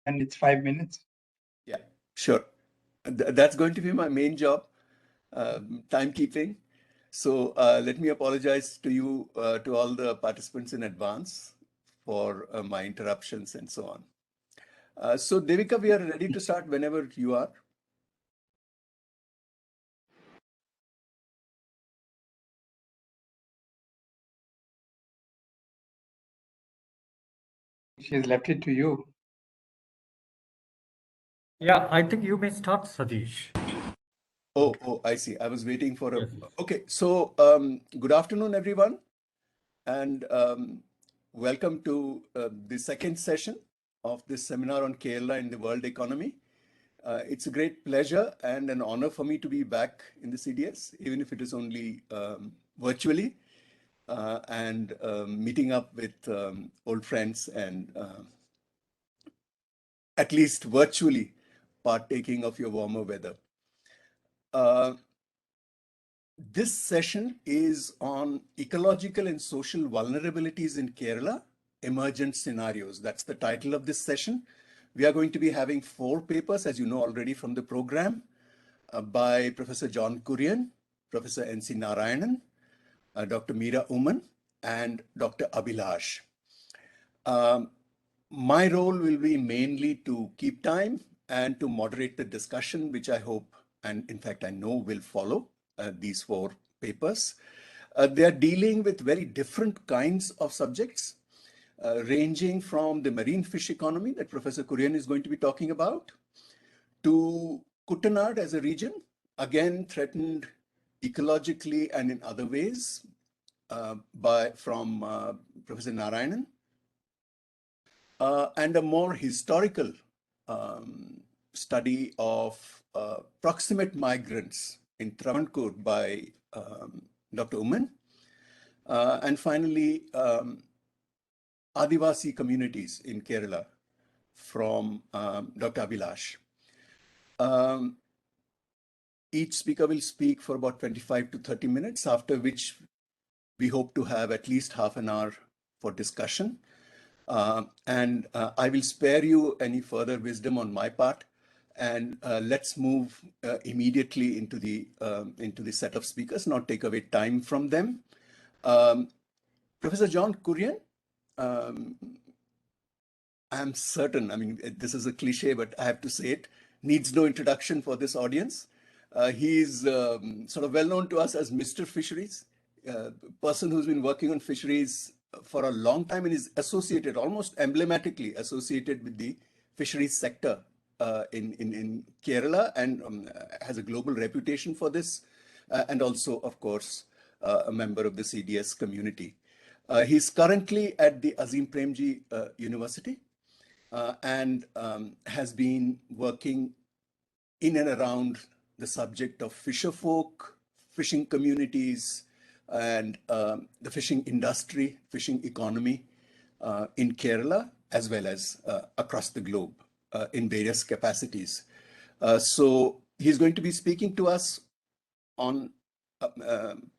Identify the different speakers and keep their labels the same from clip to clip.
Speaker 1: And it's 5 minutes.
Speaker 2: Yeah, sure. That's going to be my main job, timekeeping. So let me apologize to you, to all the participants in advance for my interruptions and so on. So Devika, we are ready to start whenever you are.
Speaker 1: She's left it to you.
Speaker 3: Yeah, I think you may start, Satish.
Speaker 2: Oh, I see. I was waiting for a...
Speaker 3: Yes.
Speaker 2: Okay, so good afternoon, everyone. And welcome to the second session of this seminar on Kerala in the world economy. It's a great pleasure and an honor for me to be back in the CDS, even if it is only virtually, and meeting up with old friends and at least virtually partaking of your warmer weather. This session is on ecological and social vulnerabilities in Kerala, emergent scenarios. That's the title of this session. We are going to be having 4 papers, as you know already from the program, by Professor John Kurien, Professor N C Narayanan, Dr. Meera Oommen, and Dr. Abhilash. My role will be mainly to keep time and to moderate the discussion, which I hope, and in fact I know, will follow these 4 papers. They are dealing with very different kinds of subjects, ranging from the marine fish economy that Professor Kurien is going to be talking about, to Kuttanad as a region, again threatened ecologically and in other ways from Professor Narayanan, and a more historical study of proximate migrants in Travancore by Dr. Oommen, and finally Adivasi communities in Kerala from Dr. Abhilash. Each speaker will speak for about 25 to 30 minutes, after which we hope to have at least half an hour for discussion. And I will spare you any further wisdom on my part, and let's move immediately into the set of speakers, not take away time from them. Professor John Kurien, I'm certain, I mean, this is a cliche, but I have to say it, needs no introduction for this audience. He's sort of well known to us as Mr. Fisheries, person who's been working on fisheries for a long time and is associated, almost emblematically associated with the fisheries sector in Kerala, and has a global reputation for this, and also, of course, a member of the CDS community. He's currently at the Azim Premji University, and has been working in and around the subject of fisherfolk, fishing communities, and the fishing industry, fishing economy in Kerala, as well as across the globe in various capacities. So he's going to be speaking to us on,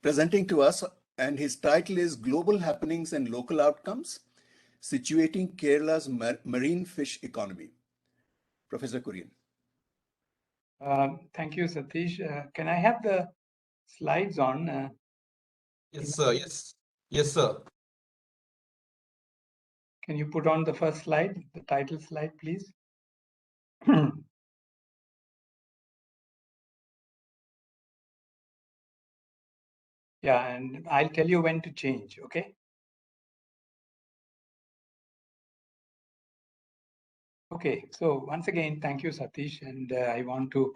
Speaker 2: presenting to us, and his title is Global Happenings and Local Outcomes, Situating Kerala's Marine Fish Economy. Professor Kurien.
Speaker 1: Thank you, Satish. Can I have the slides on?
Speaker 4: Yes, sir. Yes. Yes, sir.
Speaker 1: Can you put on the first slide, the title slide, please? Yeah, and I'll tell you when to change, okay? Okay, so once again, thank you, Satish, and I want to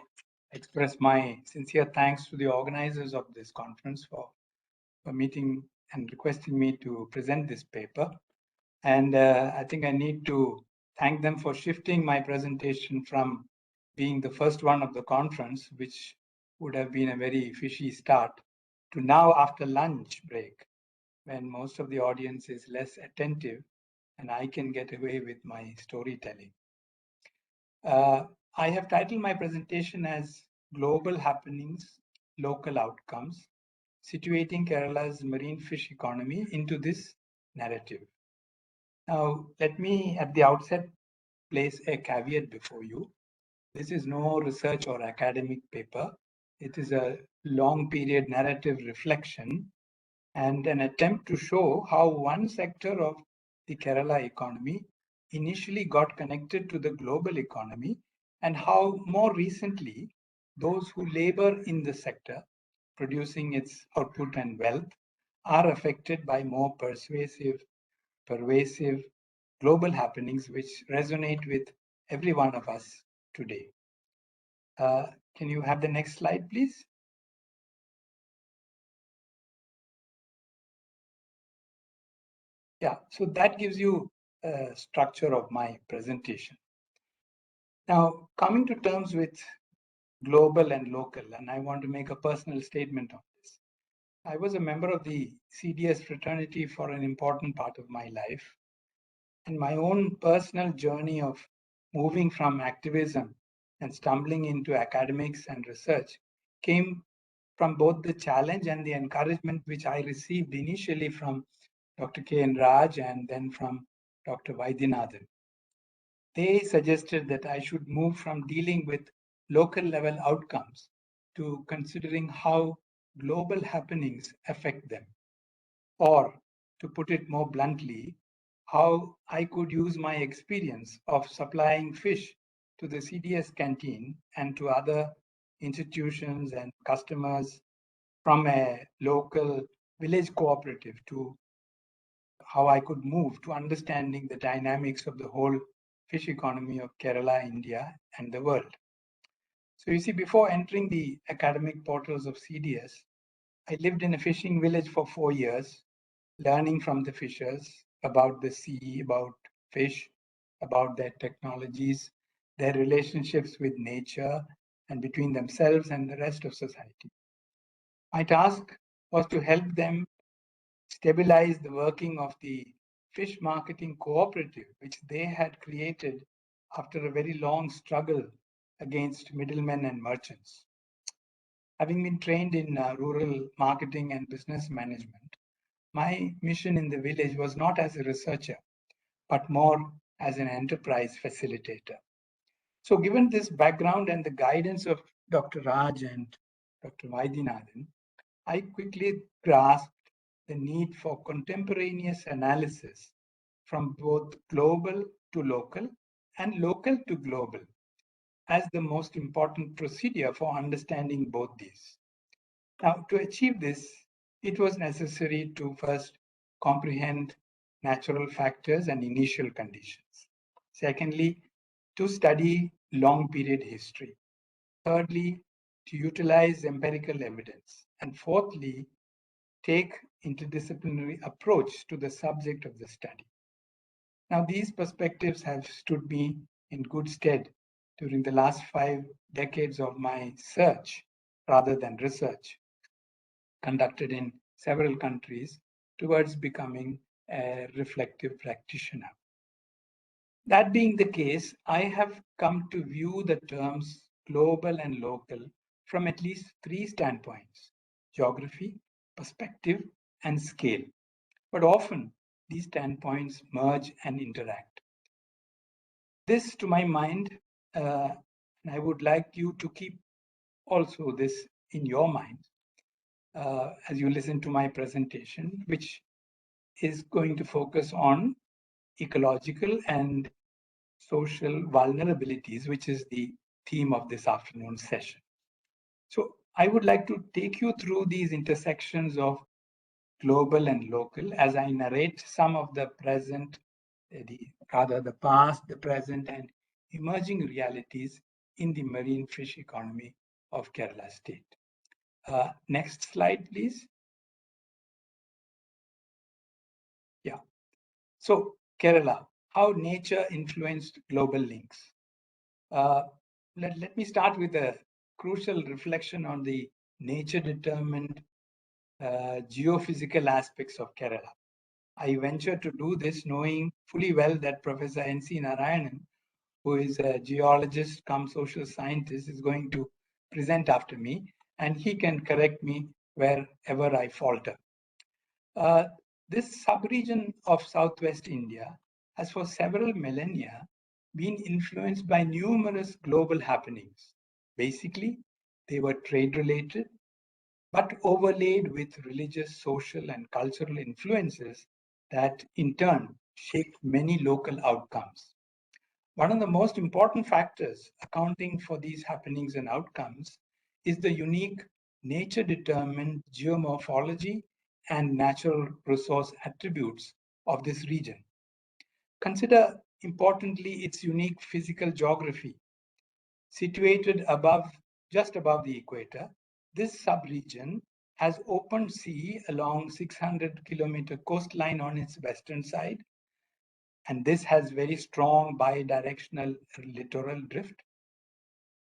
Speaker 1: express my sincere thanks to the organizers of this conference for meeting and requesting me to present this paper. And I think I need to thank them for shifting my presentation from being the first one of the conference, which would have been a very fishy start, to now after lunch break, when most of the audience is less attentive and I can get away with my storytelling. I have titled my presentation as Global Happenings, Local Outcomes, Situating Kerala's Marine Fish Economy into this narrative. Now, let me at the outset place a caveat before you. This is no research or academic paper. It is a long period narrative reflection and an attempt to show how one sector of the Kerala economy initially got connected to the global economy and how more recently those who labor in the sector, producing its output and wealth, are affected by more pervasive global happenings which resonate with every one of us today. Can you have the next slide, please? Yeah, so that gives you a structure of my presentation. Now, coming to terms with global and local, and I want to make a personal statement on this. I was a member of the CDS fraternity for an important part of my life, and my own personal journey of moving from activism and stumbling into academics and research came from both the challenge and the encouragement which I received initially from Dr. K. N. Raj and then from Dr. Vaidyanathan. They suggested that I should move from dealing with local level outcomes to considering how global happenings affect them. Or, to put it more bluntly, how I could use my experience of supplying fish to the CDS canteen and to other institutions and customers from a local village cooperative to how I could move to understanding the dynamics of the whole fish economy of Kerala, India, and the world. So you see, before entering the academic portals of CDS, I lived in a fishing village for 4 years, learning from the fishers about the sea, about fish, about their technologies, their relationships with nature and between themselves and the rest of society. My task was to help them stabilize the working of the fish marketing cooperative, which they had created after a very long struggle against middlemen and merchants. Having been trained in rural marketing and business management, my mission in the village was not as a researcher, but more as an enterprise facilitator. So given this background and the guidance of Dr. Raj and Dr. Vaidyanathan, I quickly grasped the need for contemporaneous analysis from both global to local and local to global as the most important procedure for understanding both these. Now, to achieve this, it was necessary to first comprehend natural factors and initial conditions. Secondly, to study long period history. Thirdly, to utilize empirical evidence. And fourthly, take interdisciplinary approach to the subject of the study. Now, these perspectives have stood me in good stead during the last 5 decades of my search rather than research conducted in several countries towards becoming a reflective practitioner. That being the case, I have come to view the terms global and local from at least 3 standpoints: geography, perspective, and scale. But often these standpoints merge and interact. This, to my mind, and I would like you to keep also this in your mind as you listen to my presentation, which is going to focus on ecological and social vulnerabilities, which is the theme of this afternoon's session. So I would like to take you through these intersections of global and local as I narrate some of the present, the past, the present, and emerging realities in the marine fish economy of Kerala state. Next slide, please. Yeah. So Kerala, how nature influenced global links. Let me start with a crucial reflection on the nature-determined geophysical aspects of Kerala. I venture to do this knowing fully well that Professor N C Narayanan, who is a geologist come social scientist, is going to present after me, and he can correct me wherever I falter. This subregion of Southwest India has for several millennia been influenced by numerous global happenings. Basically, they were trade-related, but overlaid with religious, social, and cultural influences that in turn shaped many local outcomes. One of the most important factors accounting for these happenings and outcomes is the unique nature-determined geomorphology and natural resource attributes of this region. Consider, importantly, its unique physical geography. Situated just above the equator, this subregion has open sea along 600-kilometer coastline on its western side, and this has very strong bidirectional littoral drift.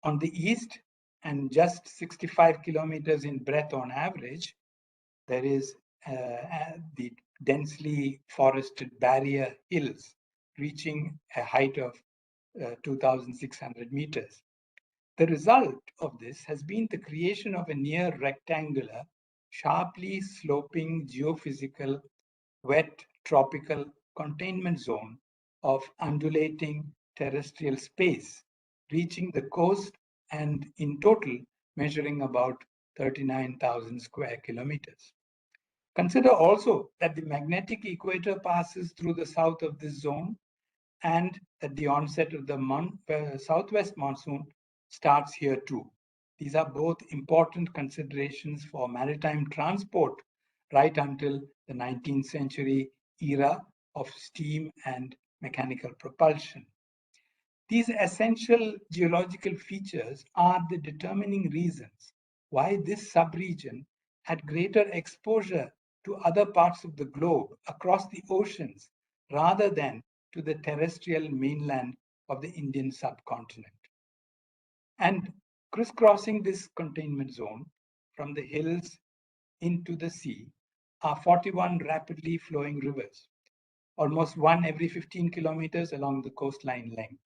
Speaker 1: On the east, and just 65 kilometers in breadth on average, there is the densely forested barrier hills reaching a height of 2,600 meters. The result of this has been the creation of a near rectangular, sharply sloping geophysical, wet tropical containment zone of undulating terrestrial space, reaching the coast and in total measuring about 39,000 square kilometers. Consider also that the magnetic equator passes through the south of this zone and that the onset of the southwest monsoon starts here too. These are both important considerations for maritime transport right until the 19th century era of steam and mechanical propulsion. These essential geological features are the determining reasons why this subregion had greater exposure to other parts of the globe across the oceans rather than to the terrestrial mainland of the Indian subcontinent. And crisscrossing this containment zone from the hills into the sea are 41 rapidly flowing rivers, almost one every 15 kilometers along the coastline length.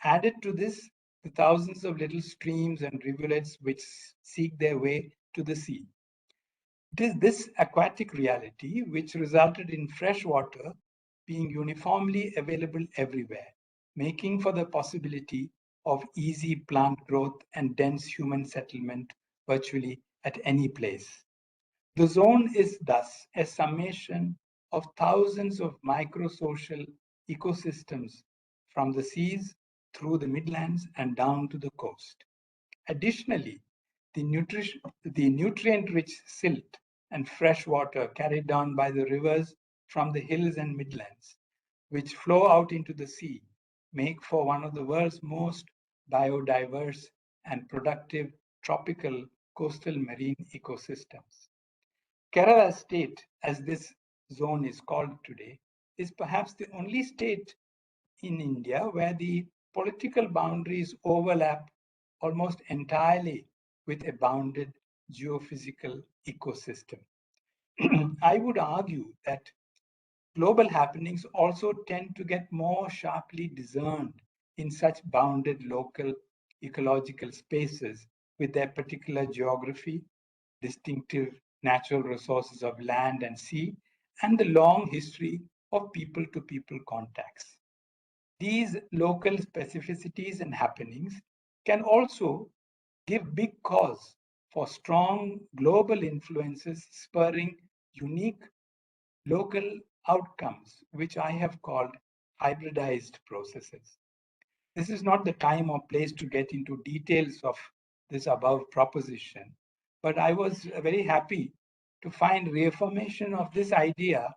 Speaker 1: Added to this, the thousands of little streams and rivulets which seek their way to the sea. It is this aquatic reality which resulted in fresh water being uniformly available everywhere, making for the possibility of easy plant growth and dense human settlement virtually at any place. The zone is thus a summation of thousands of microsocial ecosystems from the seas through the midlands and down to the coast. Additionally, the nutrient-rich silt and fresh water carried down by the rivers from the hills and midlands, which flow out into the sea, make for one of the world's most biodiverse and productive tropical coastal marine ecosystems. Kerala state, as this zone is called today, is perhaps the only state in India where the political boundaries overlap almost entirely with a bounded geophysical ecosystem. I would argue that global happenings also tend to get more sharply discerned in such bounded local ecological spaces with their particular geography, distinctive natural resources of land and sea, and the long history of people-to-people contacts. These local specificities and happenings can also give big cause for strong global influences spurring unique local outcomes, which I have called hybridized processes. This is not the time or place to get into details of this above proposition, but I was very happy to find reaffirmation of this idea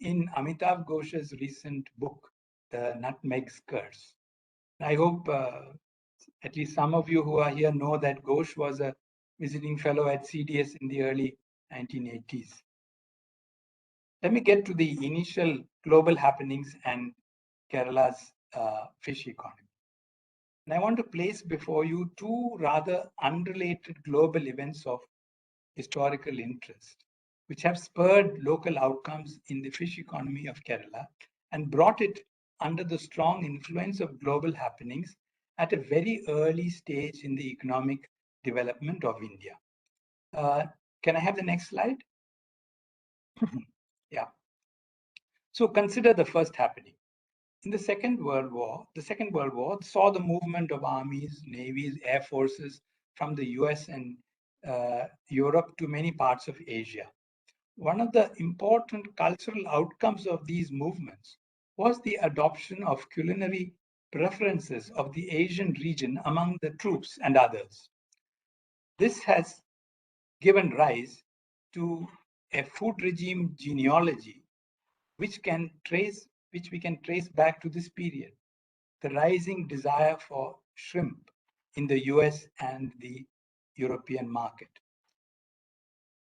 Speaker 1: in Amitav Ghosh's recent book, The Nutmeg's Curse. I hope at least some of you who are here know that Ghosh was a visiting fellow at CDS in the early 1980s. Let me get to the initial global happenings and Kerala's fish economy. And I want to place before you two rather unrelated global events of historical interest, which have spurred local outcomes in the fish economy of Kerala and brought it under the strong influence of global happenings at a very early stage in the economic development of India. Can I have the next slide? Yeah. So consider the first happening. In the Second World War saw the movement of armies, navies, air forces from the US and Europe to many parts of Asia. One of the important cultural outcomes of these movements was the adoption of culinary preferences of the Asian region among the troops and others. This has given rise to a food regime genealogy which we can trace back to this period. The rising desire for shrimp in the US and the European market.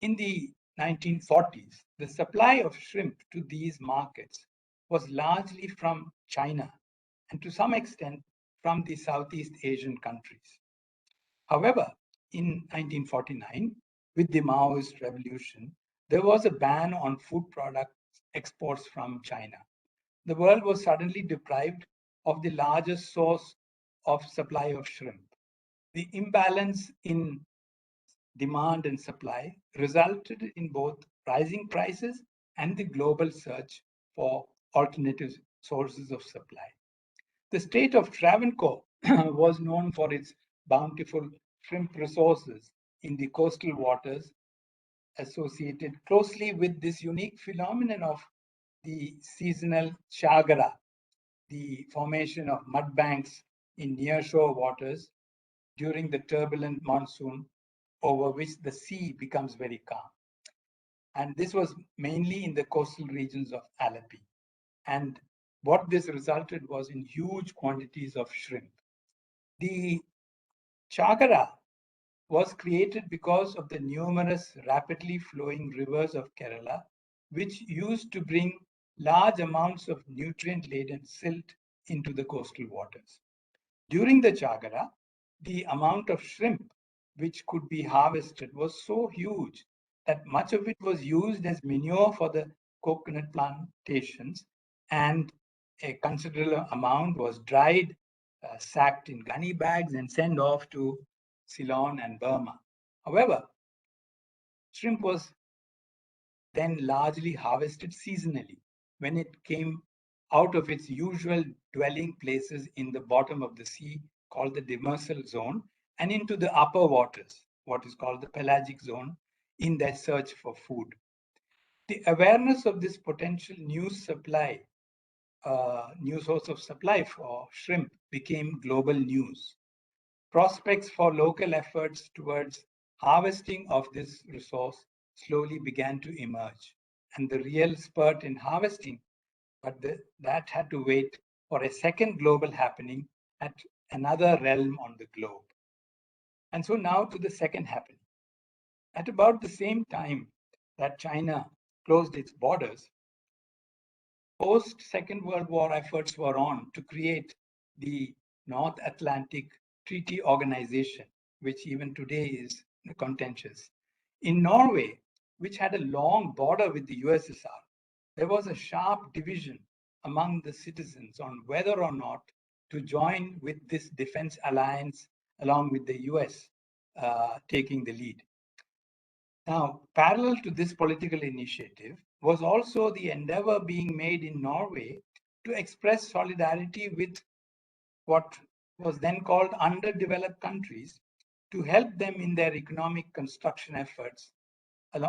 Speaker 1: In the 1940s, the supply of shrimp to these markets was largely from China and to some extent from the Southeast Asian countries. However, in 1949, with the Maoist revolution, there was a ban on food product exports from China. The world was suddenly deprived of the largest source of supply of shrimp. The imbalance in demand and supply resulted in both rising prices and the global search for alternative sources of supply. The state of Travancore was known for its bountiful shrimp resources in the coastal waters associated closely with this unique phenomenon of the seasonal chagara, the formation of mud banks in nearshore waters during the turbulent monsoon over which the sea becomes very calm. And this was mainly in the coastal regions of Alleppey. And what this resulted was in huge quantities of shrimp. The chagara was created because of the numerous rapidly flowing rivers of Kerala, which used to bring large amounts of nutrient-laden silt into the coastal waters. During the chagara, the amount of shrimp which could be harvested was so huge that much of it was used as manure for the coconut plantations, and a considerable amount was dried, sacked in gunny bags, and sent off to Ceylon and Burma. However, shrimp was then largely harvested seasonally when it came out of its usual dwelling places in the bottom of the sea called the demersal zone and into the upper waters, what is called the pelagic zone, in their search for food. The awareness of this potential new supply, new source of supply for shrimp became global news. Prospects for local efforts towards harvesting of this resource slowly began to emerge, and the real spurt in harvesting, but that had to wait for a second global happening at another realm on the globe. And so now to the second happening. At about the same time that China closed its borders, post-Second World War efforts were on to create the North Atlantic Treaty Organization, which even today is contentious. In Norway, which had a long border with the USSR, there was a sharp division among the citizens on whether or not to join with this defense alliance along with the US taking the lead. Now, parallel to this political initiative was also the endeavor being made in Norway to express solidarity with what was then called underdeveloped countries to help them in their economic construction efforts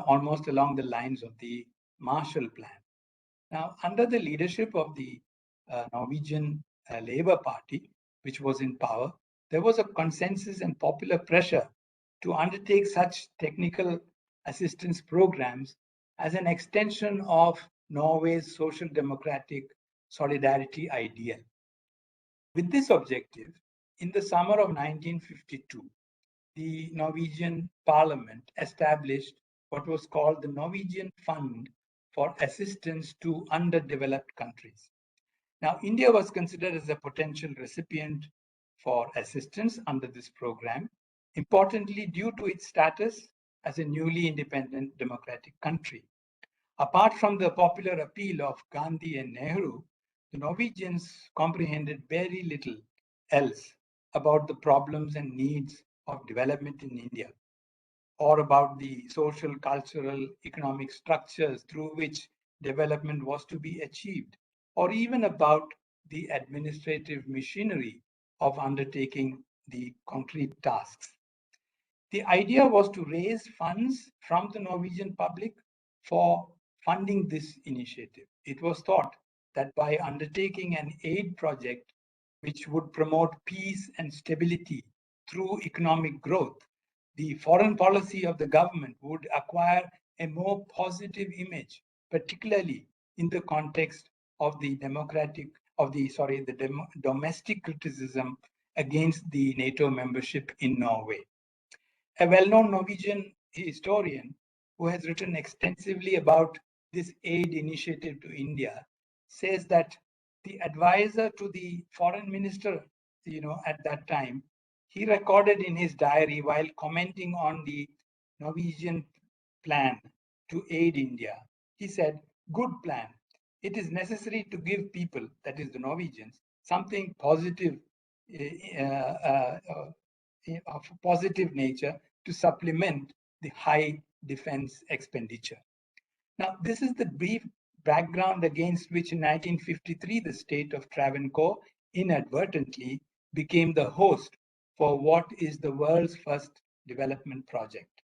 Speaker 1: almost along the lines of the Marshall Plan. Now, under the leadership of the Norwegian Labour Party, which was in power, there was a consensus and popular pressure to undertake such technical assistance programs as an extension of Norway's social democratic solidarity ideal. With this objective, in the summer of 1952, the Norwegian Parliament established what was called the Norwegian Fund for Assistance to Underdeveloped Countries. Now, India was considered as a potential recipient for assistance under this program, importantly due to its status as a newly independent democratic country. Apart from the popular appeal of Gandhi and Nehru, the Norwegians comprehended very little else about the problems and needs of development in India, or about the social, cultural, economic structures through which development was to be achieved, or even about the administrative machinery of undertaking the concrete tasks. The idea was to raise funds from the Norwegian public for funding this initiative. It was thought that by undertaking an aid project which would promote peace and stability through economic growth, the foreign policy of the government would acquire a more positive image, particularly in the context of the domestic criticism against the NATO membership in Norway. A well-known Norwegian historian who has written extensively about this aid initiative to India says that the advisor to the foreign minister, at that time, he recorded in his diary while commenting on the Norwegian plan to aid India. He said, "Good plan. It is necessary to give people, that is the Norwegians, something positive of a positive nature to supplement the high defense expenditure." Now, this is the brief background against which in 1953, the state of Travancore inadvertently became the host for what is the world's first development project.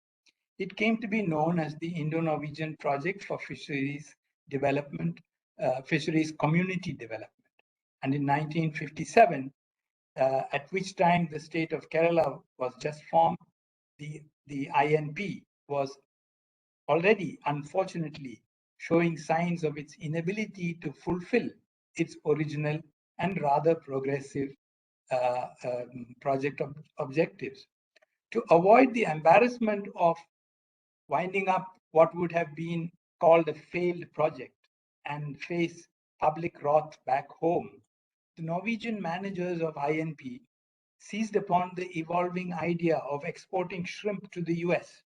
Speaker 1: It came to be known as the Indo-Norwegian Project for Fisheries Development, Fisheries Community Development. And in 1957, at which time the state of Kerala was just formed, the INP was already, unfortunately, showing signs of its inability to fulfill its original and rather progressive project objectives. To avoid the embarrassment of winding up what would have been called a failed project and face public wrath back home, the Norwegian managers of INP seized upon the evolving idea of exporting shrimp to the US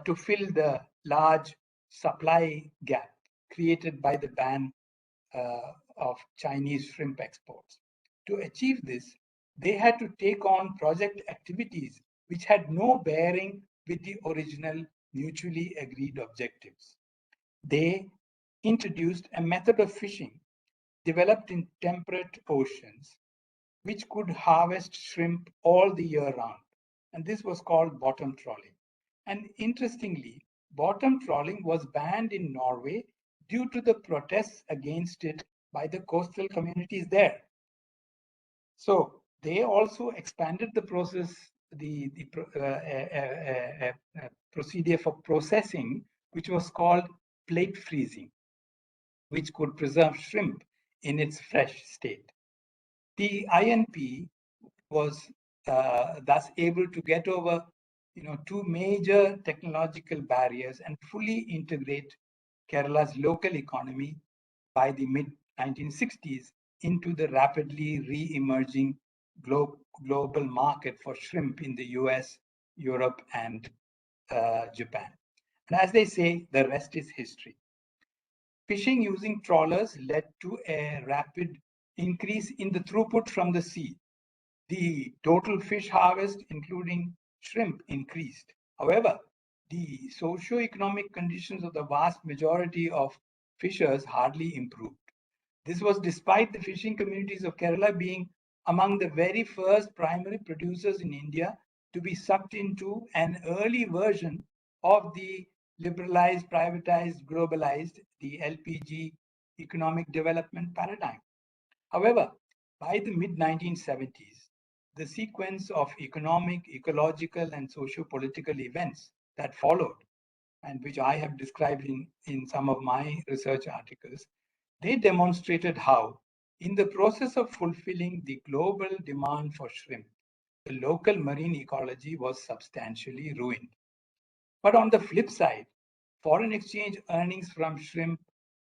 Speaker 1: to fill the large supply gap created by the ban of Chinese shrimp exports. To achieve this, they had to take on project activities which had no bearing with the original mutually agreed objectives. They introduced a method of fishing developed in temperate oceans which could harvest shrimp all the year round. And this was called bottom trawling. And interestingly, bottom trawling was banned in Norway due to the protests against it by the coastal communities there. So they also expanded the process, the procedure for processing, which was called plate freezing, which could preserve shrimp in its fresh state. The INP was thus able to get over two major technological barriers and fully integrate Kerala's local economy by the mid-1960s into the rapidly re-emerging global market for shrimp in the US, Europe, and Japan. And as they say, the rest is history. Fishing using trawlers led to a rapid increase in the throughput from the sea. The total fish harvest, including shrimp, increased. However, the socio-economic conditions of the vast majority of fishers hardly improved. This was despite the fishing communities of Kerala being among the very first primary producers in India to be sucked into an early version of the liberalized, privatized, globalized, the LPG economic development paradigm. However, by the mid-1970s, the sequence of economic, ecological, and socio-political events that followed, and which I have described in some of my research articles, they demonstrated how, in the process of fulfilling the global demand for shrimp, the local marine ecology was substantially ruined. But on the flip side, foreign exchange earnings from shrimp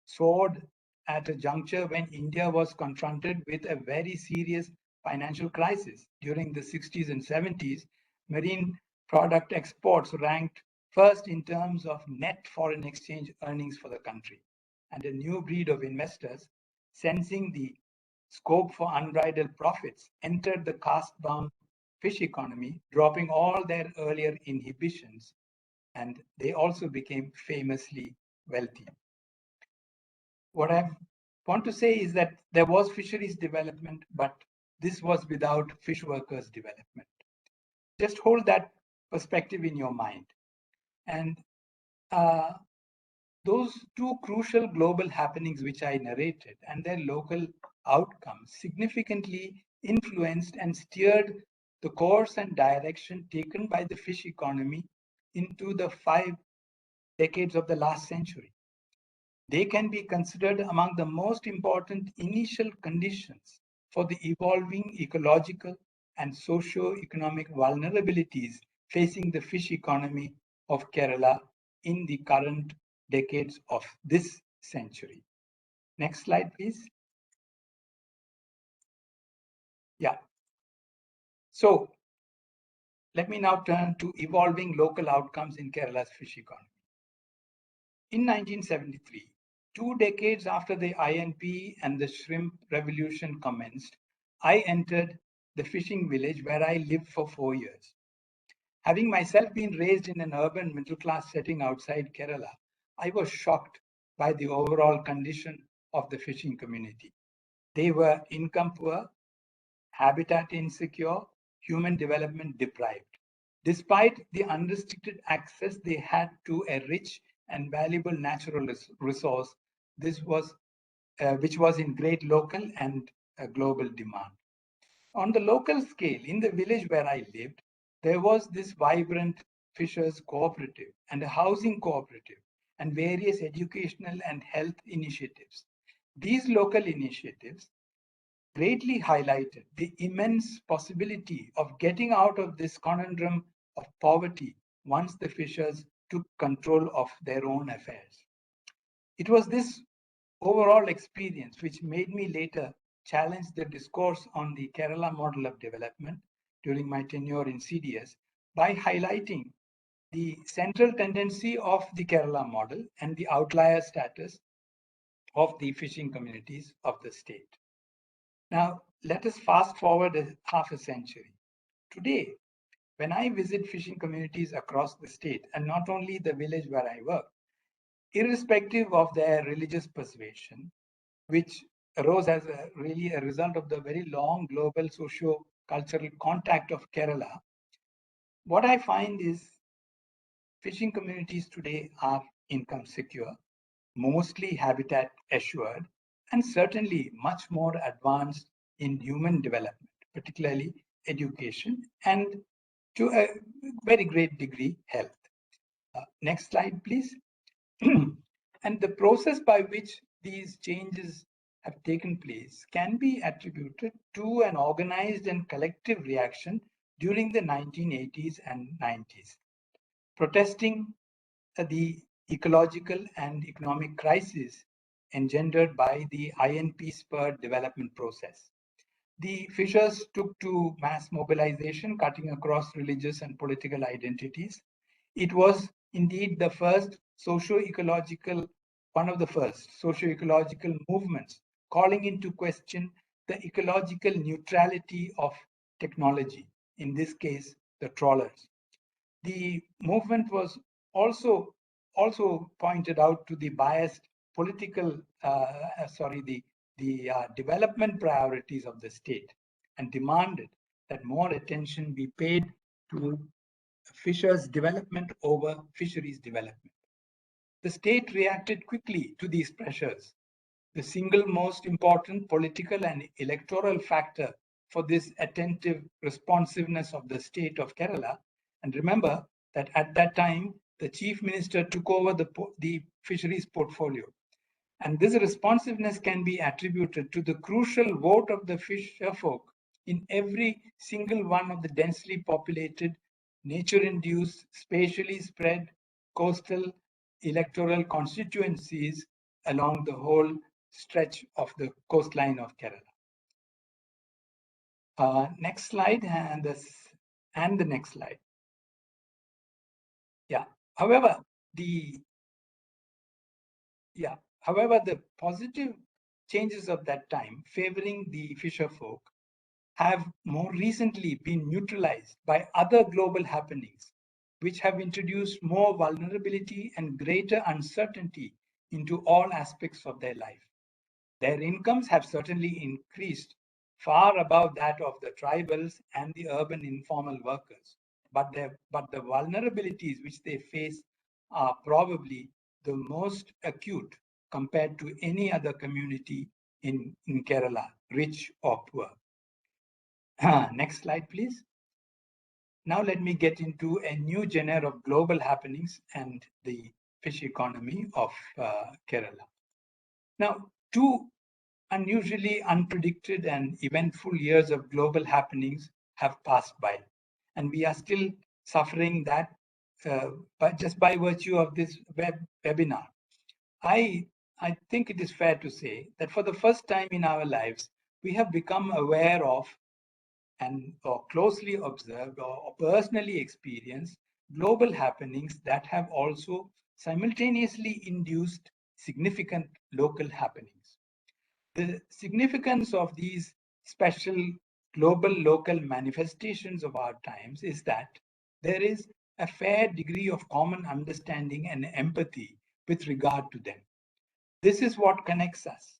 Speaker 1: soared at a juncture when India was confronted with a very serious financial crisis. During the 60s and 70s, marine product exports ranked first in terms of net foreign exchange earnings for the country. And a new breed of investors, sensing the scope for unbridled profits, entered the caste-bound fish economy, dropping all their earlier inhibitions, and they also became famously wealthy. What I've want to say is that there was fisheries development, but this was without fish workers development. Just hold that perspective in your mind. And those two crucial global happenings which I narrated and their local outcomes significantly influenced and steered the course and direction taken by the fish economy into the 5 decades of the last century. They can be considered among the most important initial conditions for the evolving ecological and socio-economic vulnerabilities facing the fish economy of Kerala in the current decades of this century. Next slide, please. Yeah. So let me now turn to evolving local outcomes in Kerala's fish economy. In 1973, 2 decades after the INP and the shrimp revolution commenced, I entered the fishing village where I lived for 4 years. Having myself been raised in an urban middle-class setting outside Kerala, I was shocked by the overall condition of the fishing community. They were income poor, habitat insecure, human development deprived. Despite the unrestricted access they had to a rich and valuable natural resource, which was in great local and global demand. On the local scale, in the village where I lived, there was this vibrant fishers cooperative and a housing cooperative and various educational and health initiatives. These local initiatives greatly highlighted the immense possibility of getting out of this conundrum of poverty once the fishers took control of their own affairs. It was this overall experience which made me later challenge the discourse on the Kerala model of development during my tenure in CDS by highlighting the central tendency of the Kerala model and the outlier status of the fishing communities of the state. Now, let us fast forward half a century. Today, when I visit fishing communities across the state, and not only the village where I work, irrespective of their religious persuasion, which arose as really a result of the very long global socio-cultural contact of Kerala, what I find is fishing communities today are income secure, mostly habitat assured, and certainly much more advanced in human development, particularly education, and to a very great degree, health. Next slide, please. And the process by which these changes have taken place can be attributed to an organized and collective reaction during the 1980s and 90s, protesting the ecological and economic crisis engendered by the INP-spurred development process. The fishers took to mass mobilization, cutting across religious and political identities. It was indeed the first one of the first socio-ecological movements calling into question the ecological neutrality of technology, in this case, the trawlers. The movement was also pointed out to the biased political, the development priorities of the state and demanded that more attention be paid to fishers' development over fisheries development. The state reacted quickly to these pressures. The single most important political and electoral factor for this attentive responsiveness of the state of Kerala. And remember that at that time, the chief minister took over the fisheries portfolio. And this responsiveness can be attributed to the crucial vote of the fisher folk in every single one of the densely populated, nature-induced, spatially spread coastal electoral constituencies along the whole stretch of the coastline of Kerala. Next slide and the next slide. Yeah. However, the positive changes of that time favoring the fisher folk have more recently been neutralized by other global happenings, which have introduced more vulnerability and greater uncertainty into all aspects of their life. Their incomes have certainly increased far above that of the tribals and the urban informal workers. But the vulnerabilities which they face are probably the most acute compared to any other community in Kerala, rich or poor. Next slide, please. Now let me get into a new genre of global happenings and the fish economy of Kerala. Now, two unusually unpredicted and eventful years of global happenings have passed by, and we are still suffering that but just by virtue of this webinar. I think it is fair to say that for the first time in our lives, we have become aware of or closely observed or personally experienced global happenings that have also simultaneously induced significant local happenings. The significance of these special global local manifestations of our times is that there is a fair degree of common understanding and empathy with regard to them. This is what connects us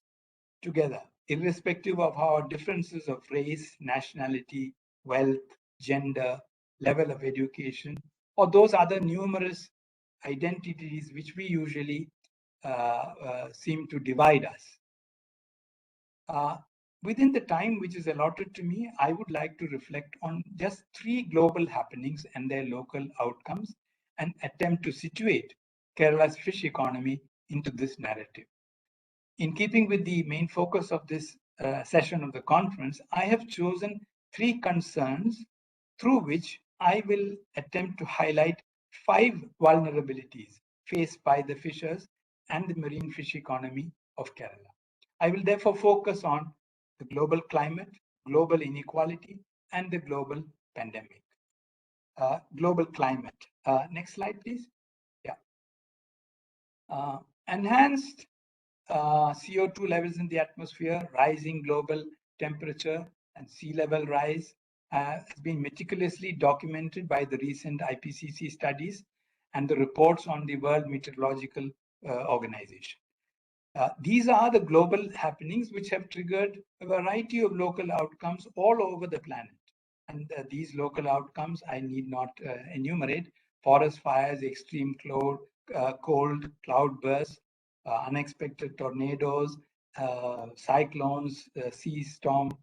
Speaker 1: together, irrespective of our differences of race, nationality, wealth, gender, level of education, or those other numerous identities which we usually seem to divide us. Within the time which is allotted to me, I would like to reflect on just 3 global happenings and their local outcomes and attempt to situate Kerala's fish economy into this narrative. In keeping with the main focus of this session of the conference, I have chosen 3 concerns through which I will attempt to highlight 5 vulnerabilities faced by the fishers and the marine fish economy of Kerala. I will therefore focus on the global climate, global inequality, and the global pandemic. Global climate. Next slide, please. Yeah. Enhanced CO2 levels in the atmosphere, rising global temperature, and sea level rise has been meticulously documented by the recent IPCC studies and the reports on the World Meteorological Organization. These are the global happenings which have triggered a variety of local outcomes all over the planet. And these local outcomes I need not enumerate: forest fires, extreme cold, cloudbursts, unexpected tornadoes, cyclones, sea storm,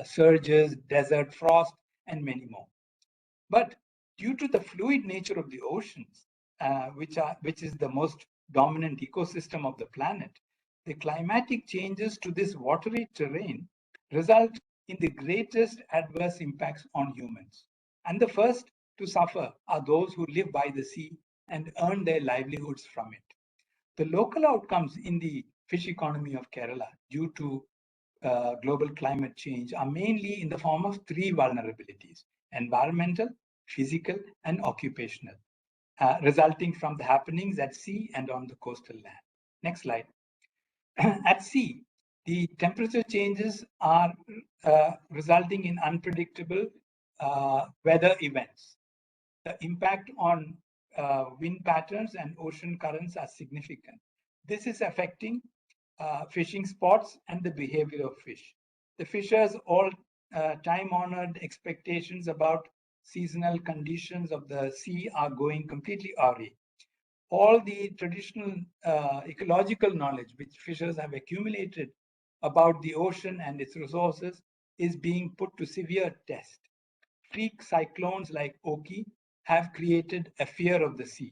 Speaker 1: surges, desert frost, and many more. But due to the fluid nature of the oceans, which is the most dominant ecosystem of the planet, the climatic changes to this watery terrain result in the greatest adverse impacts on humans. And the first to suffer are those who live by the sea and earn their livelihoods from it. The local outcomes in the fish economy of Kerala due to global climate change are mainly in the form of 3 vulnerabilities: environmental, physical, and occupational, resulting from the happenings at sea and on the coastal land. Next slide. At sea, the temperature changes are resulting in unpredictable weather events. The impact on wind patterns and ocean currents are significant. This is affecting fishing spots and the behavior of fish. The fishers' all time-honored expectations about seasonal conditions of the sea are going completely awry. All the traditional ecological knowledge which fishers have accumulated about the ocean and its resources is being put to severe test. Freak cyclones like Oki have created a fear of the sea.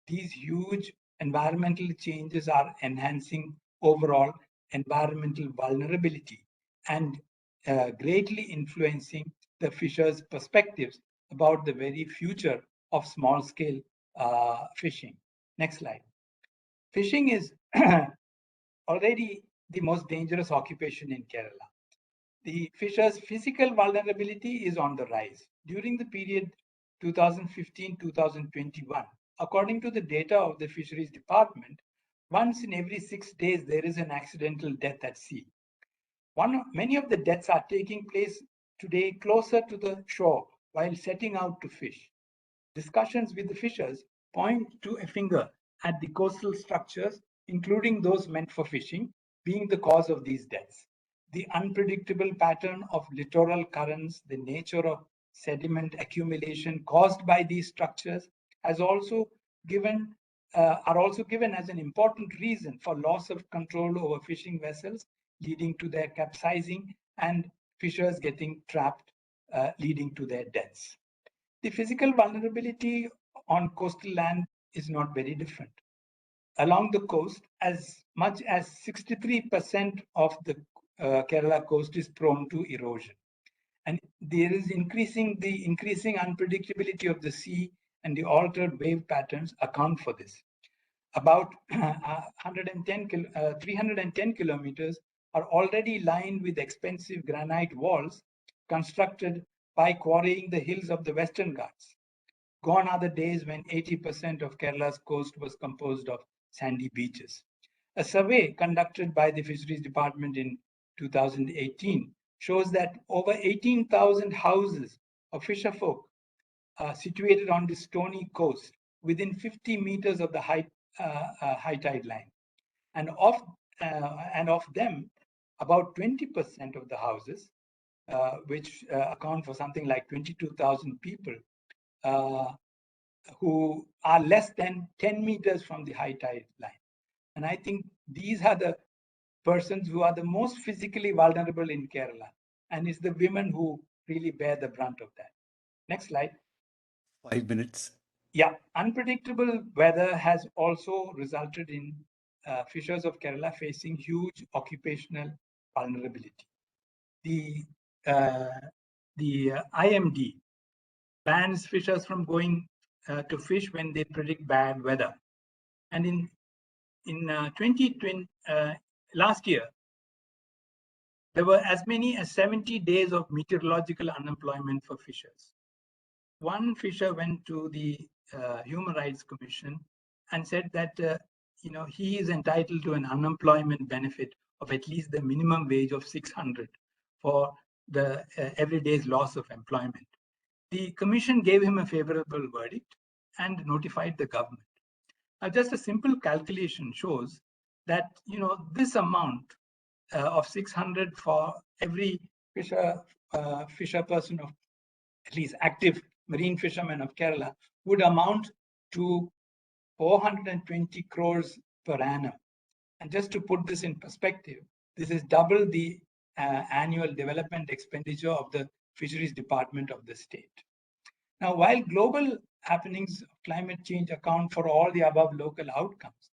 Speaker 1: These huge environmental changes are enhancing overall environmental vulnerability and greatly influencing the fishers' perspectives about the very future of small-scale fishing. Next slide. Fishing is already the most dangerous occupation in Kerala. The fishers' physical vulnerability is on the rise. During the period 2015-2021, according to the data of the Fisheries Department, once in every 6 days there is an accidental death at sea. Many of the deaths are taking place today closer to the shore while setting out to fish. Discussions with the fishers point to a finger at the coastal structures, including those meant for fishing, being the cause of these deaths. The unpredictable pattern of littoral currents, the nature of sediment accumulation caused by these structures are also given as an important reason for loss of control over fishing vessels, leading to their capsizing and fishers getting trapped, leading to their deaths. The physical vulnerability on coastal land is not very different. Along the coast, as much as 63% of the Kerala coast is prone to erosion. And there is the increasing unpredictability of the sea and the altered wave patterns account for this. About 310 kilometers are already lined with expensive granite walls constructed by quarrying the hills of the Western Ghats. Gone are the days when 80% of Kerala's coast was composed of sandy beaches. A survey conducted by the Fisheries Department in 2018 shows that over 18,000 houses of fisherfolk are situated on the stony coast within 50 meters of the high tide line. And of them, about 20% of the houses, which account for something like 22,000 people, who are less than 10 meters from the high tide line. And I think these are the persons who are the most physically vulnerable in Kerala. And it's the women who really bear the brunt of that. Next slide.
Speaker 2: 5 minutes.
Speaker 1: Yeah, unpredictable weather has also resulted in fishers of Kerala facing huge occupational vulnerability. The IMD bans fishers from going to fish when they predict bad weather. And in 2020, last year, there were as many as 70 days of meteorological unemployment for fishers. One fisher went to the Human Rights Commission and said that he is entitled to an unemployment benefit of at least the minimum wage of 600 for the every day's loss of employment. The commission gave him a favorable verdict and notified the government. Now, just a simple calculation shows that this amount of 600 for every fisher person of at least active marine fishermen of Kerala would amount to 420 crores per annum. And just to put this in perspective, this is double the annual development expenditure of the Fisheries Department of the state. Now, while global happenings of climate change account for all the above local outcomes,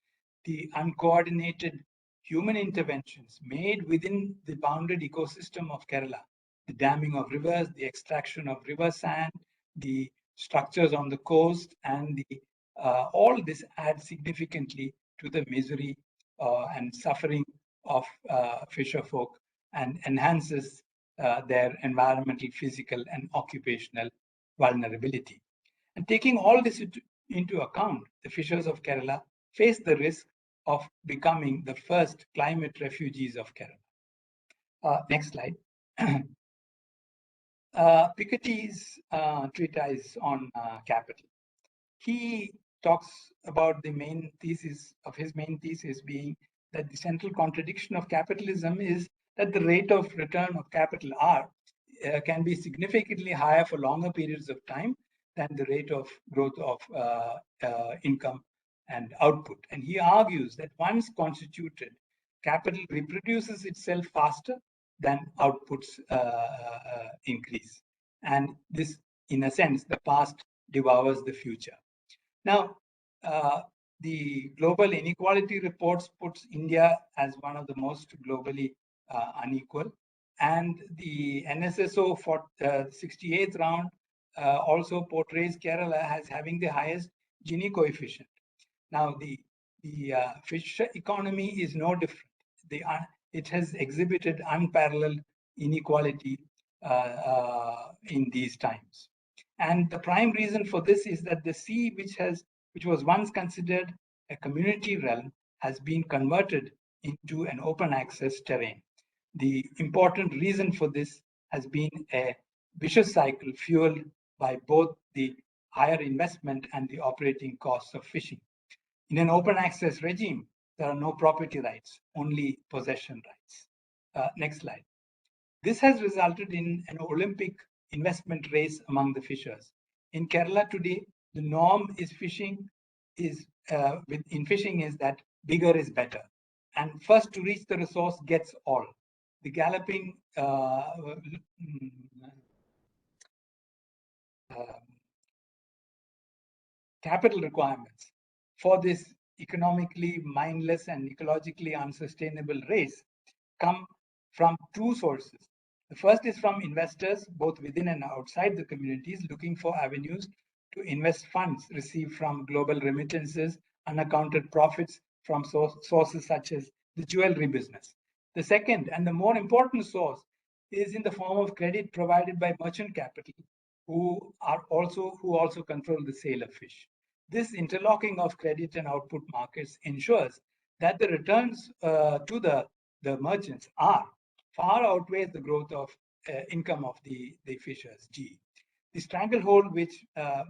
Speaker 1: the uncoordinated human interventions made within the bounded ecosystem of Kerala, the damming of rivers, the extraction of river sand, the structures on the coast, and all this adds significantly to the misery and suffering of fisherfolk and enhances their environmental, physical, and occupational vulnerability. And taking all this into account, the fishers of Kerala face the risk of becoming the first climate refugees of Kerala. Next slide. Piketty's treatise on capital. He talks about the main thesis of his main thesis being that the central contradiction of capitalism is that the rate of return of capital R can be significantly higher for longer periods of time than the rate of growth of income and output. And he argues that once constituted, capital reproduces itself faster than outputs increase. And this, in a sense, the past devours the future. Now, the Global Inequality Reports puts India as one of the most globally unequal. And the NSSO for 68th round also portrays Kerala as having the highest Gini coefficient. Now, the fish economy is no different. It has exhibited unparalleled inequality in these times. And the prime reason for this is that the sea, which was once considered a community realm, has been converted into an open access terrain. The important reason for this has been a vicious cycle fueled by both the higher investment and the operating costs of fishing. In an open access regime, There are no property rights, only possession rights. Next slide. This has resulted in an Olympic investment race among the fishers. In Kerala today, the norm is in fishing is that bigger is better, and first to reach the resource gets all. The galloping capital requirements for this economically mindless and ecologically unsustainable race come from two sources. The first is from investors, both within and outside the communities, looking for avenues to invest funds received from global remittances, unaccounted profits from sources such as the jewelry business. The second and the more important source is in the form of credit provided by merchant capital, who also control the sale of fish. This interlocking of credit and output markets ensures that the returns to the merchants far outweighs the growth of income of the fishers. The stranglehold which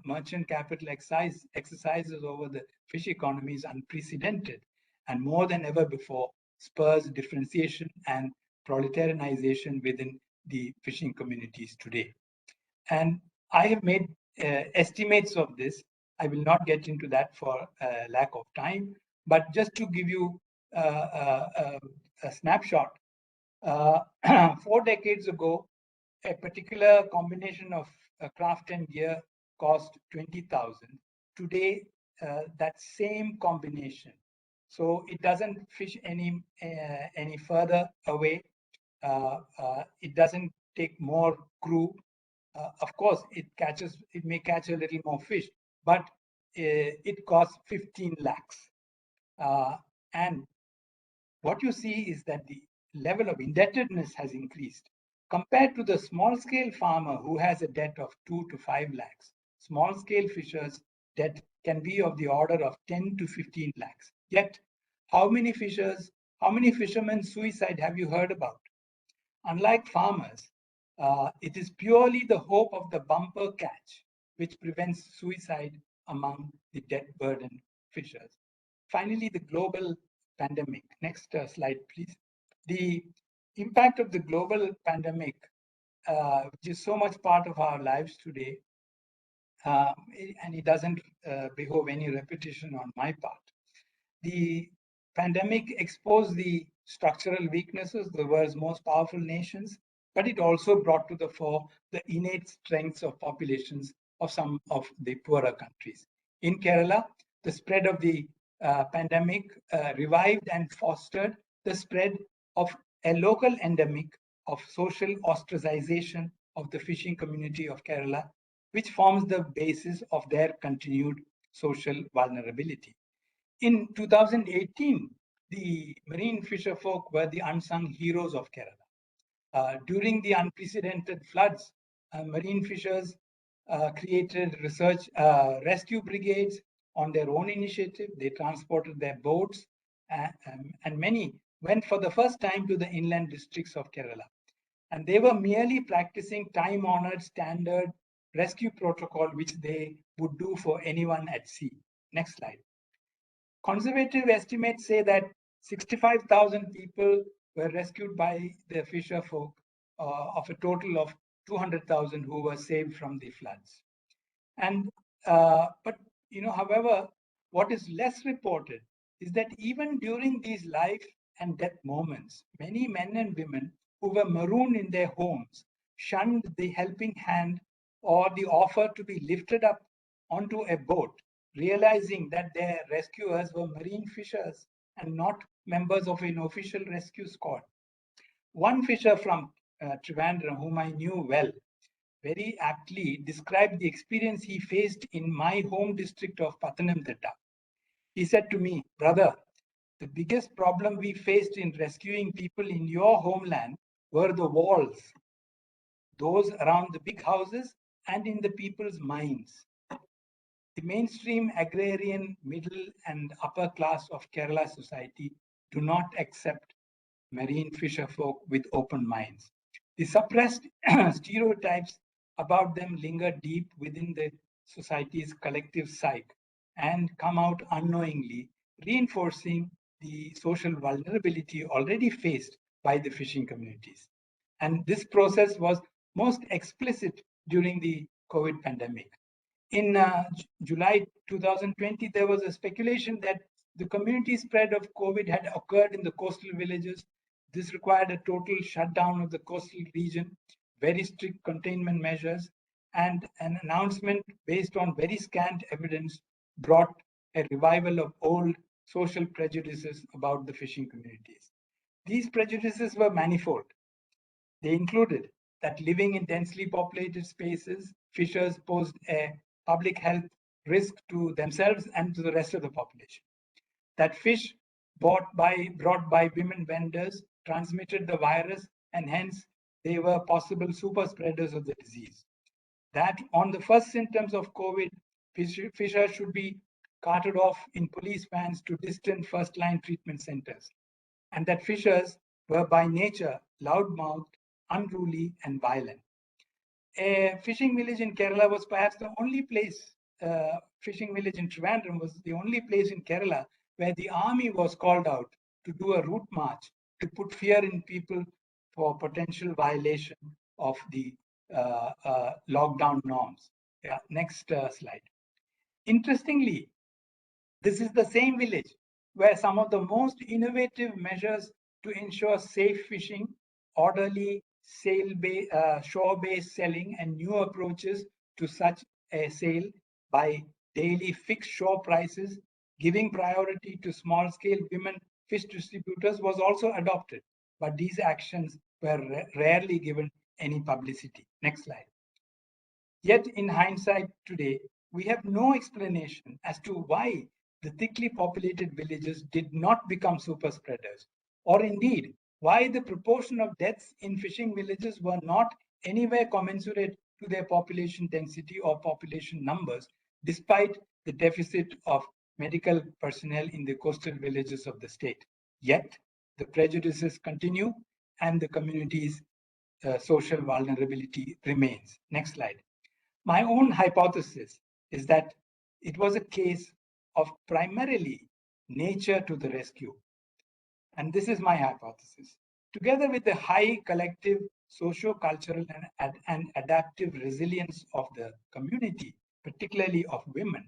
Speaker 1: merchant capital exercises over the fish economy is unprecedented, and more than ever before spurs differentiation and proletarianization within the fishing communities today. And I have made estimates of this. I will not get into that for lack of time, but just to give you a snapshot, 4 decades ago, a particular combination of craft and gear cost 20,000. Today, that same combination, so it doesn't fish any further away. It doesn't take more crew. Of course, it may catch a little more fish, but it costs 15 lakhs. And what you see is that the level of indebtedness has increased. Compared to the small-scale farmer who has a debt of 2 to 5 lakhs, small-scale fishers' debt can be of the order of 10 to 15 lakhs. Yet, how many fishermen's suicide have you heard about? Unlike farmers, it is purely the hope of the bumper catch which prevents suicide among the debt-burdened fishers. Finally, the global pandemic. Next slide, please. The impact of the global pandemic, which is so much part of our lives today, and it doesn't behove any repetition on my part. The pandemic exposed the structural weaknesses of the world's most powerful nations, but it also brought to the fore the innate strengths of populations of some of the poorer countries. In Kerala, the spread of the pandemic revived and fostered the spread of a local endemic of social ostracization of the fishing community of Kerala, which forms the basis of their continued social vulnerability. In 2018, the marine fisher folk were the unsung heroes of Kerala. During the unprecedented floods, marine fishers created rescue brigades on their own initiative. They transported their boats, and many went for the first time to the inland districts of Kerala. And they were merely practicing time-honored standard rescue protocol, which they would do for anyone at sea. Next slide. Conservative estimates say that 65,000 people were rescued by the fisher folk of a total of 200,000 who were saved from the floods. And but however, what is less reported is that even during these life and death moments, many men and women who were marooned in their homes shunned the helping hand or the offer to be lifted up onto a boat, realizing that their rescuers were marine fishers and not members of an official rescue squad. One fisher from Trivandrum, whom I knew well, very aptly described the experience he faced in my home district of Pathanamthitta. He said to me, "Brother, the biggest problem we faced in rescuing people in your homeland were the walls, those around the big houses and in the people's minds. The mainstream agrarian, middle and upper class of Kerala society do not accept marine fisher folk with open minds. The suppressed stereotypes about them linger deep within the society's collective psyche and come out unknowingly, reinforcing the social vulnerability already faced by the fishing communities. And this process was most explicit during the COVID pandemic. In July 2020, there was a speculation that the community spread of COVID had occurred in the coastal villages. This required a total shutdown of the coastal region, very strict containment measures, and an announcement based on very scant evidence brought a revival of old social prejudices about the fishing communities. These prejudices were manifold. They included that living in densely populated spaces, fishers posed a public health risk to themselves and to the rest of the population. That fish brought by women vendors transmitted the virus, and hence they were possible super spreaders of the disease. That on the first symptoms of COVID, fishers should be carted off in police vans to distant first-line treatment centers, and that fishers were by nature loudmouthed, unruly, and violent. A fishing village in Kerala was perhaps the only place, fishing village in Trivandrum was the only place in Kerala where the army was called out to do a route march to put fear in people for potential violation of the lockdown norms. Yeah, next slide. Interestingly, this is the same village where some of the most innovative measures to ensure safe fishing, orderly shore-based selling, and new approaches to such a sale by daily fixed shore prices, giving priority to small-scale women fish distributors was also adopted. But these actions were rarely given any publicity. Next slide. Yet in hindsight today, we have no explanation as to why the thickly populated villages did not become super spreaders, or indeed why the proportion of deaths in fishing villages were not anywhere commensurate to their population density or population numbers, despite the deficit of medical personnel in the coastal villages of the state. Yet the prejudices continue and the community's social vulnerability remains. Next slide. My own hypothesis is that it was a case of primarily nature to the rescue. And this is my hypothesis. Together with the high collective socio-cultural and adaptive resilience of the community, particularly of women,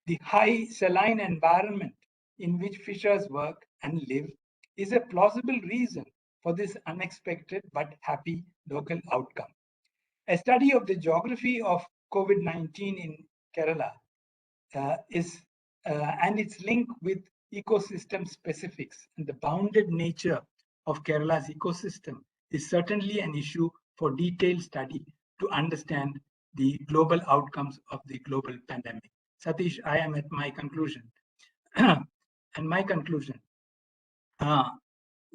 Speaker 1: the high saline environment in which fishers work and live is a plausible reason for this unexpected but happy local outcome. A study of the geography of COVID-19 in Kerala and its link with ecosystem specifics and the bounded nature of Kerala's ecosystem is certainly an issue for detailed study to understand the global outcomes of the global pandemic. Satish, I am at my conclusion. And my conclusion,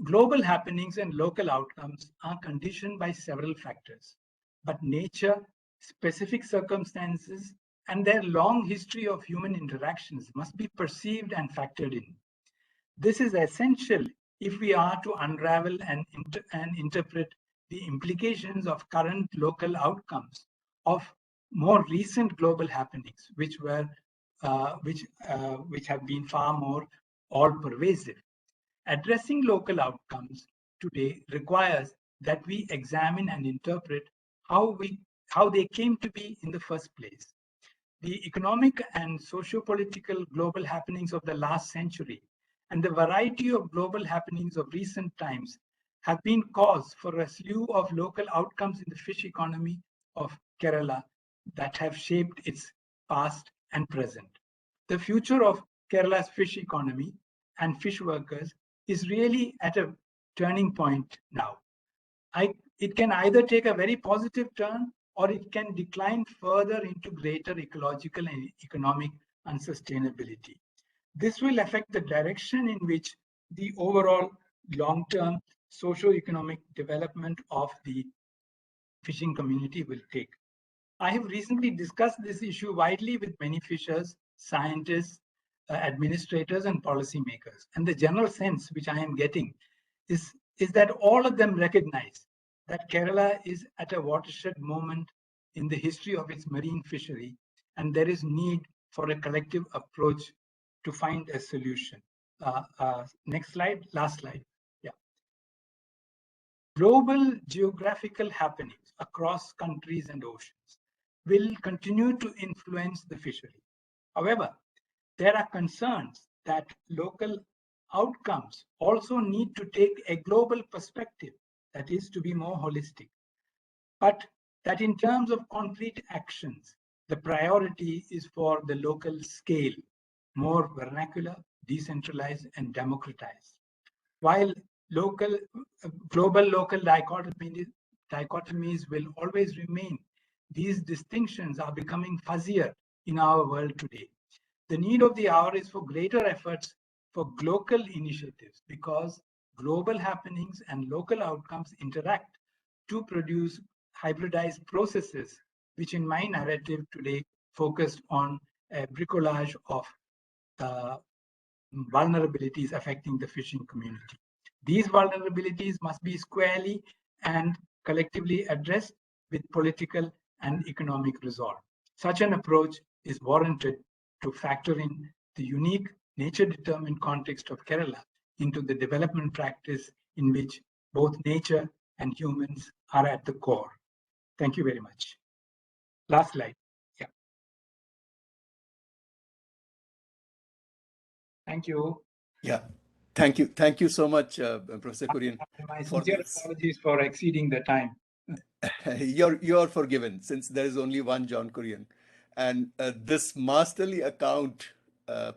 Speaker 1: global happenings and local outcomes are conditioned by several factors, but nature, specific circumstances, and their long history of human interactions must be perceived and factored in. This is essential if we are to unravel and interpret the implications of current local outcomes of more recent global happenings, which have been far more all-pervasive. Addressing local outcomes today requires that we examine and interpret how they came to be in the first place. The economic and socio-political global happenings of the last century and the variety of global happenings of recent times have been cause for a slew of local outcomes in the fish economy of Kerala that have shaped its past and present. The future of Kerala's fish economy and fish workers is really at a turning point now. It can either take a very positive turn or it can decline further into greater ecological and economic unsustainability. This will affect the direction in which the overall long-term socio-economic development of the fishing community will take. I have recently discussed this issue widely with many fishers, scientists, administrators, and policymakers. And the general sense which I am getting is that all of them recognize that Kerala is at a watershed moment in the history of its marine fishery, and there is need for a collective approach to find a solution. Next slide, last slide. Yeah. Global geographical happenings across countries and oceans will continue to influence the fishery. However, there are concerns that local outcomes also need to take a global perspective, that is, to be more holistic. But that in terms of concrete actions, the priority is for the local scale, more vernacular, decentralized, and democratized. While global local dichotomies will always remain, these distinctions are becoming fuzzier in our world today. The need of the hour is for greater efforts for local initiatives because global happenings and local outcomes interact to produce hybridized processes, which in my narrative today focused on a bricolage of vulnerabilities affecting the fishing community. These vulnerabilities must be squarely and collectively addressed with political and economic resolve. Such an approach is warranted to factor in the unique nature-determined context of Kerala into the development practice in which both nature and humans are at the core. Thank you very much. Last slide. Yeah. Thank you.
Speaker 2: Yeah. Thank you. Thank you so much, Professor Kurien.
Speaker 1: My
Speaker 2: for
Speaker 1: sincere
Speaker 2: this.
Speaker 1: apologies for exceeding the time.
Speaker 2: You're forgiven, since there is only one John Kurien. And this masterly account,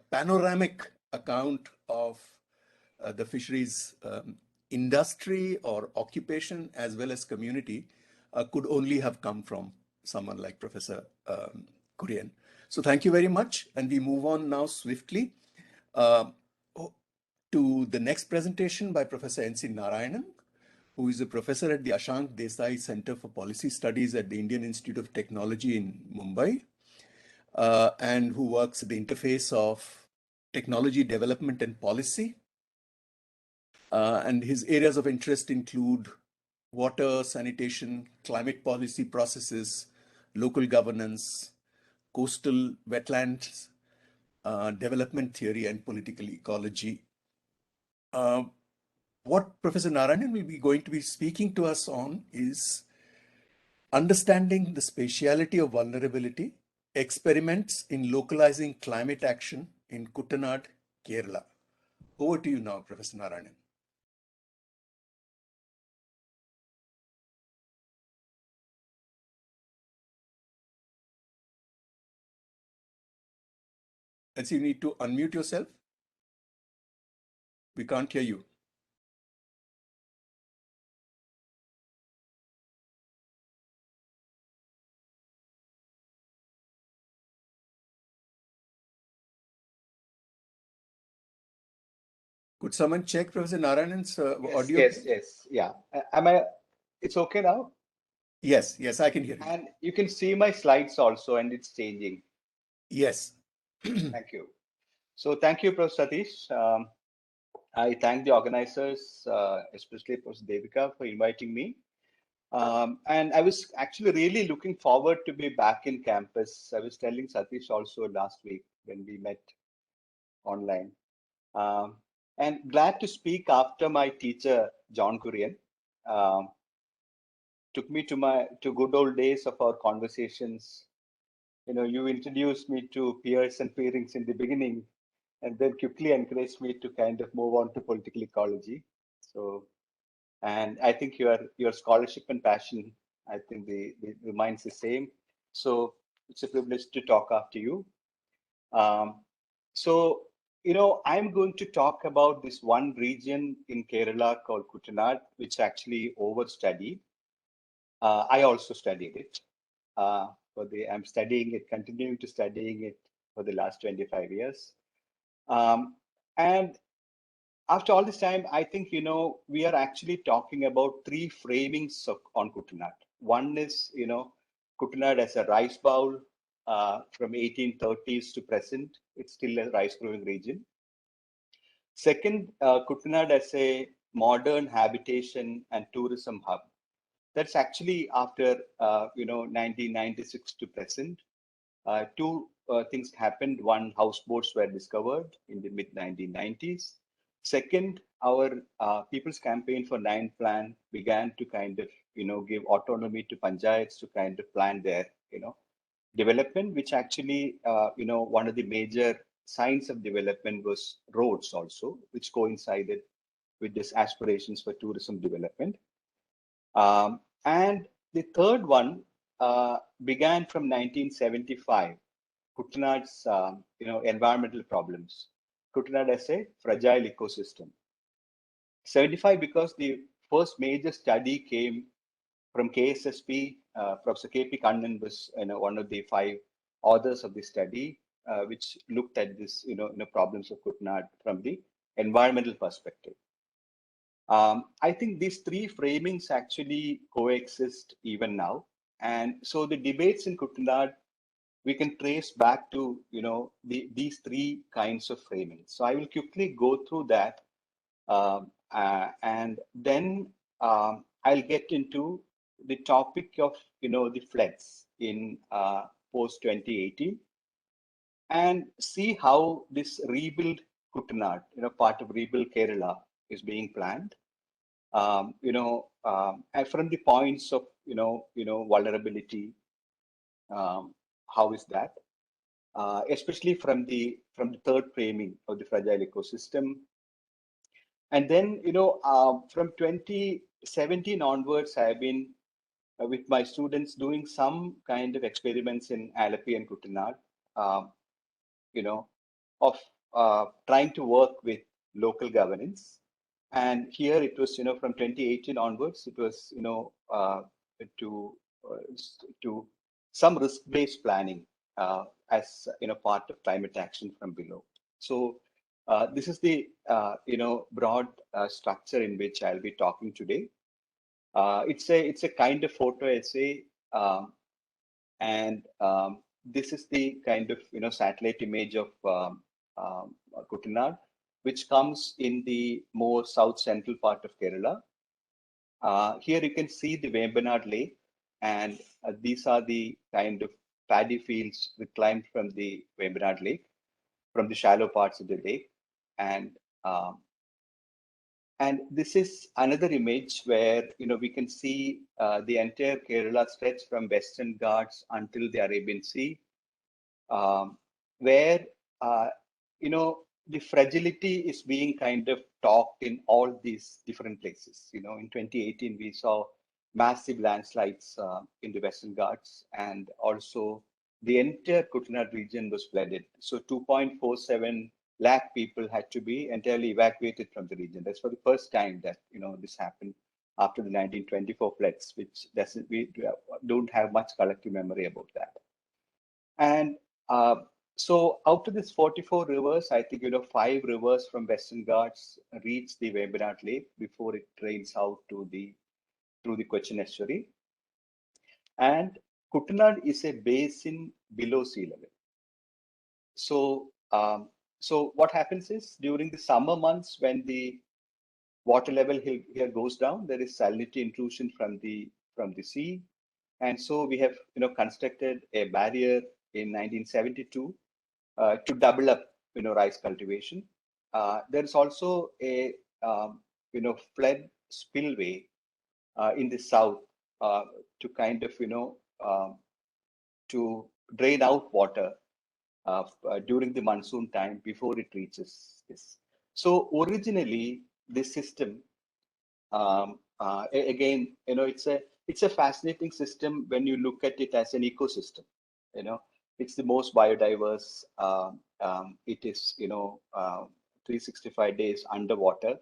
Speaker 2: panoramic account of the fisheries industry or occupation as well as community could only have come from someone like Professor Kurien. So thank you very much. And we move on now swiftly to the next presentation by Professor N C Narayanan, who is a professor at the Ashank Desai Center for Policy Studies at the Indian Institute of Technology in Mumbai, and who works at the interface of technology development and policy. And his areas of interest include water, sanitation, climate policy processes, local governance, coastal wetlands, development theory, and political ecology. What Professor Narayanan will be going to be speaking to us on is understanding the spatiality of vulnerability, experiments in localizing climate action in Kuttanad, Kerala. Over to you now, Professor Narayanan. And so you need to unmute yourself. We can't hear you. Could someone check Professor Narayanan's audio?
Speaker 5: Yes. Yeah. It's okay now?
Speaker 2: Yes, I can hear you.
Speaker 5: And you can see my slides also, and it's changing.
Speaker 2: Yes.
Speaker 5: Thank you. So thank you, Prof Satish. I thank the organizers, especially Prof Devika, for inviting me. And I was actually really looking forward to be back in campus. I was telling Satish also last week when we met online. And glad to speak after my teacher, John Kurien. Took me to good old days of our conversations. You know, you introduced me to peers and peerings in the beginning, and then quickly encouraged me to kind of move on to political ecology. So, and I think your scholarship and passion, I think the mine's the same. So it's a privilege to talk after you. So, you know, I'm going to talk about this one region in Kerala called Kuttanad, which actually overstudied. I also studied it. I'm studying it, continuing to studying it for the last 25 years. And after all this time, I think, you know, we are actually talking about three framings on Kuttanad. One is, you know, Kuttanad as a rice bowl from 1830s to present. It's still a rice growing region. Second, Kuttanad as a modern habitation and tourism hub. That's actually after, 1996 to present. two things happened. One, houseboats were discovered in the mid 1990s. Second, our People's Campaign for 9 plan began to kind of, give autonomy to panchayats to kind of plan their, development, which actually, one of the major signs of development was roads also, which coincided with this aspirations for tourism development. And the third one began from 1975, Kuttanad's, environmental problems. Kuttanad as a fragile ecosystem. 75 because the first major study came from KSSP. Professor K.P. Kannan was one of the 5 authors of the study, which looked at this, problems of Kuttanad from the environmental perspective. I think these 3 framings actually coexist even now. And so the debates in Kuttanad, we can trace back to, these 3 kinds of framing. So I will quickly go through that. And then I'll get into the topic of, the floods in post 2018 and see how this rebuild Kuttanad, part of rebuild Kerala is being planned. And from the points of, vulnerability, how is that? Especially from the third framing of the fragile ecosystem. And then, from 2017 onwards, I've been with my students doing some kind of experiments in Alleppey and Kuttanad, of trying to work with local governance. And here it was, from 2018 onwards, it was, to some risk-based planning as part of climate action from below. So this is the broad structure in which I'll be talking today. It's a kind of photo essay, and this is the kind of satellite image of Kuttanad, which comes in the more south central part of Kerala. Here you can see the Vembanad Lake, and these are the kind of paddy fields reclaimed from the Vembanad Lake, from the shallow parts of the lake. And this is another image where we can see the entire Kerala stretch from Western Ghats until the Arabian Sea, where the fragility is being kind of talked in all these different places. In 2018 we saw massive landslides in the Western Ghats, and also the entire Kuttanad region was flooded. So 2.47 lakh people had to be entirely evacuated from the region. That's for the first time that this happened after the 1924 floods, which we don't have much collective memory about that. And so out of this 44 rivers, I think 5 rivers from Western Ghats reach the Vembanad Lake before it drains out through the Cochin estuary. And Kuttanad is a basin below sea level. So so what happens is during the summer months, when the water level here goes down, there is salinity intrusion from the sea, and so we have constructed a barrier in 1972 to double up rice cultivation. There is also a flood spillway in the south to kind of to drain out water during the monsoon time before it reaches this. So originally, this system, again, it's a fascinating system when you look at it as an ecosystem. It's the most biodiverse. It is 365 days underwater.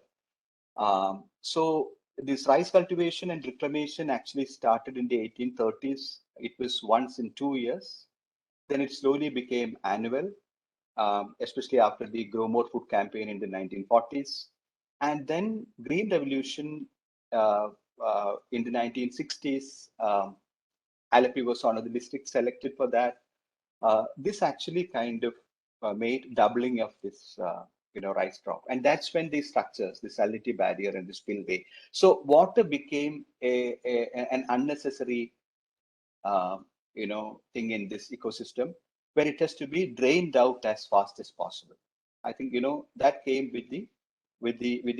Speaker 5: So this rice cultivation and reclamation actually started in the 1830s. It was once in 2 years. Then it slowly became annual, especially after the Grow More Food campaign in the 1940s. And then Green Revolution in the 1960s, Alleppey was one of the districts selected for that. This actually kind of made doubling of this rice crop. And that's when these structures, the salinity barrier and the spillway. So water became an unnecessary thing in this ecosystem. where it has to be drained out as fast as possible. I think, you know, that came with the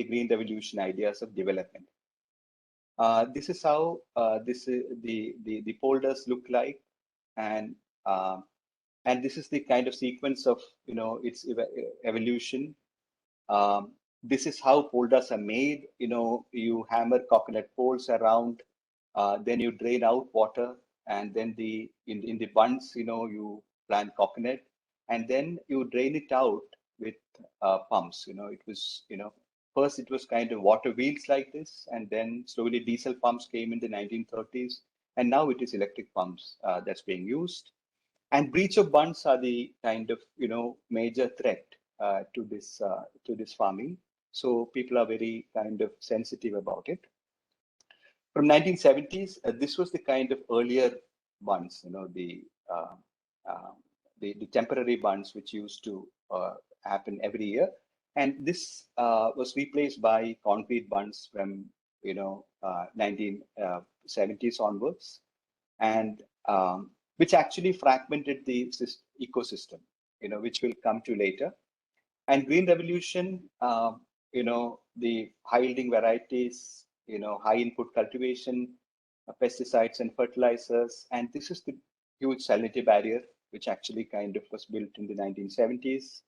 Speaker 5: green revolution ideas of development. This is how the polders look like, and this is the kind of sequence of, you know, its evolution. This is how polders are made. You know, you hammer coconut poles around, then you drain out water, and then in the bunds, you know, you plant coconut, and then you drain it out with pumps. You know, it was, you know, first it was kind of water wheels like this, and then slowly diesel pumps came in the 1930s, and now it is electric pumps that's being used. And breach of bunds are the kind of, you know, major threat to this farming. So people are very kind of sensitive about it. From 1970s, this was the kind of earlier bunds, you know, the temporary bunds which used to happen every year, and this was replaced by concrete bunds from, you know, 1970s onwards, and which actually fragmented the ecosystem, you know, which we'll come to later. And green revolution, you know, the high yielding varieties, you know, high input cultivation, pesticides and fertilizers, and this is the huge salinity barrier, which actually kind of was built in the 1970s.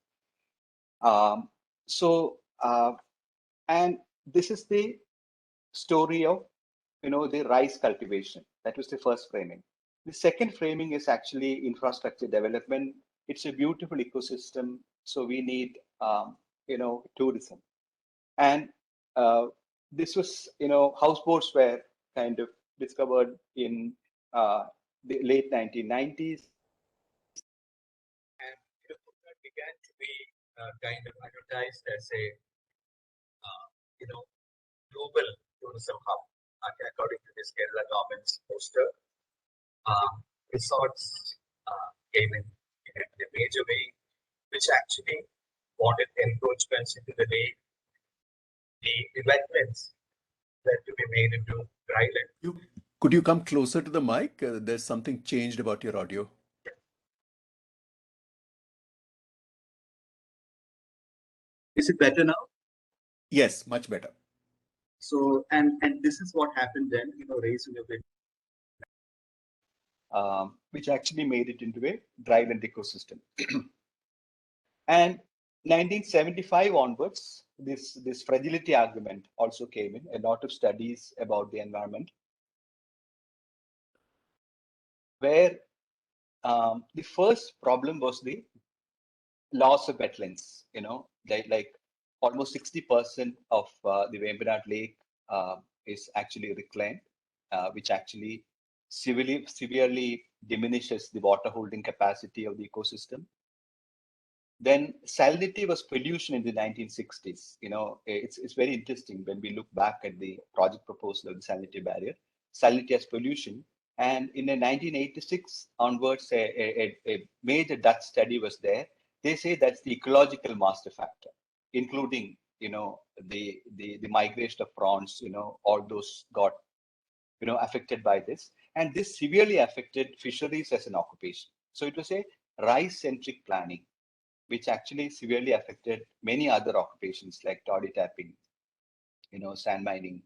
Speaker 5: And this is the story of, you know, the rice cultivation. That was the first framing. The second framing is actually infrastructure development. It's a beautiful ecosystem, so we need, you know, tourism. And this was, you know, houseboats were kind of discovered in the late 1990s. And it began to be kind of advertised as a, you know, global tourism hub, according to this Kerala government's poster. Resorts came in a major way, which actually wanted encroachments into the lake. The wetlands were to be made into dryland.
Speaker 2: Could you come closer to the mic? There's something changed about your audio.
Speaker 5: Is it better now?
Speaker 2: Yes, much better.
Speaker 5: So, and this is what happened then, you know, raising a bit, which actually made it into a dryland ecosystem. And 1975 onwards, this fragility argument also came in. A lot of studies about the environment, where the first problem was the loss of wetlands. You know, like almost 60% of the Vembanad Lake is actually reclaimed, which actually severely diminishes the water holding capacity of the ecosystem. Then salinity was pollution in the 1960s. You know, it's very interesting when we look back at the project proposal of the salinity barrier. Salinity as pollution. And in the 1986 onwards, a major Dutch study was there. They say that's the ecological master factor, including, you know, the migration of prawns, you know, all those got, you know, affected by this. And this severely affected fisheries as an occupation. So it was a rice-centric planning, which actually severely affected many other occupations like toddy tapping, you know, sand mining.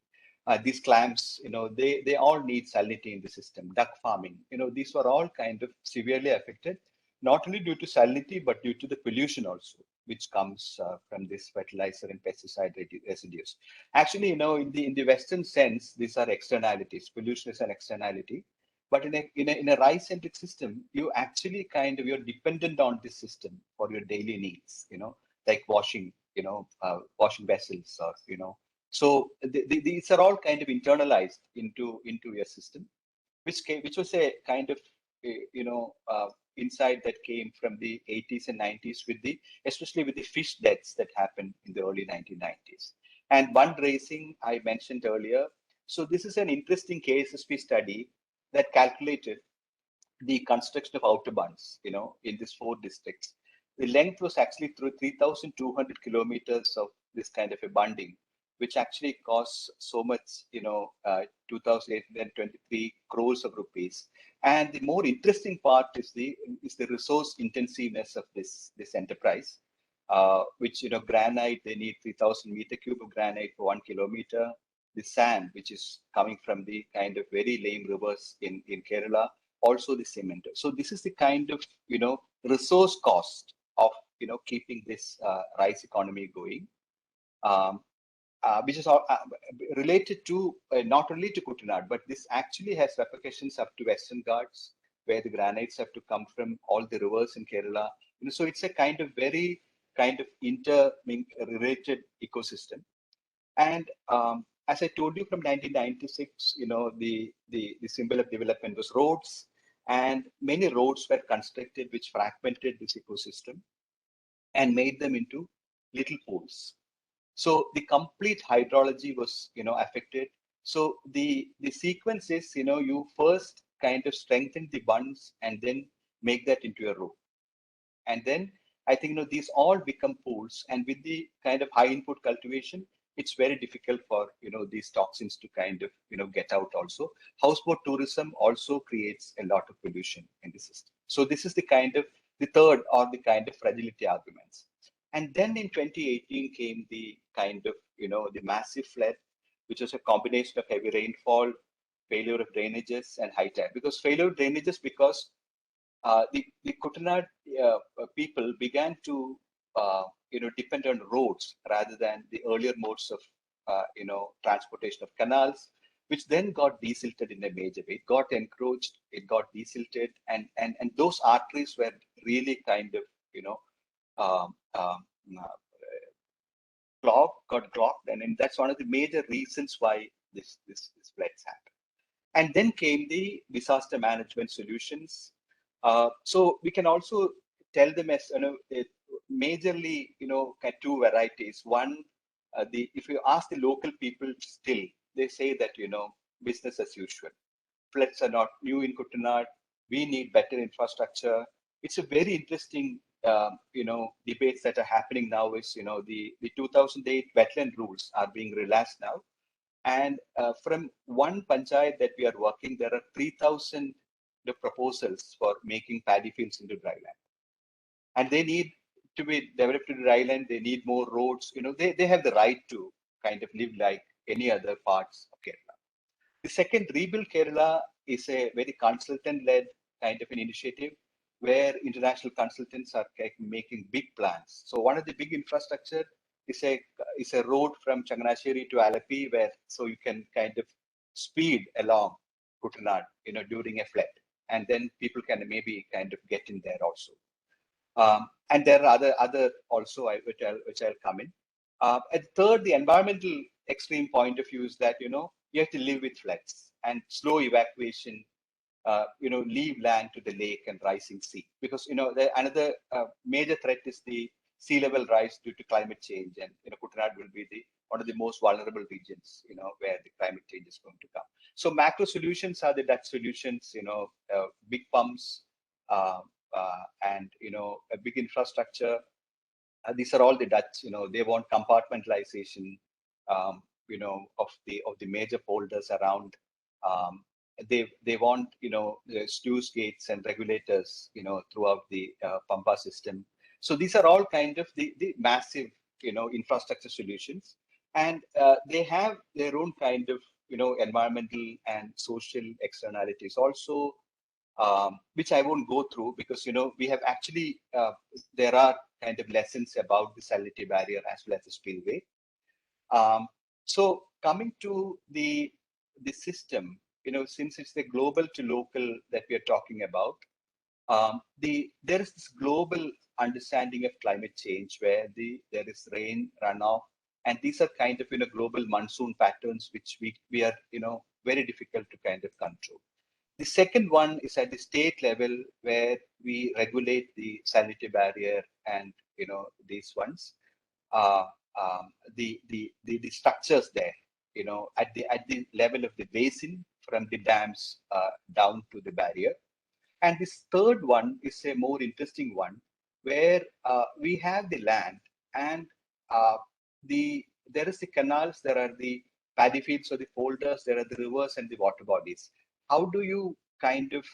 Speaker 5: These clams, you know, they all need salinity in the system. Duck farming, you know, these were all kind of severely affected, not only due to salinity, but due to the pollution also, which comes from this fertilizer and pesticide residues. Actually, you know, in the Western sense, these are externalities. Pollution is an externality. But in a rice-centric system, you actually kind of, you're dependent on this system for your daily needs, you know, like washing, you know, washing vessels, or, you know. So these are all kind of internalized into your system, which was a kind of, you know, insight that came from the 80s and 90s especially with the fish deaths that happened in the early 1990s. And bund racing I mentioned earlier. So this is an interesting case as we study that calculated the construction of outer bunds, you know, in these 4 districts. The length was actually through 3,200 kilometers of this kind of a bunding, which actually costs so much, 2,823 crores of rupees. And the more interesting part is the resource intensiveness of this enterprise, which, granite, they need 3,000 meter cube of granite for 1 kilometer. The sand, which is coming from the kind of very lame rivers in Kerala, also the cement. So this is the kind of, resource cost of, keeping this rice economy going. Which is related to not only to Kutanad, but this actually has repercussions up to Western Ghats, where the granites have to come from all the rivers in Kerala. So it's a kind of very interrelated ecosystem. And as I told you, from 1996, the symbol of development was roads, and many roads were constructed which fragmented this ecosystem and made them into little pools. So the complete hydrology was, affected. So the sequence is, you first kind of strengthen the bunds and then make that into a road. And then I think, these all become pools. And with the kind of high input cultivation, it's very difficult for, these toxins to kind of, get out also. Houseboat tourism also creates a lot of pollution in the system. So this is the kind of the third or the kind of fragility arguments. And then in 2018 came the kind of, the massive flood, which was a combination of heavy rainfall, failure of drainages, and high tide. Because failure of drainages, because the Kutanad people began to, depend on roads rather than the earlier modes of, transportation of canals, which then got desilted in a major way. It got encroached, it got desilted, and those arteries were really kind of, got clogged, and that's one of the major reasons why this floods happened. And then came the disaster management solutions. So we can also tell them as, majorly, two varieties. One, if you ask the local people, still they say that, business as usual. Floods are not new in Kutanad. We need better infrastructure. It's a very interesting, debates that are happening now. Is, the 2008 wetland rules are being relaxed now. And from one panchayat that we are working, there are 3,000 proposals for making paddy fields into dry land. And they need to be developed into dry land. They need more roads. They have the right to kind of live like any other parts of Kerala. The second, Rebuild Kerala, is a very consultant-led kind of an initiative where international consultants are making big plans. So one of the big infrastructure is a road from Changanasheri to Alapi, where so you can kind of speed along Kutanad, during a flood, and then people can maybe kind of get in there also. And there are other also which I'll come in. And third, the environmental extreme point of view is that you have to live with floods and slow evacuation. Leave land to the lake and rising sea, because another major threat is the sea level rise due to climate change, and Kutanad will be one of the most vulnerable regions, where the climate change is going to come. So macro solutions are the Dutch solutions, big pumps, and a big infrastructure. These are all the Dutch. They want compartmentalization, of the major folders around. They want the sluice gates and regulators throughout the Pampa system. So these are all kind of the massive infrastructure solutions, and they have their own kind of environmental and social externalities also, which I won't go through, because we have actually there are kind of lessons about the salinity barrier as well as the spillway. So coming to the system, since it's the global to local that we are talking about, there is this global understanding of climate change where there is rain runoff, and these are kind of global monsoon patterns which we are very difficult to kind of control. The second one is at the state level, where we regulate the salinity barrier and these ones. The structures there, at the level of the basin, from the dams down to the barrier. And this third one is a more interesting one, where we have the land, and the there is the canals, there are the paddy fields or the folders, there are the rivers and the water bodies. How do you kind of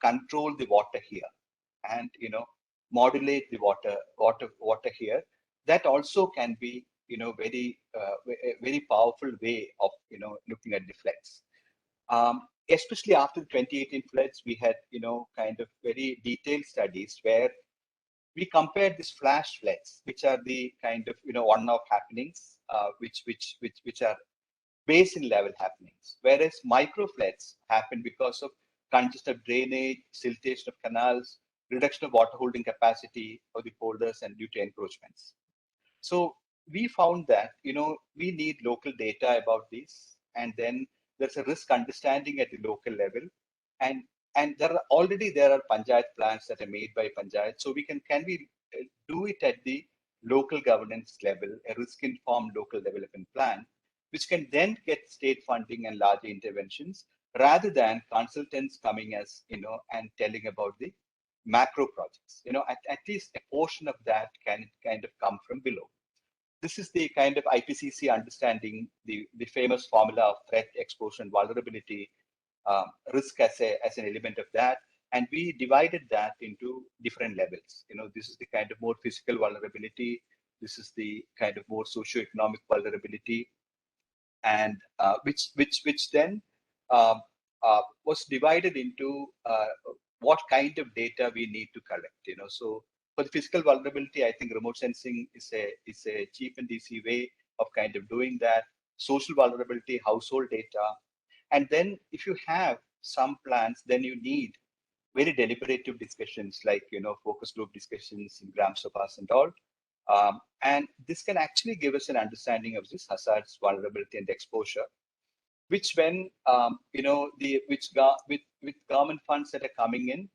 Speaker 5: control the water here and modulate the water here? That also can be very a very powerful way of looking at the floods. Especially after the 2018 floods, we had kind of very detailed studies where we compared these flash floods, which are the kind of one-off happenings, which are basin level happenings, whereas micro floods happen because of congested drainage, siltation of canals, reduction of water holding capacity of the folders, and due to encroachments. So we found that we need local data about this, and then there's a risk understanding at the local level, and there are panchayat plans that are made by panchayat. So can we do it at the local governance level, a risk-informed local development plan, which can then get state funding and larger interventions, rather than consultants coming as and telling about the macro projects. At least a portion of that can kind of come from below. This is the kind of IPCC understanding, the famous formula of threat, exposure, and vulnerability, risk as an element of that. And we divided that into different levels. This is the kind of more physical vulnerability. This is the kind of more socioeconomic vulnerability, and which then was divided into what kind of data we need to collect. So for the physical vulnerability, I think remote sensing is a cheap and easy way of kind of doing that. Social vulnerability, household data, and then if you have some plans, then you need very deliberative discussions like focus group discussions in gram sabhas and all. And this can actually give us an understanding of this hazards, vulnerability, and exposure, which when with government funds that are coming in,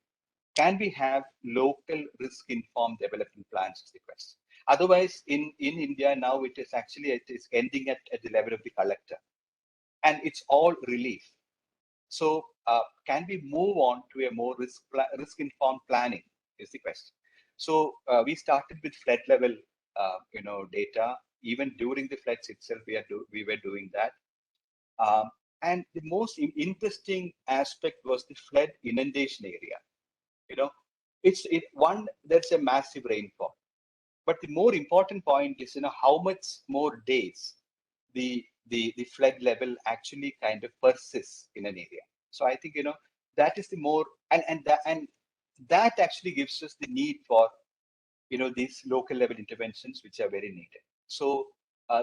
Speaker 5: can we have local risk-informed development plans is the question. Otherwise, in India now, it is ending at the level of the collector, and it's all relief. So can we move on to a more risk-informed planning is the question. So we started with flood level data. Even during the floods itself, we were doing that. And the most interesting aspect was the flood inundation area. There's a massive rainfall, but the more important point is how much more days the flood level actually kind of persists in an area. So I think that is the more, and that actually gives us the need for these local level interventions, which are very needed. So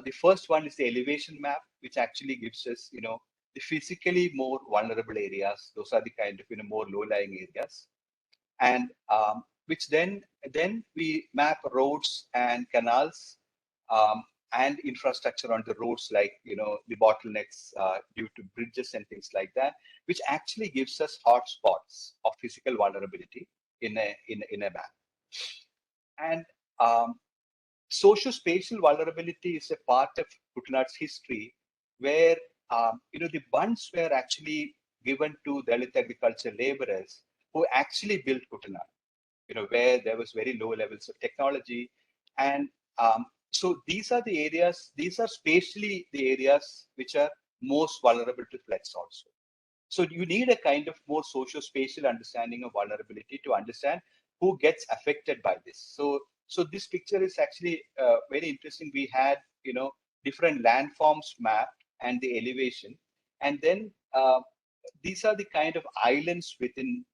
Speaker 5: the first one is the elevation map, which actually gives us the physically more vulnerable areas. Those are the kind of more low-lying areas, and which then we map roads and canals and infrastructure on the roads, like the bottlenecks due to bridges and things like that, which actually gives us hotspots of physical vulnerability in a map. And socio-spatial vulnerability is a part of Kuttanad's history, where the bunds were actually given to Dalit agriculture laborers who actually built Kuttanad, where there was very low levels of technology. And so these are the areas, these are spatially the areas which are most vulnerable to floods also. So you need a kind of more socio-spatial understanding of vulnerability to understand who gets affected by this. So this picture is actually very interesting. We had, different landforms mapped and the elevation, and then these are the kind of islands within,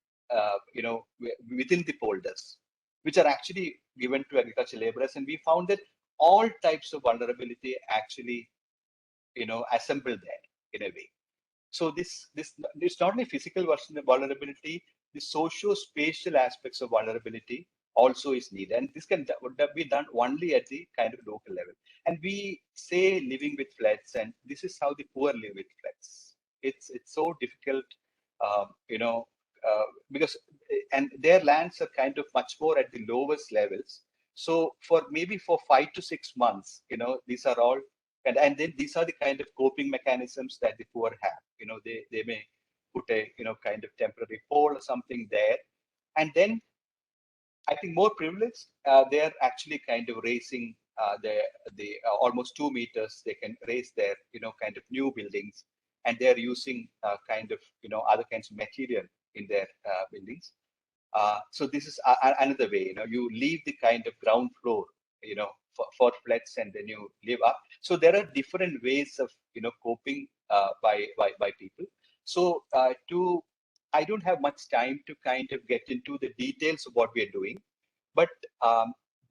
Speaker 5: within the polders, which are actually given to agricultural laborers. And we found that all types of vulnerability actually, assembled there in a way. So this it's not only physical vulnerability, the socio-spatial aspects of vulnerability also is needed, and this would be done only at the kind of local level. And we say living with floods, and this is how the poor live with floods. It's so difficult, because and their lands are kind of much more at the lowest levels. So for maybe for 5 to 6 months, these are all. And then these are the kind of coping mechanisms that the poor have. They may put a kind of temporary pole or something there, and then I think more privileged, they are actually kind of raising the almost 2 meters, they can raise their, kind of new buildings, and they're using kind of, other kinds of material in their buildings. So this is another way, you leave the kind of ground floor, for floods, and then you live up. So there are different ways of, coping by people. So I don't have much time to kind of get into the details of what we are doing, but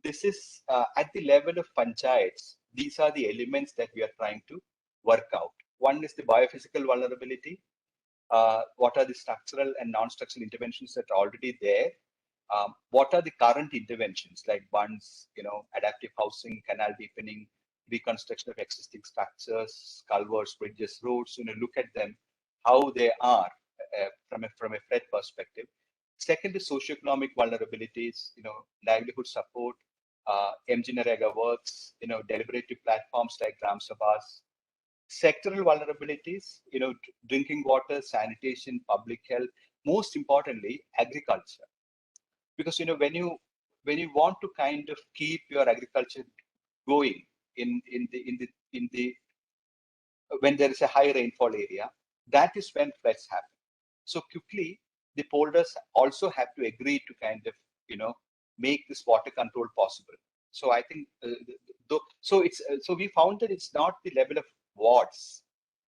Speaker 5: this is at the level of panchayats. These are the elements that we are trying to work out. One is the biophysical vulnerability. What are the structural and non-structural interventions that are already there? What are the current interventions like bunds, adaptive housing, canal deepening, reconstruction of existing structures, culverts, bridges, roads? Look at them, how they are from a flood perspective. Second is socioeconomic vulnerabilities, livelihood support, Narayanan works, deliberative platforms like Gram Sabhas. Sectoral vulnerabilities, drinking water, sanitation, public health, most importantly, agriculture. Because when you want to kind of keep your agriculture going in the when there is a high rainfall area, that is when floods happen. So quickly, the polders also have to agree to kind of, make this water control possible. So I think, so we found that it's not the level of wards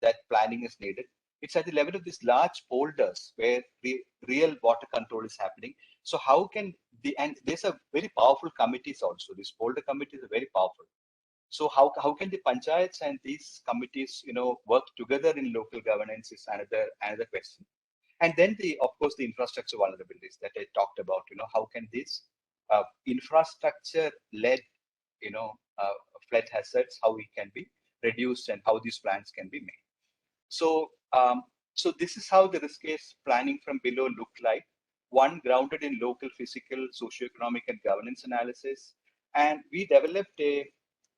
Speaker 5: that planning is needed. It's at the level of these large polders where the real water control is happening. So how can and there's a very powerful committees also. These polder committees are very powerful. So how can the panchayats and these committees, work together in local governance is another question. And then of course, the infrastructure vulnerabilities that I talked about, how can this infrastructure-led, flood hazards, how it can be reduced and how these plans can be made. So, so this is how the risk-based planning from below look like. One, grounded in local physical, socioeconomic, and governance analysis. And we developed a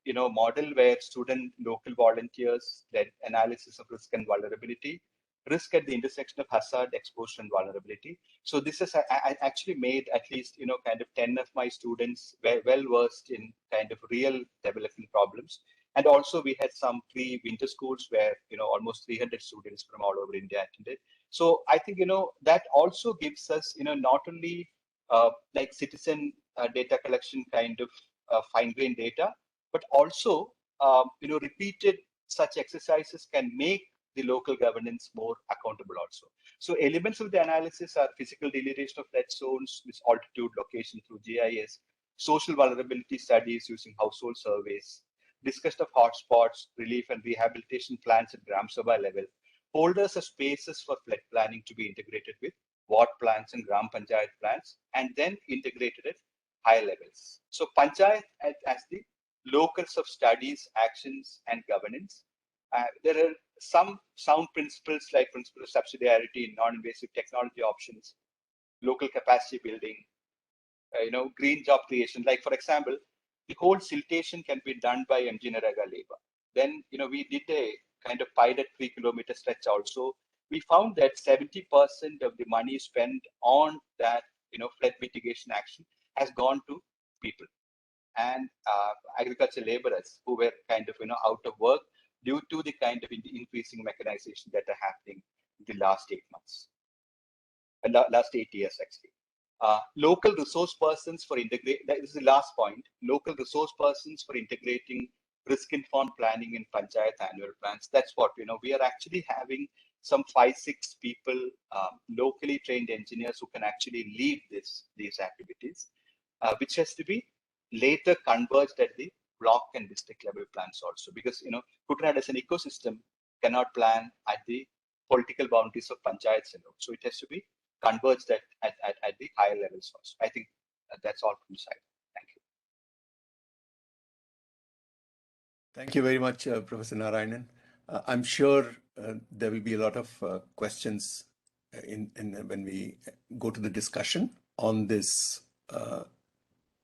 Speaker 5: model where student local volunteers led analysis of risk and vulnerability, risk at the intersection of hazard, exposure, and vulnerability. So this is, I actually made at least, kind of 10 of my students well-versed in kind of real development problems. And also we had some free winter schools where, almost 300 students from all over India attended. So I think, that also gives us, not only like citizen data collection kind of fine-grained data, but also, repeated such exercises can make the local governance more accountable also. So elements of the analysis are physical delineation of flood zones with altitude location through GIS, social vulnerability studies using household surveys, discussion of hotspots, relief and rehabilitation plans at Gram Sabha level. Polders are spaces for flood planning to be integrated with ward plans and Gram Panchayat plans, and then integrated at higher levels. So Panchayat as the locus of studies, actions, and governance. There are some sound principles like principle of subsidiarity, non-invasive technology options, local capacity building, green job creation. Like for example, the whole siltation can be done by Narayanan labor. Then, we did a kind of pilot 3-kilometer stretch also. We found that 70% of the money spent on that, flood mitigation action has gone to people and agriculture laborers who were kind of, out of work due to the kind of increasing mechanization that are happening in the last 8 months, last 8 years actually. Local resource persons for integrate. This is the last point. Local resource persons for integrating risk-informed planning in panchayat annual plans. That's what we are actually having some 5-6 people, locally trained engineers who can actually lead these activities, which has to be later converged at the block and district level plans also, because Kutanad as an ecosystem cannot plan at the political boundaries of panchayats alone. So it has to be converged at the higher levels also. I think that's all from the side. Thank you.
Speaker 2: Thank you very much, Professor Narayanan. I'm sure there will be a lot of questions when we go to the discussion on this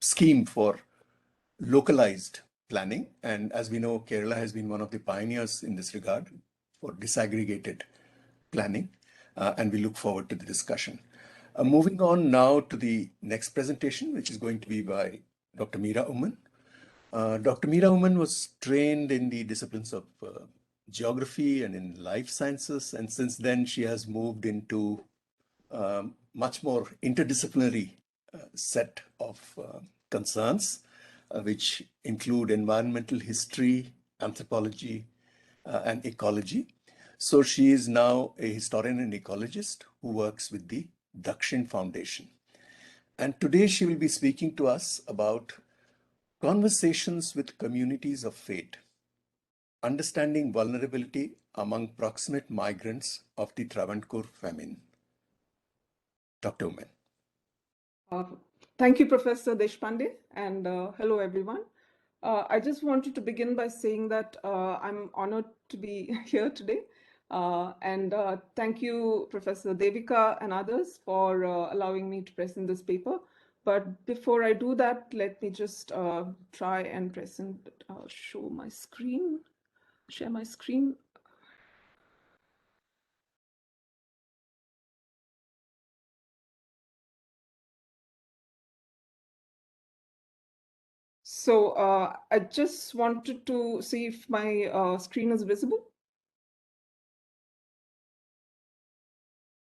Speaker 2: scheme for localized planning. And as we know, Kerala has been one of the pioneers in this regard for disaggregated planning, and we look forward to the discussion. Moving on now to the next presentation, which is going to be by Dr. Meera Oommen, Dr. Meera Oommen was trained in the disciplines of geography and in life sciences, and since then she has moved into much more interdisciplinary set of concerns, which include environmental history, anthropology, and ecology. So she is now a historian and ecologist who works with the Dakshin Foundation. And today she will be speaking to us about conversations with communities of fate, understanding vulnerability among proximate migrants of the Travancore famine. Dr. Oommen.
Speaker 6: Thank you, Professor Deshpande, and hello, everyone. I just wanted to begin by saying that I'm honored to be here today. And thank you, Professor Devika and others for allowing me to present this paper. But before I do that, let me just try and show my screen, share my screen. So I just wanted to see if my screen is visible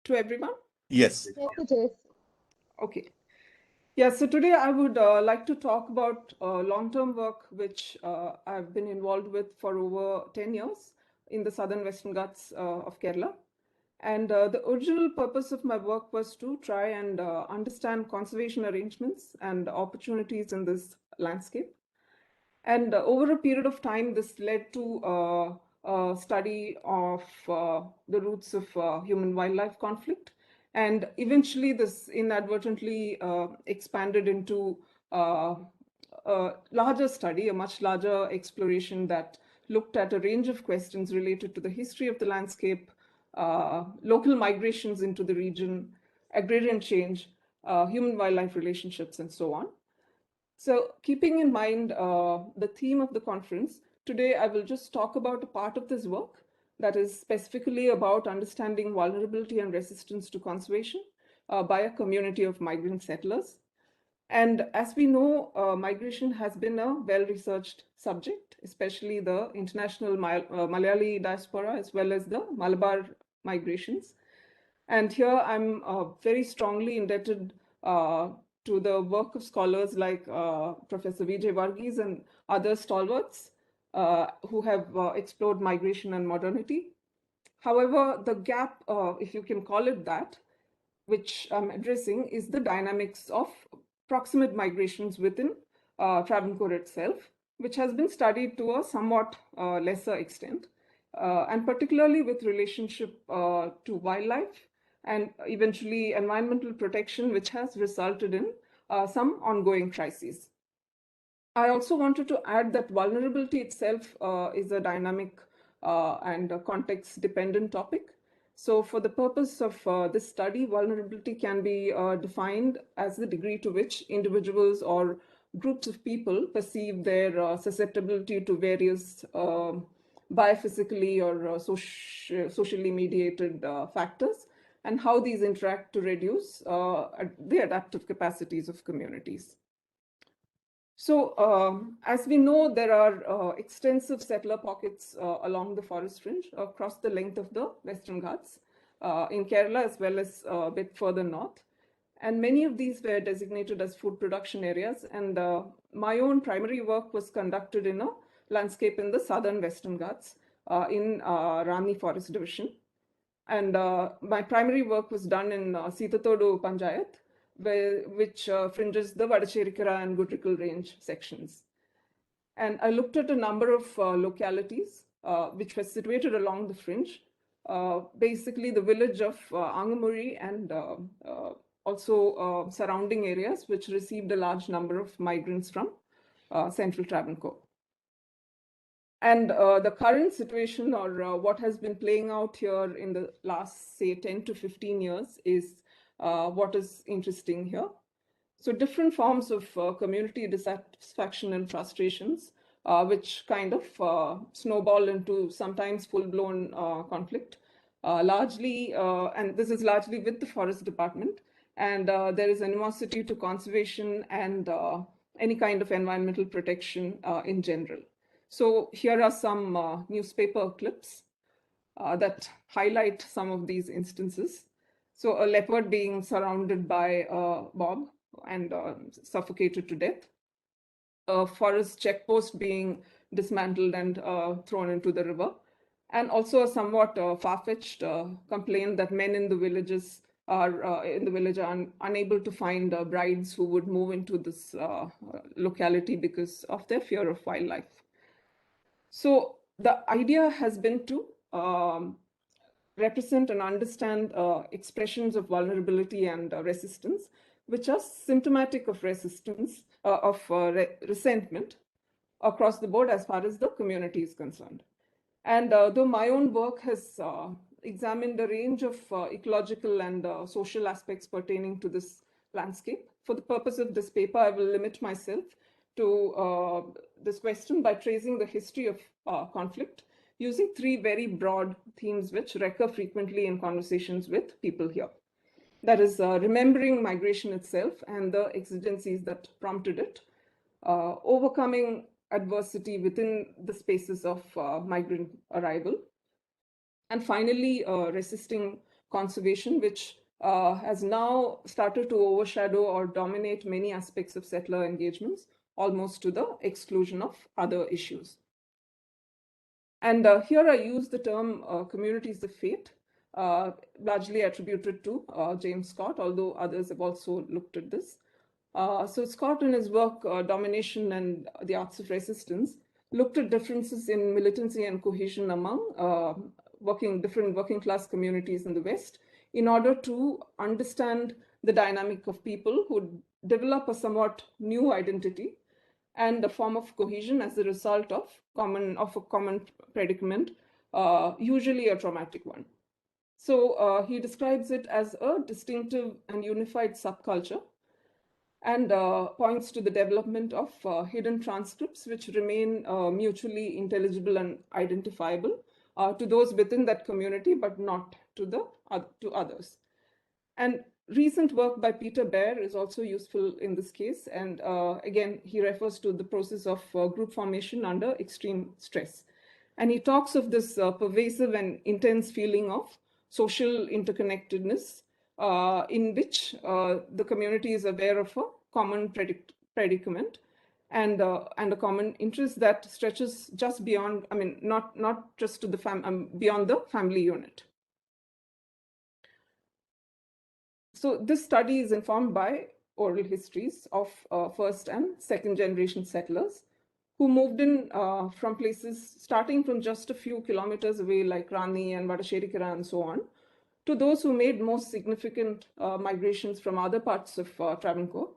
Speaker 6: to everyone.
Speaker 2: Yes.
Speaker 7: Yes, it is.
Speaker 6: Okay. Yeah, so today I would like to talk about long-term work which I've been involved with for over 10 years in the southern Western Ghats of Kerala. And the original purpose of my work was to try and understand conservation arrangements and opportunities in this landscape. And over a period of time, this led to a study of the roots of human-wildlife conflict. And eventually, this inadvertently expanded into a larger study, a much larger exploration that looked at a range of questions related to the history of the landscape, local migrations into the region, agrarian change, human-wildlife relationships, and so on. So keeping in mind the theme of the conference, today I will just talk about a part of this work that is specifically about understanding vulnerability and resistance to conservation by a community of migrant settlers. And as we know, migration has been a well-researched subject, especially the international Malayali diaspora, as well as the Malabar migrations. And here I'm very strongly indebted to the work of scholars like Professor Vijay Varghese and other stalwarts who have explored migration and modernity. However, the gap, if you can call it that, which I'm addressing, is the dynamics of proximate migrations within Travancore itself, which has been studied to a somewhat lesser extent, and particularly with relationship to wildlife and eventually environmental protection, which has resulted in some ongoing crises. I also wanted to add that vulnerability itself is a dynamic and a context-dependent topic. So for the purpose of this study, vulnerability can be defined as the degree to which individuals or groups of people perceive their susceptibility to various biophysically or socially mediated factors, and how these interact to reduce the adaptive capacities of communities. So as we know, there are extensive settler pockets along the forest fringe across the length of the Western Ghats in Kerala, as well as a bit further north. And many of these were designated as food production areas. And my own primary work was conducted in a landscape in the southern Western Ghats in Rani Forest Division. And my primary work was done in Sitatodu Panchayat, which fringes the Vadacherikara and Gudrikal range sections. And I looked at a number of localities which were situated along the fringe, basically the village of Angamuri and also surrounding areas which received a large number of migrants from central Travancore. And the current situation, or what has been playing out here in the last, say, 10 to 15 years is what is interesting here. So different forms of community dissatisfaction and frustrations, which kind of snowball into sometimes full-blown conflict, largely, and this is largely with the forest department. And there is animosity to conservation and any kind of environmental protection in general. So here are some newspaper clips that highlight some of these instances. So a leopard being surrounded by a mob and suffocated to death. A forest checkpost being dismantled and thrown into the river. And also a somewhat far-fetched complaint that men in the villages are unable to find brides who would move into this locality because of their fear of wildlife. So the idea has been to represent and understand expressions of vulnerability and resistance, which are symptomatic of resistance, resentment across the board as far as the community is concerned. And though my own work has examined a range of ecological and social aspects pertaining to this landscape, for the purpose of this paper, I will limit myself to this question by tracing the history of conflict using three very broad themes which recur frequently in conversations with people here. That is remembering migration itself and the exigencies that prompted it, overcoming adversity within the spaces of migrant arrival, and finally resisting conservation, which has now started to overshadow or dominate many aspects of settler engagements, almost to the exclusion of other issues. And here I use the term communities of fate, largely attributed to James Scott, although others have also looked at this. So Scott, in his work, Domination and the Arts of Resistance, looked at differences in militancy and cohesion among different working class communities in the West in order to understand the dynamic of people who develop a somewhat new identity and a form of cohesion as a result of a common predicament, usually a traumatic one. So he describes it as a distinctive and unified subculture, and points to the development of hidden transcripts which remain mutually intelligible and identifiable to those within that community, but not to others. And recent work by Peter Baer is also useful in this case. And again, he refers to the process of group formation under extreme stress. And he talks of this pervasive and intense feeling of social interconnectedness in which the community is aware of a common predicament and a common interest that stretches just beyond, I mean, not just to the beyond the family unit. So this study is informed by oral histories of first and second generation settlers who moved in from places starting from just a few kilometers away, like Rani and Vadasherikara and so on, to those who made most significant migrations from other parts of Travancore,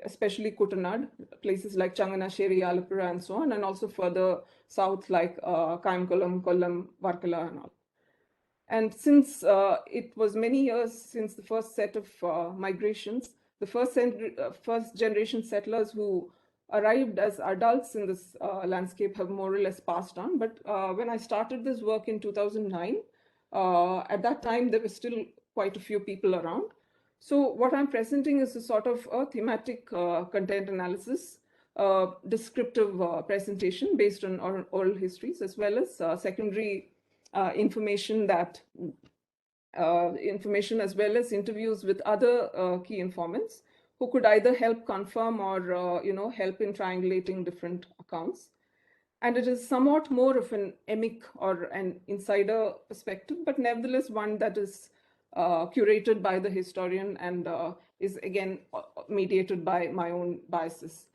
Speaker 6: especially Kutanad, places like Changanasheri, Alapura, and so on, and also further south like Kayamkulam, Kollam, Varkala, and all. And since it was many years since the first set of migrations, the first generation settlers who arrived as adults in this landscape have more or less passed on. But when I started this work in 2009, at that time, there were still quite a few people around. So what I'm presenting is a sort of a thematic content analysis, descriptive presentation based on oral histories, as well as secondary information as well as interviews with other key informants who could either help confirm or help in triangulating different accounts. And it is somewhat more of an emic or an insider perspective, but nevertheless one that is curated by the historian and is again mediated by my own biases.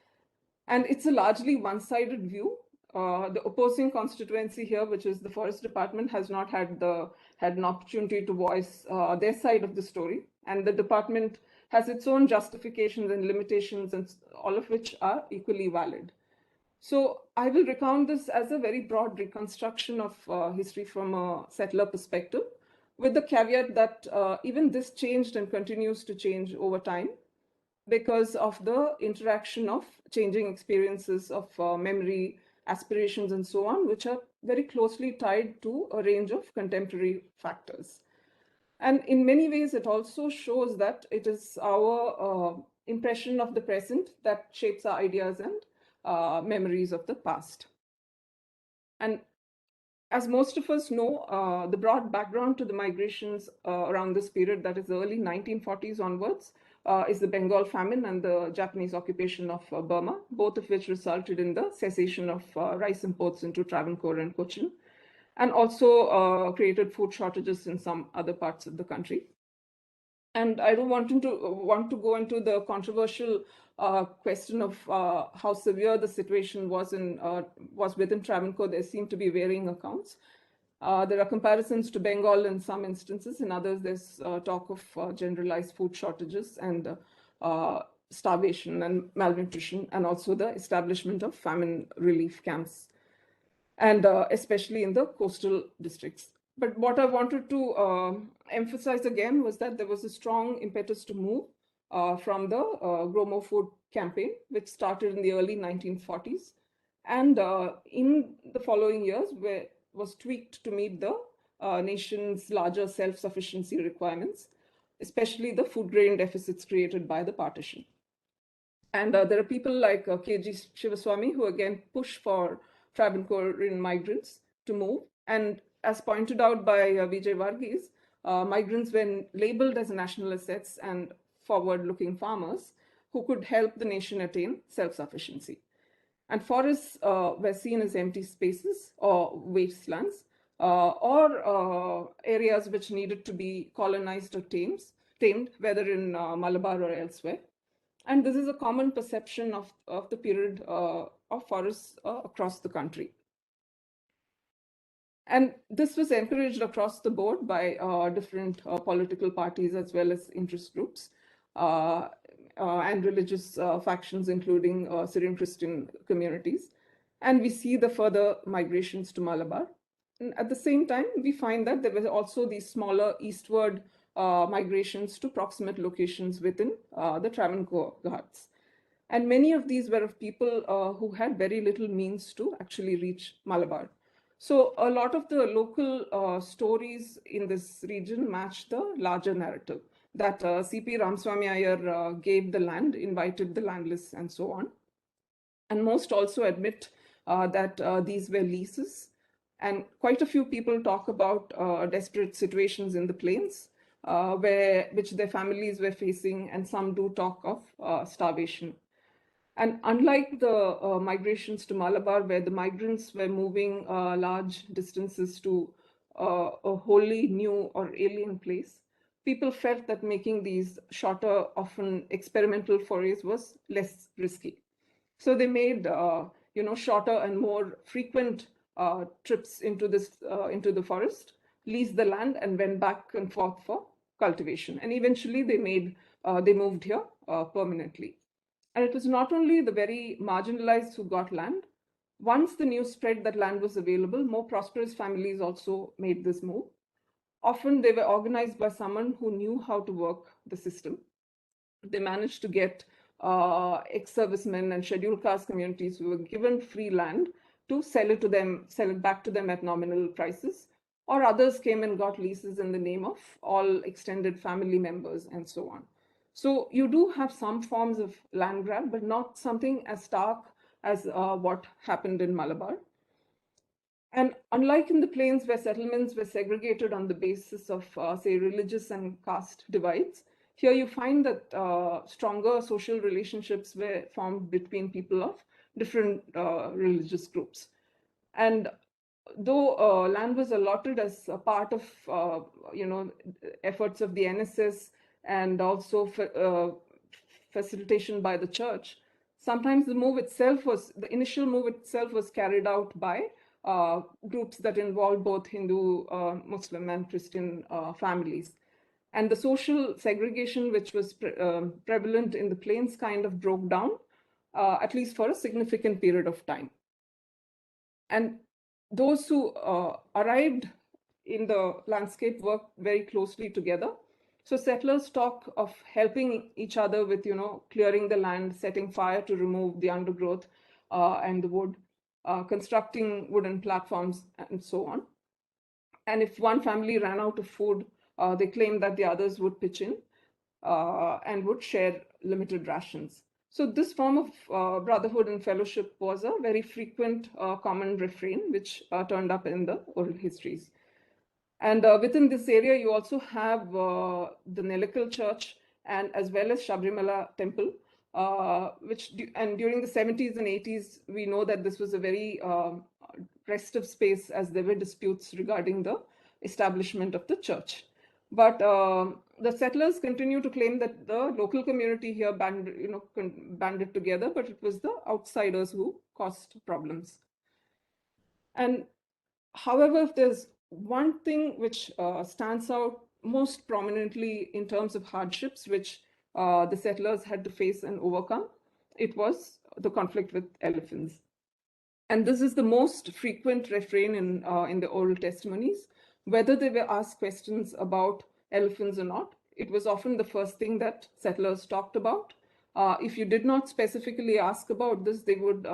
Speaker 6: And it's a largely one-sided view. The opposing constituency here, which is the Forest Department, has not had an opportunity to voice their side of the story. And the department has its own justifications and limitations, and all of which are equally valid. So I will recount this as a very broad reconstruction of history from a settler perspective, with the caveat that even this changed and continues to change over time because of the interaction of changing experiences of memory, aspirations, and so on, which are very closely tied to a range of contemporary factors. And in many ways, it also shows that it is our impression of the present that shapes our ideas and memories of the past. And as most of us know, the broad background to the migrations around this period, that is the early 1940s onwards, is the Bengal famine and the Japanese occupation of Burma, both of which resulted in the cessation of rice imports into Travancore and Cochin, and also created food shortages in some other parts of the country. And I don't want to go into the controversial question of how severe the situation was within Travancore. There seem to be varying accounts. There are comparisons to Bengal in some instances. In others, there's talk of generalized food shortages and starvation and malnutrition, and also the establishment of famine relief camps, and especially in the coastal districts. But what I wanted to emphasize again was that there was a strong impetus to move from the Grow More Food campaign, which started in the early 1940s. And in the following years, was tweaked to meet the nation's larger self-sufficiency requirements, especially the food grain deficits created by the partition. And there are people like K.G. Shivaswamy who again push for Travancorean migrants to move. And as pointed out by Vijay Varghese, migrants were labeled as national assets and forward-looking farmers who could help the nation attain self-sufficiency. And forests were seen as empty spaces or wastelands, or areas which needed to be colonized or tamed, whether in Malabar or elsewhere. And this is a common perception of the period of forests across the country. And this was encouraged across the board by different political parties as well as interest groups and religious factions, including Syrian Christian communities. And we see the further migrations to Malabar. And at the same time, we find that there were also these smaller eastward migrations to proximate locations within the Travancore Ghats. And many of these were of people who had very little means to actually reach Malabar. So a lot of the local stories in this region match the larger narrative that C.P. Ramaswamy Iyer gave the land, invited the landless, and so on. And most also admit that these were leases. And quite a few people talk about desperate situations in the plains, which their families were facing, and some do talk of starvation. And unlike the migrations to Malabar, where the migrants were moving large distances to a wholly new or alien place, people felt that making these shorter, often experimental forays was less risky. So they made shorter and more frequent trips into the forest, leased the land, and went back and forth for cultivation. And eventually they moved here permanently. And it was not only the very marginalized who got land. Once the news spread that land was available, more prosperous families also made this move. Often they were organized by someone who knew how to work the system. They managed to get ex-servicemen and scheduled caste communities who were given free land to sell it back to them at nominal prices, or others came and got leases in the name of all extended family members and so on. So you do have some forms of land grab, but not something as stark as what happened in Malabar. And unlike in the plains where settlements were segregated on the basis of, say, religious and caste divides, here you find that stronger social relationships were formed between people of different religious groups. And though land was allotted as a part of efforts of the NSS and also facilitation by the church, sometimes the initial move itself was carried out by groups that involved both Hindu, Muslim, and Christian families. And the social segregation which was prevalent in the plains kind of broke down, at least for a significant period of time. And those who arrived in the landscape worked very closely together. So settlers talk of helping each other with, clearing the land, setting fire to remove the undergrowth and the wood, constructing wooden platforms, and so on. And if one family ran out of food, they claimed that the others would pitch in and would share limited rations. So this form of brotherhood and fellowship was a very frequent common refrain, which turned up in the oral histories. And within this area, you also have the Nellikal Church and as well as Sabrimala Temple, and during the 70s and 80s, we know that this was a very restive space as there were disputes regarding the establishment of the church. But the settlers continue to claim that the local community here banded together, but it was the outsiders who caused problems. And however, if there's one thing which stands out most prominently in terms of hardships which the settlers had to face and overcome, it was the conflict with elephants. And this is the most frequent refrain in the oral testimonies. Whether they were asked questions about elephants or not, it was often the first thing that settlers talked about. If you did not specifically ask about this, they would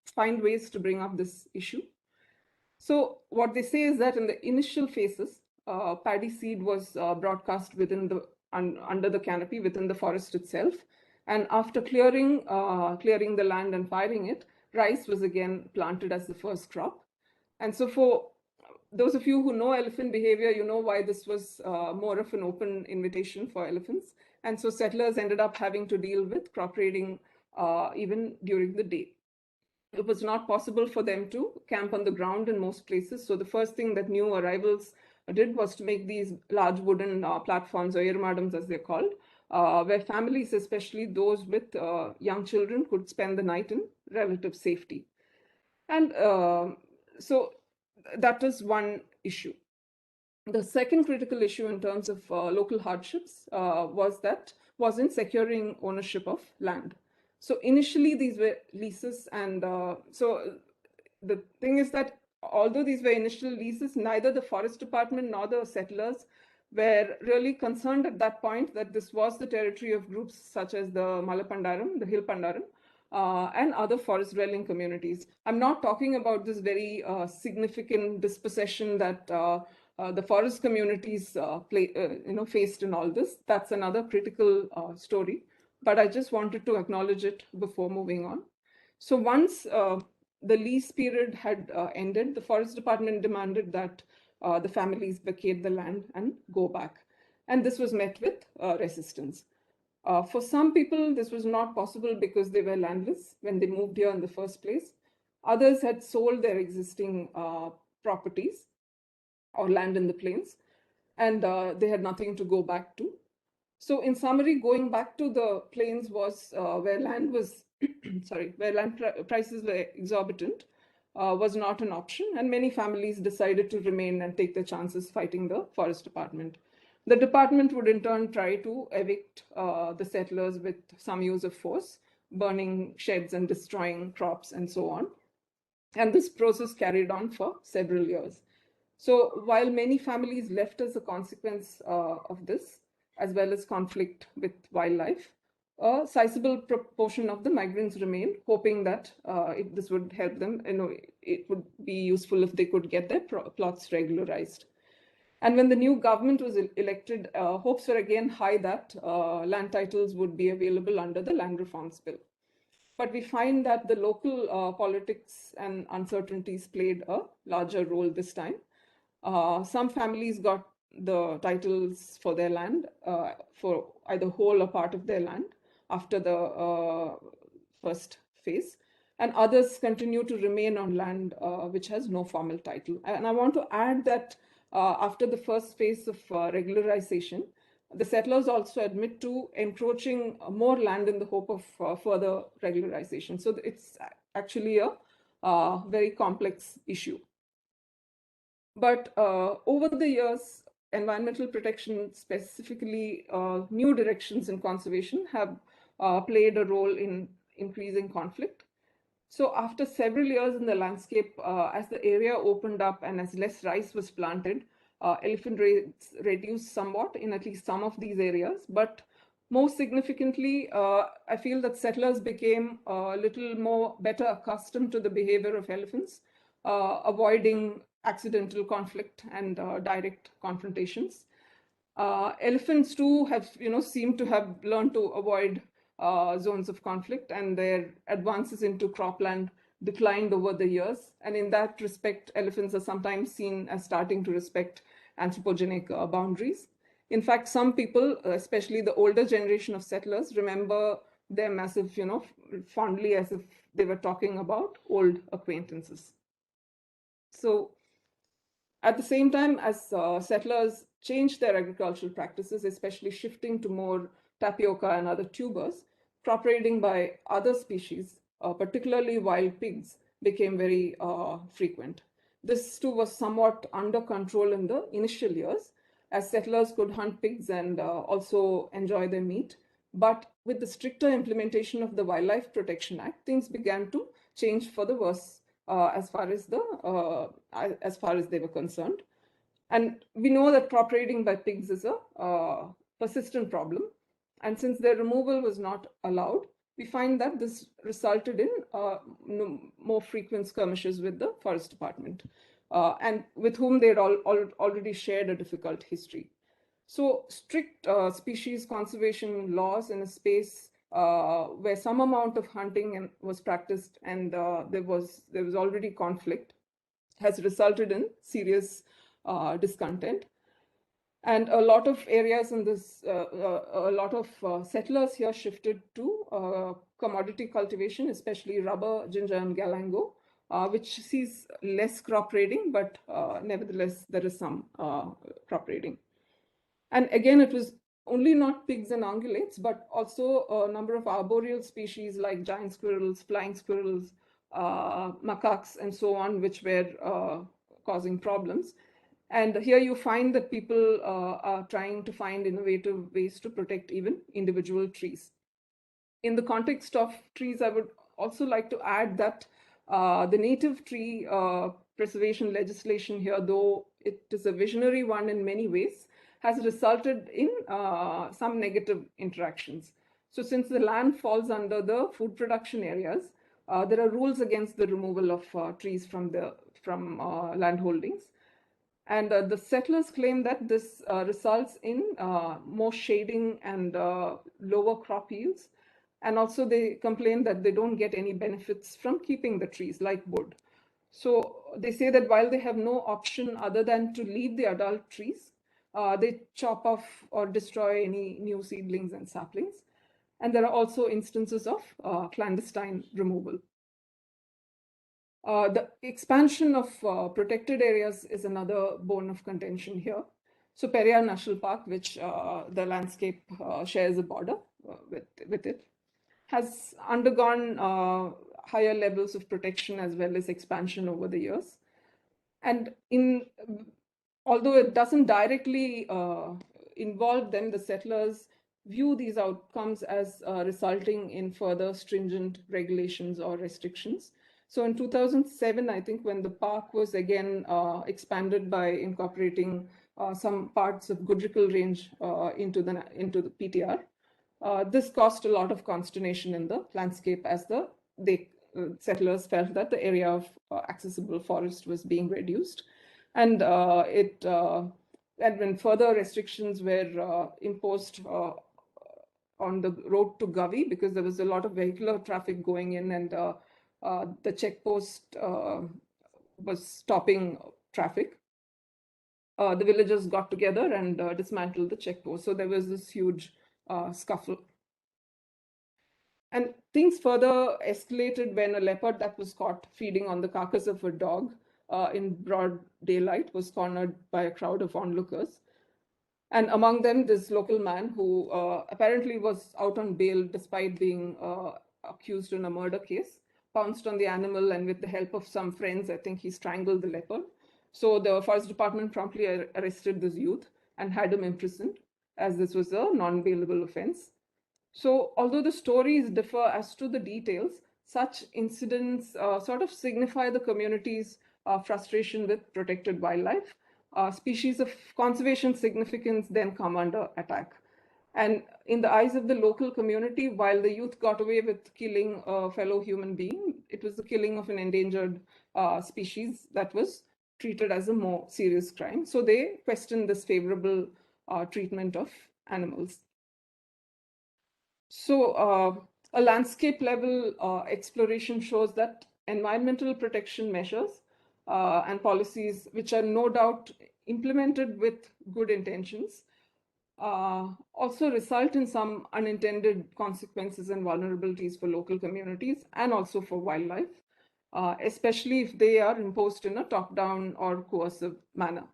Speaker 6: find ways to bring up this issue. So what they say is that in the initial phases, paddy seed was broadcast under the canopy within the forest itself. And after clearing the land and firing it, rice was again planted as the first crop. And so for those of you who know elephant behavior, you know why this was more of an open invitation for elephants. And so settlers ended up having to deal with crop raiding even during the day. It was not possible for them to camp on the ground in most places. So the first thing that new arrivals did was to make these large wooden platforms, or irmadams as they're called, where families, especially those with young children, could spend the night in relative safety. And so that is one issue. The second critical issue in terms of local hardships was in securing ownership of land. So initially these were leases, and so the thing is that although these were initial leases, neither the forest department nor the settlers were really concerned at that point that this was the territory of groups such as the Malapandaram, the Hill Pandaram, and other forest dwelling communities. I'm not talking about this very significant dispossession that the forest communities faced in all this. That's another critical story, but I just wanted to acknowledge it before moving on. So once the lease period had ended, the forest department demanded that the families vacate the land and go back. And this was met with resistance. For some people, this was not possible because they were landless when they moved here in the first place. Others had sold their existing properties or land in the plains, and they had nothing to go back to. So in summary, going back to the plains was where land was, where land prices were exorbitant, was not an option, and many families decided to remain and take their chances fighting the forest department. The department would in turn try to evict the settlers with some use of force, burning sheds and destroying crops and so on. And this process carried on for several years. So while many families left as a consequence of this, as well as conflict with wildlife, a sizable proportion of the migrants remained, hoping that if this would help them, it would be useful if they could get their plots regularized. And when the new government was elected, hopes were again high that land titles would be available under the Land Reforms Bill. But we find that the local politics and uncertainties played a larger role this time. Some families got the titles for their land, for either whole or part of their land after the first phase, and others continue to remain on land which has no formal title. And I want to add that after the first phase of regularization, the settlers also admit to encroaching more land in the hope of further regularization. So it's actually a very complex issue. But over the years, environmental protection, specifically new directions in conservation, have played a role in increasing conflict. So after several years in the landscape, as the area opened up and as less rice was planted, elephant raids reduced somewhat in at least some of these areas. But most significantly, I feel that settlers became a little more better accustomed to the behavior of elephants, avoiding accidental conflict and direct confrontations. Elephants too have, seem to have learned to avoid zones of conflict, and their advances into cropland declined over the years. And in that respect, elephants are sometimes seen as starting to respect anthropogenic boundaries. In fact, some people, especially the older generation of settlers, remember them as if, fondly as if they were talking about old acquaintances. So at the same time, as settlers changed their agricultural practices, especially shifting to more tapioca and other tubers, crop raiding by other species, particularly wild pigs, became very frequent. This too was somewhat under control in the initial years, as settlers could hunt pigs and also enjoy their meat. But with the stricter implementation of the Wildlife Protection Act, things began to change for the worse as far as they were concerned. And we know that crop raiding by pigs is a persistent problem. And since their removal was not allowed, we find that this resulted in more frequent skirmishes with the Forest Department, and with whom they had already shared a difficult history. So strict species conservation laws in a space where some amount of hunting was practiced and there was already conflict has resulted in serious discontent. And a lot of areas in this, a lot of settlers here shifted to commodity cultivation, especially rubber, ginger, and galango, which sees less crop raiding, but nevertheless, there is some crop raiding. And again, it was only not pigs and ungulates, but also a number of arboreal species like giant squirrels, flying squirrels, macaques, and so on, which were causing problems. And here you find that people are trying to find innovative ways to protect even individual trees. In the context of trees, I would also like to add that the native tree preservation legislation here, though it is a visionary one in many ways, has resulted in some negative interactions. So since the land falls under the food production areas, there are rules against the removal of trees from land holdings. And the settlers claim that this results in more shading and lower crop yields. And also they complain that they don't get any benefits from keeping the trees like wood. So they say that while they have no option other than to leave the adult trees, they chop off or destroy any new seedlings and saplings. And there are also instances of clandestine removal. The expansion of protected areas is another bone of contention here. So Periyar National Park, which the landscape shares a border with it, has undergone higher levels of protection as well as expansion over the years. And although it doesn't directly involve them, the settlers view these outcomes as resulting in further stringent regulations or restrictions. So in 2007, I think, when the park was again expanded by incorporating some parts of Gudrikal range into the PTR, this caused a lot of consternation in the landscape as the settlers felt that the area of accessible forest was being reduced. And when further restrictions were imposed on the road to Gavi, because there was a lot of vehicular traffic going in, and the checkpost was stopping traffic, the villagers got together and dismantled the checkpost. So there was this huge scuffle. And things further escalated when a leopard that was caught feeding on the carcass of a dog in broad daylight was cornered by a crowd of onlookers. And among them, this local man who apparently was out on bail despite being accused in a murder case, pounced on the animal, and with the help of some friends, I think he strangled the leopard. So the Forest Department promptly arrested this youth and had him imprisoned, as this was a non-bailable offense. So although the stories differ as to the details, such incidents sort of signify the community's frustration with protected wildlife. Species of conservation significance then come under attack. And in the eyes of the local community, while the youth got away with killing a fellow human being, it was the killing of an endangered species that was treated as a more serious crime. So they questioned this favorable treatment of animals. So a landscape level exploration shows that environmental protection measures and policies, which are no doubt implemented with good intentions, also result in some unintended consequences and vulnerabilities for local communities and also for wildlife, especially if they are imposed in a top-down or coercive manner.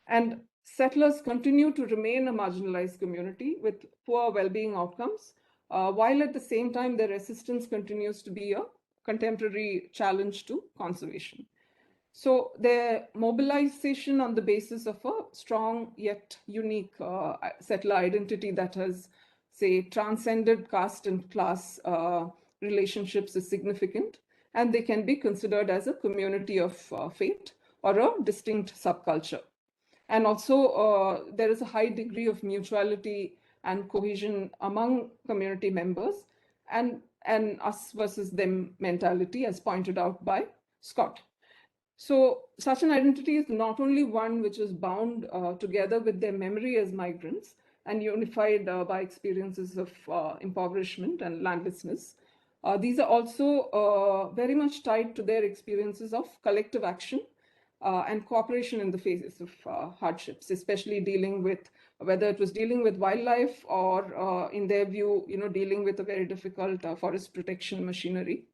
Speaker 6: And settlers continue to remain a marginalized community with poor well-being outcomes, while at the same time their resistance continues to be a contemporary challenge to conservation. So their mobilization on the basis of a strong yet unique settler identity that has, say, transcended caste and class relationships is significant, and they can be considered as a community of fate or a distinct subculture. And also there is a high degree of mutuality and cohesion among community members and us versus them mentality, as pointed out by Scott. So such an identity is not only one which is bound together with their memory as migrants and unified by experiences of impoverishment and landlessness. These are also very much tied to their experiences of collective action and cooperation in the faces of hardships, especially dealing with, whether it was dealing with wildlife or in their view, dealing with a very difficult forest protection machinery.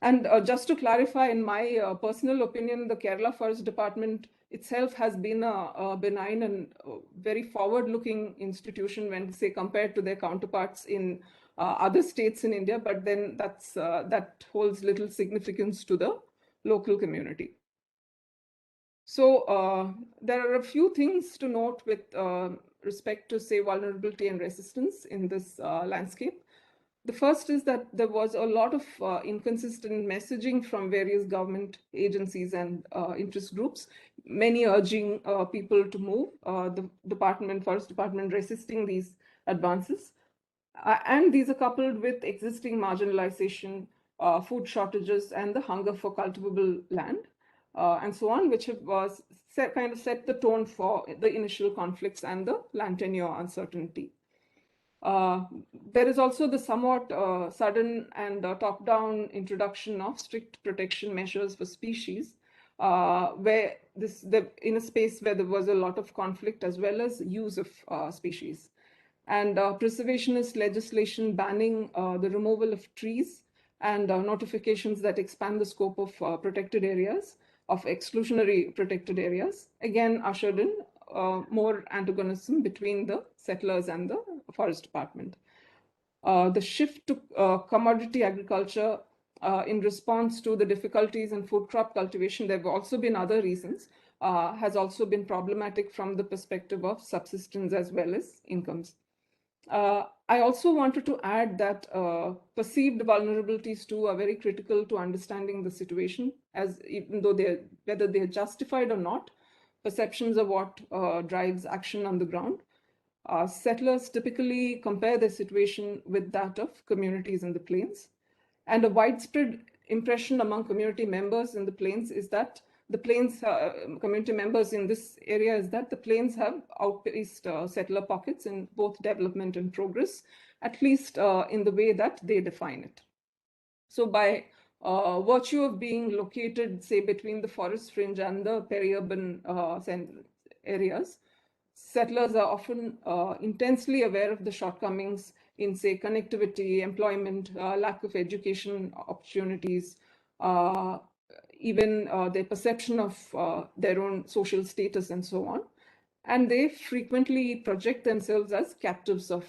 Speaker 6: And just to clarify, in my personal opinion, the Kerala Forest Department itself has been a benign and very forward-looking institution when, say, compared to their counterparts in other states in India, but then that holds little significance to the local community. So there are a few things to note with respect to, say, vulnerability and resistance in this landscape. The first is that there was a lot of inconsistent messaging from various government agencies and interest groups, many urging people to move, the Forest Department resisting these advances. And these are coupled with existing marginalization, food shortages, and the hunger for cultivable land, and so on, which was kind of set the tone for the initial conflicts and the land tenure uncertainty. There is also the somewhat sudden and top-down introduction of strict protection measures for species, where in a space where there was a lot of conflict as well as use of species. And preservationist legislation banning the removal of trees and notifications that expand the scope of protected areas, of exclusionary protected areas, again ushered in more antagonism between the settlers and the Forest Department. The shift to commodity agriculture in response to the difficulties in food crop cultivation, there have also been other reasons, has also been problematic from the perspective of subsistence as well as incomes. I also wanted to add that perceived vulnerabilities too are very critical to understanding the situation, as even though whether they are justified or not, perceptions of what drives action on the ground. Settlers typically compare their situation with that of communities in the plains. And a widespread impression among community members in the plains is that the plains, community members in this area, is that the plains have outpaced settler pockets in both development and progress, at least in the way that they define it. So by virtue of being located, say, between the forest fringe and the peri-urban areas, settlers are often intensely aware of the shortcomings in, say, connectivity, employment, lack of education opportunities, even their perception of their own social status and so on. And they frequently project themselves as captives of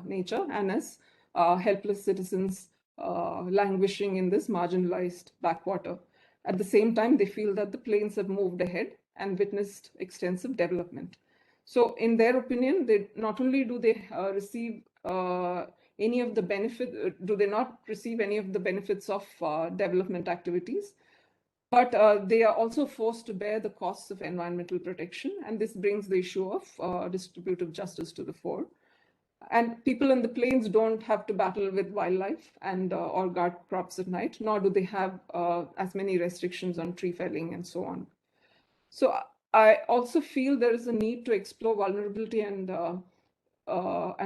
Speaker 6: nature and as helpless citizens languishing in this marginalized backwater. At the same time, they feel that the plains have moved ahead and witnessed extensive development. So in their opinion, they not only do they receive any of the benefit, do they not receive any of the benefits of development activities, but they are also forced to bear the costs of environmental protection. And this brings the issue of distributive justice to the fore. And people in the plains don't have to battle with wildlife and or guard crops at night, nor do they have as many restrictions on tree felling and so on. So I also feel there is a need to explore vulnerability and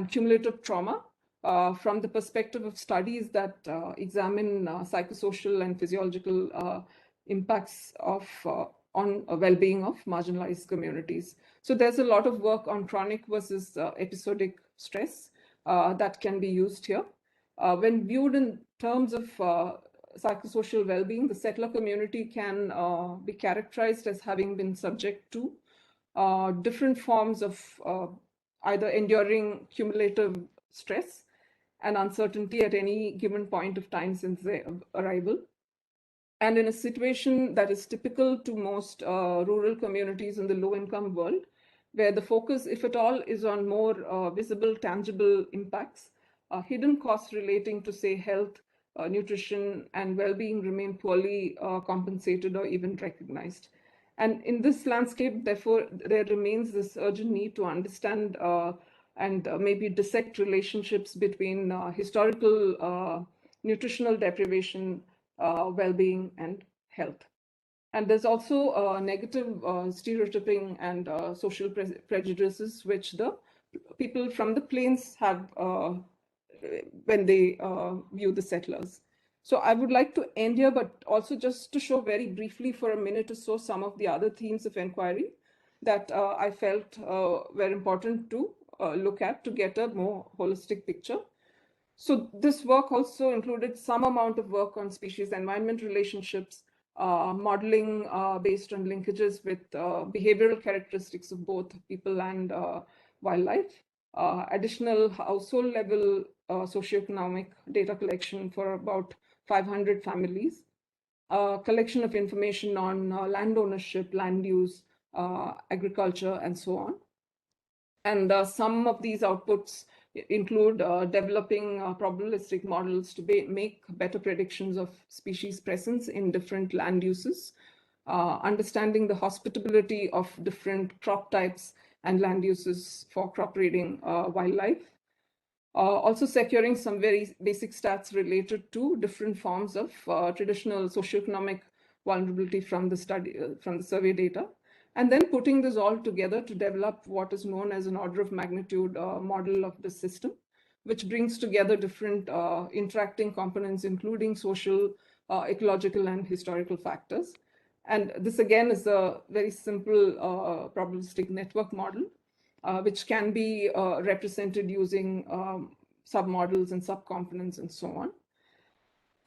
Speaker 6: cumulative trauma from the perspective of studies that examine psychosocial and physiological impacts of on well-being of marginalized communities. So there's a lot of work on chronic versus episodic stress that can be used here. When viewed in terms of psychosocial well-being, the settler community can be characterized as having been subject to different forms of either enduring cumulative stress and uncertainty at any given point of time since their arrival. And in a situation that is typical to most rural communities in the low-income world, where the focus, if at all, is on more visible, tangible impacts, hidden costs relating to, say, health, nutrition, and well-being remain poorly compensated or even recognized. And in this landscape, therefore, there remains this urgent need to understand and maybe dissect relationships between historical nutritional deprivation, well-being, and health. And there's also negative stereotyping and social prejudices which the people from the plains have when they view the settlers. So I would like to end here, but also just to show very briefly for a minute or so some of the other themes of inquiry that I felt were important to look at to get a more holistic picture. So this work also included some amount of work on species-environment relationships, modeling based on linkages with behavioral characteristics of both people and wildlife, additional household level socioeconomic data collection for about 500 families, collection of information on land ownership, land use, agriculture, and so on. And some of these outputs include developing probabilistic models to make better predictions of species presence in different land uses, understanding the hospitability of different crop types and land uses for crop breeding wildlife, also securing some very basic stats related to different forms of traditional socioeconomic vulnerability from the survey data, and then putting this all together to develop what is known as an order of magnitude model of the system, which brings together different interacting components, including social, ecological, and historical factors. And this again is a very simple probabilistic network model, which can be represented using submodels and subcomponents and so on.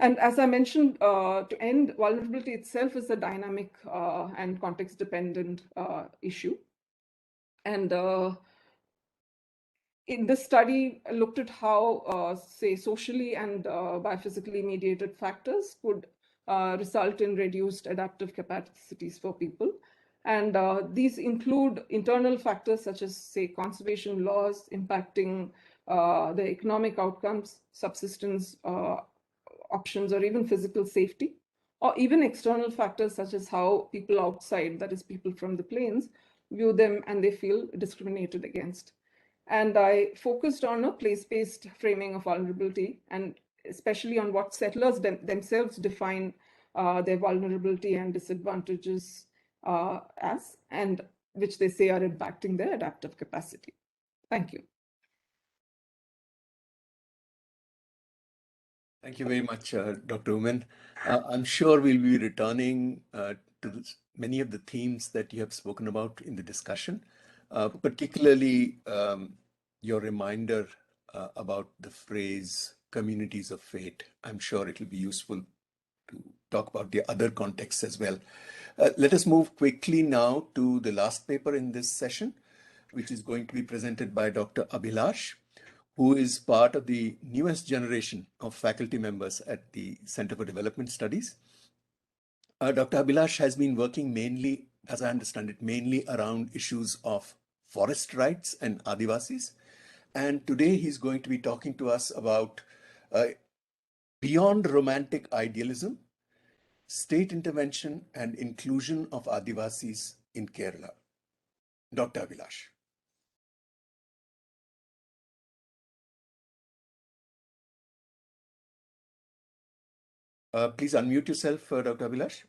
Speaker 6: And as I mentioned, to end, vulnerability itself is a dynamic and context-dependent issue. And in this study, I looked at how, say, socially and biophysically mediated factors could result in reduced adaptive capacities for people. And these include internal factors such as, say, conservation laws impacting the economic outcomes, subsistence options, or even physical safety, or even external factors such as how people outside, that is people from the plains, view them and they feel discriminated against. And I focused on a place-based framing of vulnerability, and especially on what settlers themselves define their vulnerability and disadvantages as, and which they say are impacting their adaptive capacity. Thank you.
Speaker 2: Thank you very much, Dr. Oommen. I'm sure we'll be returning to many of the themes that you have spoken about in the discussion, particularly your reminder about the phrase communities of fate. I'm sure it will be useful to talk about the other contexts as well. Let us move quickly now to the last paper in this session, which is going to be presented by Dr. Abhilash, who is part of the newest generation of faculty members at the Center for Development Studies. Dr. Abhilash has been working mainly, as I understand it, mainly around issues of forest rights and Adivasis. And today he's going to be talking to us about beyond romantic idealism, state intervention and inclusion of Adivasis in Kerala. Dr. Abhilash. Please unmute yourself, Dr. Abhilash.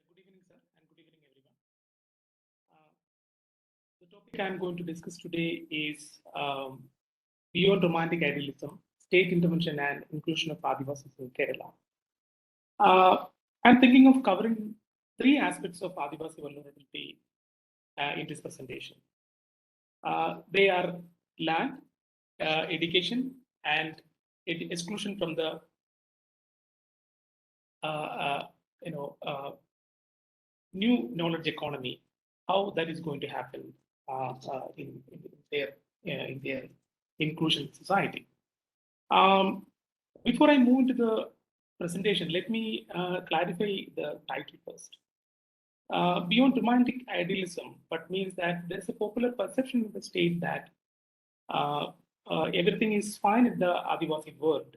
Speaker 1: Good evening, sir, and good evening,
Speaker 7: I'm going to discuss today is beyond romantic idealism, state intervention and inclusion of Adivasis in Kerala. I'm thinking of covering three aspects of Adivasi vulnerability in this presentation. They are land, education, and exclusion from the new knowledge economy. How that is going to happen in their inclusion society. Before I move into the presentation, let me clarify the title first. Beyond romantic idealism, but means that there's a popular perception in the state that everything is fine in the Adivasi world,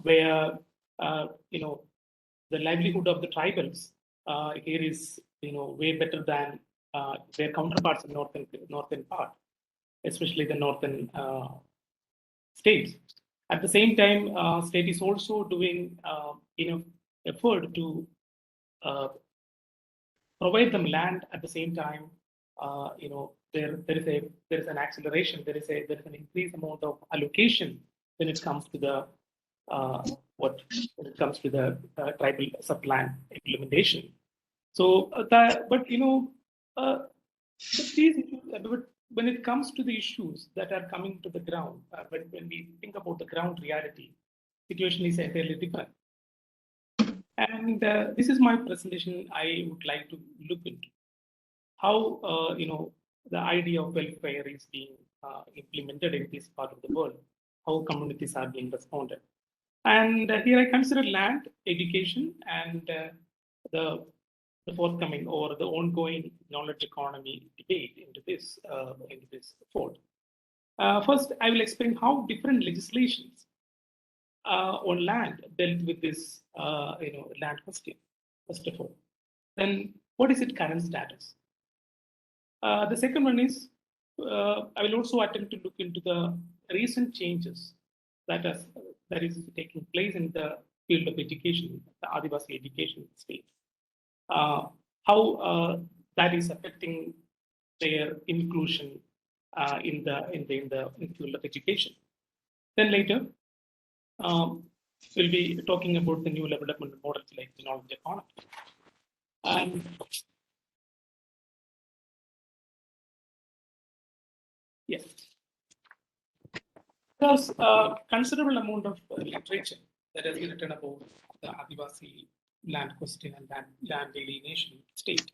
Speaker 7: where the livelihood of the tribals here is way better than their counterparts in northern part, especially the northern states. At the same time, state is also doing enough effort to provide them land. At the same time, there is an acceleration. There is an increased amount of allocation when it comes to the tribal subland implementation. So when it comes to the issues that are coming to the ground, when we think about the ground reality, situation is entirely different. And this is my presentation. I would like to look into how the idea of welfare is being implemented in this part of the world, how communities are being responded. And here I consider land, education, and the forthcoming or the ongoing knowledge economy debate into this fold. First, I will explain how different legislations on land dealt with this land question, first of all. Then, what is its current status? The second one is, I will also attempt to look into the recent changes that is taking place in the field of education, the Adivasi education state. How that is affecting their inclusion in the field of education. Then later, we'll be talking about the new development models like the knowledge economy. And yes, there's a considerable amount of literature that has been written about the Adivasi land question and land alienation state.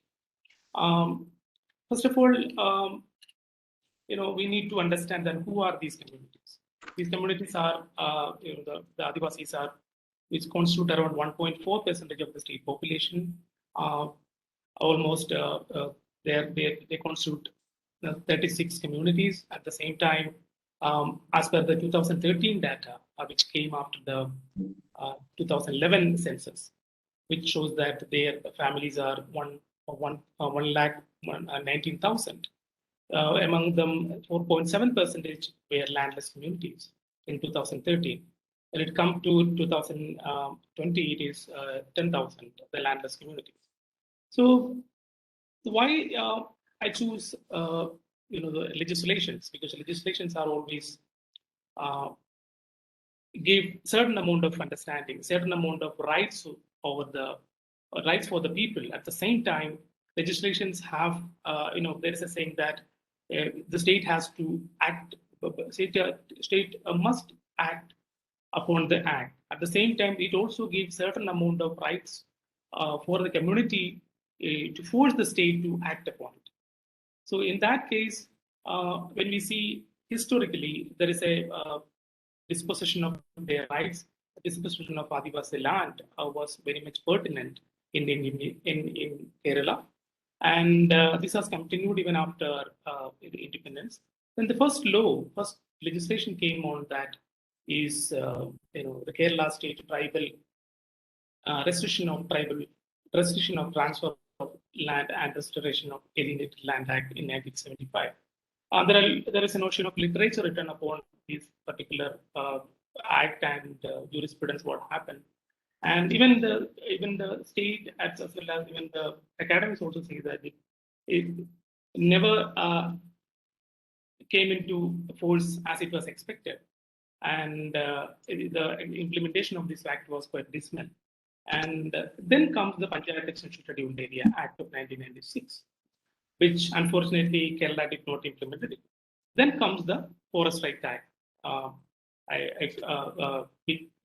Speaker 7: First of all, we need to understand that who are these communities. These communities are, the Adivasis are, which constitute around 1.4% of the state population. Almost they constitute 36 communities. At the same time, as per the 2013 data, which came after the 2011 census, which shows that their families are 1,19,000. Among them, 4.7% were landless communities in 2013. When it comes to 2020, it is 10,000, the landless communities. So why I choose the legislations, because legislations are always give certain amount of understanding, certain amount of rights over the rights for the people. At the same time, legislations have there is a saying that the state has to act. State must act upon the act. At the same time, it also gives certain amount of rights for the community to force the state to act upon it. So in that case, when we see historically, there is a dispossession of their rights, dispossession of Adivasi land was very much pertinent in Kerala. And this has continued even after independence. Then the first legislation came on that is the Kerala state tribal restriction of transfer of land and restoration of alienated land act in 1975. There is a notion of literature written upon this particular act and jurisprudence what happened. And even the state as well as even the academies also say that never came into force as it was expected. And the implementation of this act was quite dismal. And then comes the Panchayat Extension Scheduled Area Act of 1996, which unfortunately Kerala did not implement it. Then comes the Forest Right Act.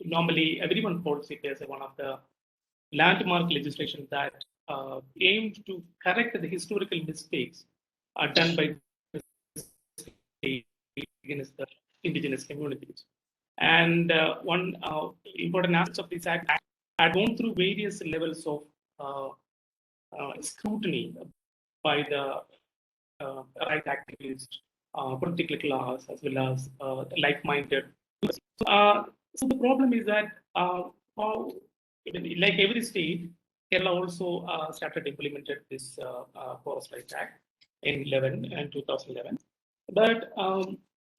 Speaker 7: Normally, everyone holds it as one of the landmark legislation that aimed to correct the historical mistakes done by the state against the indigenous communities. And one important aspect of this act had gone through various levels of scrutiny by the right activists, political class, as well as like-minded. So the problem is that, like every state, Kerala also started implemented this Forest Rights Act in 2011. But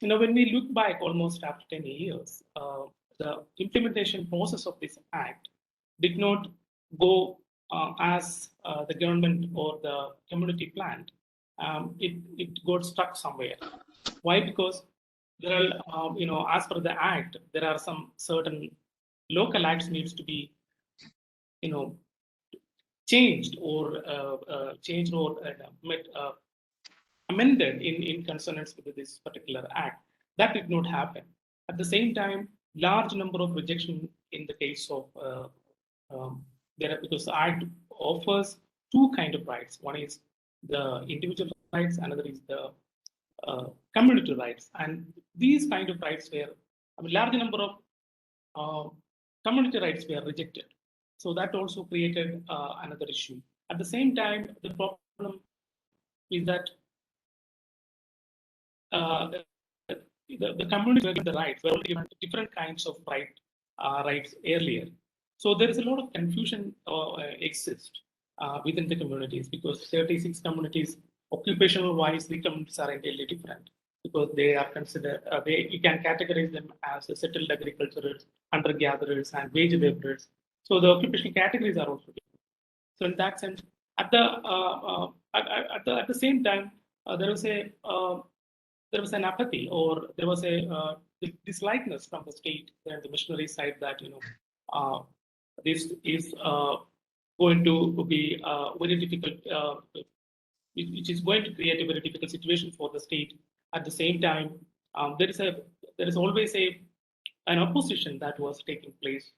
Speaker 7: when we look back almost after 10 years, the implementation process of this act did not go as the government or the community planned. It got stuck somewhere. Why? Because there are, as per the act, there are some certain local acts needs to be, changed or amended in consonance with this particular act. That did not happen. At the same time, large number of rejection in the case of because the act offers two kind of rights. One is the individual rights, another is the community rights, and these kind of rights were a large number of community rights were rejected. So that also created another issue. At the same time, the problem is that the community were given the rights, were given different kinds of rights earlier. So there is a lot of confusion exists within the communities, because 36 communities, occupational wise, the communities are entirely different, because they are considered, you can categorize them as settled agriculturers, hunter-gatherers, and wage laborers. So the occupational categories are also different. So in that sense, at the same time, there was an apathy, or there was a dislikeness from the state and the missionary side that this is going to be very difficult, which is going to create a very difficult situation for the state. At the same time, there is always an opposition that was taking place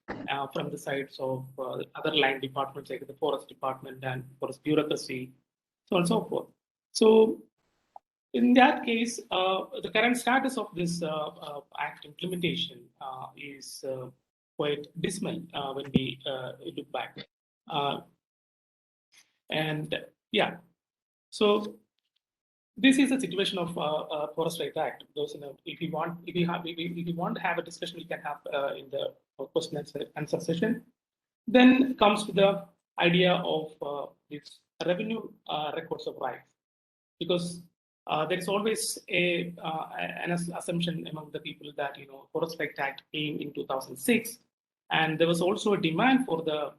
Speaker 7: from the sides of other land departments, like the forest department and forest bureaucracy, so on and so forth. So in that case, the current status of this act implementation is quite dismal when we look back. And yeah, so this is the situation of Forest Rights Act. Those, if you want to have a discussion, we can have in the question and answer session. Then comes to the idea of this revenue records of rights, because there is always an assumption among the people that Forest Rights Act came in 2006, and there was also a demand for the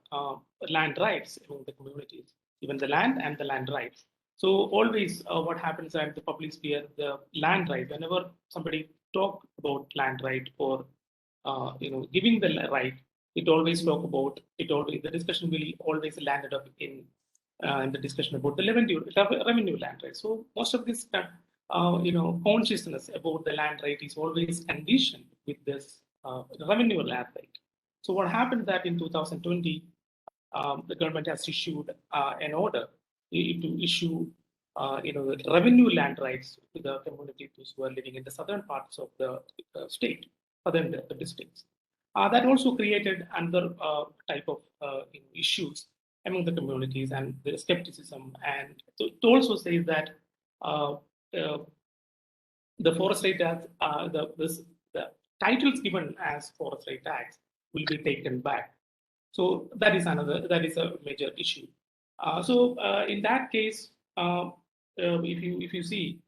Speaker 7: land rights among the communities, even the land and the land rights. So always what happens at the public sphere, the land right, whenever somebody talk about land right or giving the right, it always talk about it. Always the discussion will always landed up in the discussion about the revenue land right. So most of this consciousness about the land right is always conditioned with this revenue land right. So what happened that in 2020, the government has issued an order to issue the revenue land rights to the communities who are living in the southern parts of the state, southern districts. That also created another type of issues among the communities and the skepticism. And so it also says that the Forest Rights Act, the titles given as Forest Rights Acts will be taken back. So that is a major issue. So in that case, if you see,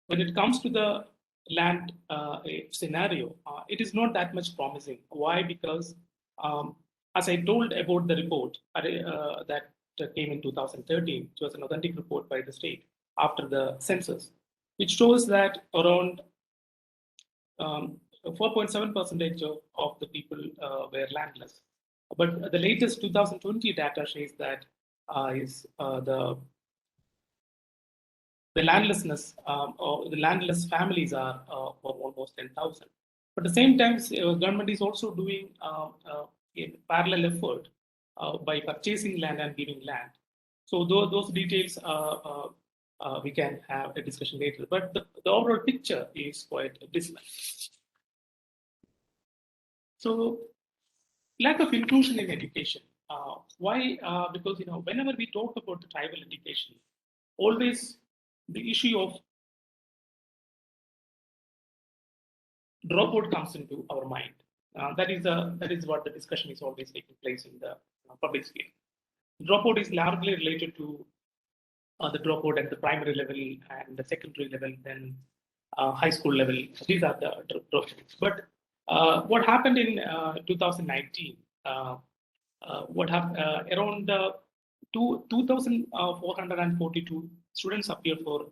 Speaker 7: when it comes to the land scenario, it is not that much promising. Why? Because as I told about the report, that came in 2013, which was an authentic report by the state after the census, which shows that around 4.7% of the people were landless. But the latest 2020 data shows that the landlessness or the landless families are almost 10,000. But at the same time, government is also doing a parallel effort by purchasing land and giving land. So those details we can have a discussion later. But the overall picture is quite dismal. So lack of inclusion in education. Why? Because whenever we talk about the tribal education, always the issue of dropout comes into our mind. That is what the discussion is always taking place in the public sphere. Dropout is largely related to the dropout at the primary level and the secondary level, then high school level. These are the dropouts. But what happened in 2019? What happened around 2,442 students appeared for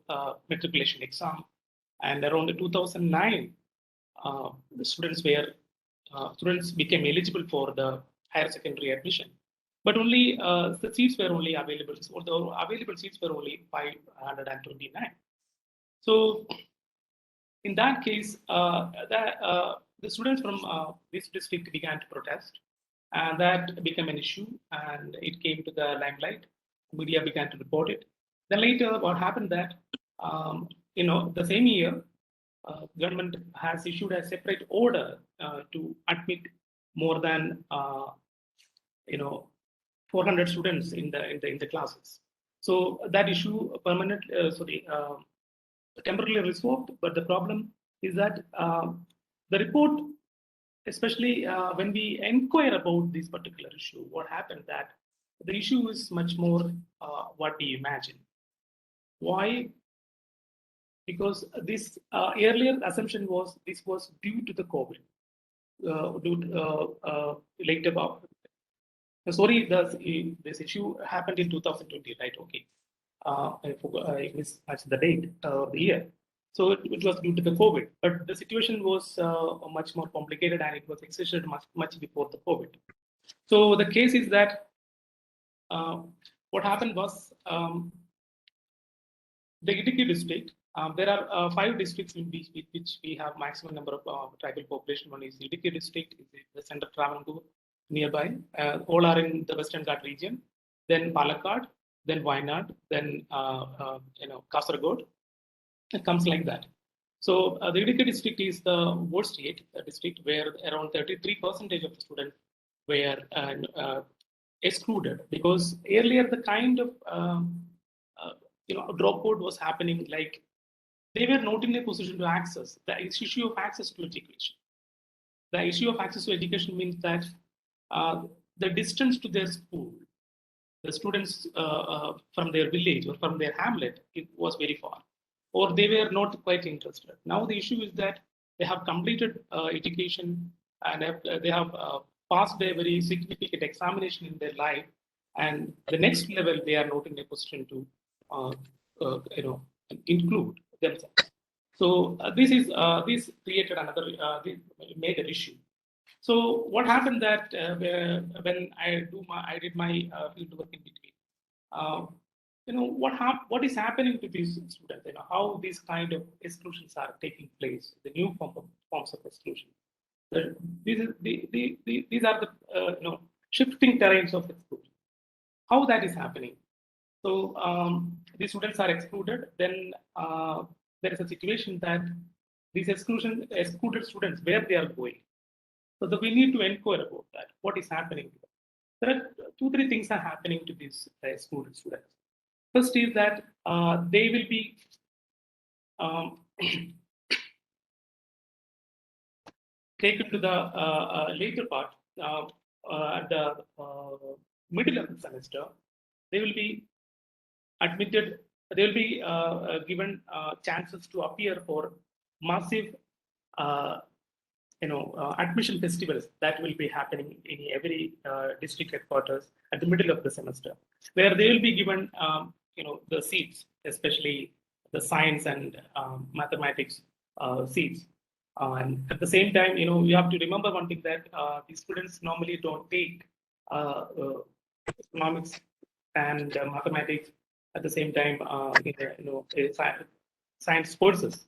Speaker 7: matriculation exam, and around 2009, the students became eligible for the higher secondary admission. But only the seats were only available, or the available seats were only 529. So in that case, the students from this district began to protest, and that became an issue, and it came to the limelight. Media began to report it. Then later, what happened that the same year, government has issued a separate order to admit more than 400 students in the classes. So that issue temporarily resolved. But the problem is that the report, especially when we inquire about this particular issue, what happened that the issue is much more what we imagine. Why? Because this earlier assumption was this was due to the COVID. Later, sorry, this issue happened in 2020, right? Okay, I mismatched the date of the year. So it was due to the COVID, but the situation was much more complicated, and it was existed much before the COVID. So the case is that what happened was the Idukki district. There are 5 districts in which we have maximum number of tribal population. One is Idukki district, is the center of Travancore nearby. All are in the Western Ghat region. Then Palakkad, then Wayanad, then Kasaragod. It comes like that. So the Idukki district is the worst hit district, where around 33% of the students were excluded, because earlier the kind of dropout was happening, like they were not in a position to access the issue of access to education. The issue of access to education means that the distance to their school, the students from their village or from their hamlet, it was very far, or they were not quite interested. Now the issue is that they have completed education, and they have passed a very significant examination in their life, and the next level they are not in a position to include themselves. So this created another major issue. So what happened that when I did my field work in between, what is happening to these students? How these kind of exclusions are taking place, the new forms of exclusion. These are the shifting terrains of exclusion. How that is happening? So these students are excluded. Then there is a situation that these excluded students, where they are going. So we need to inquire about that. What is happening? There are 2-3 things are happening to these excluded students. First is that they will be taken to the later part, at the middle of the semester. They will be admitted. They will be given chances to appear for massive admission festivals that will be happening in every district headquarters at the middle of the semester, where they will be given, the seats, especially the science and mathematics seats. And at the same time, you have to remember one thing, that the students normally don't take economics and mathematics at the same time science courses.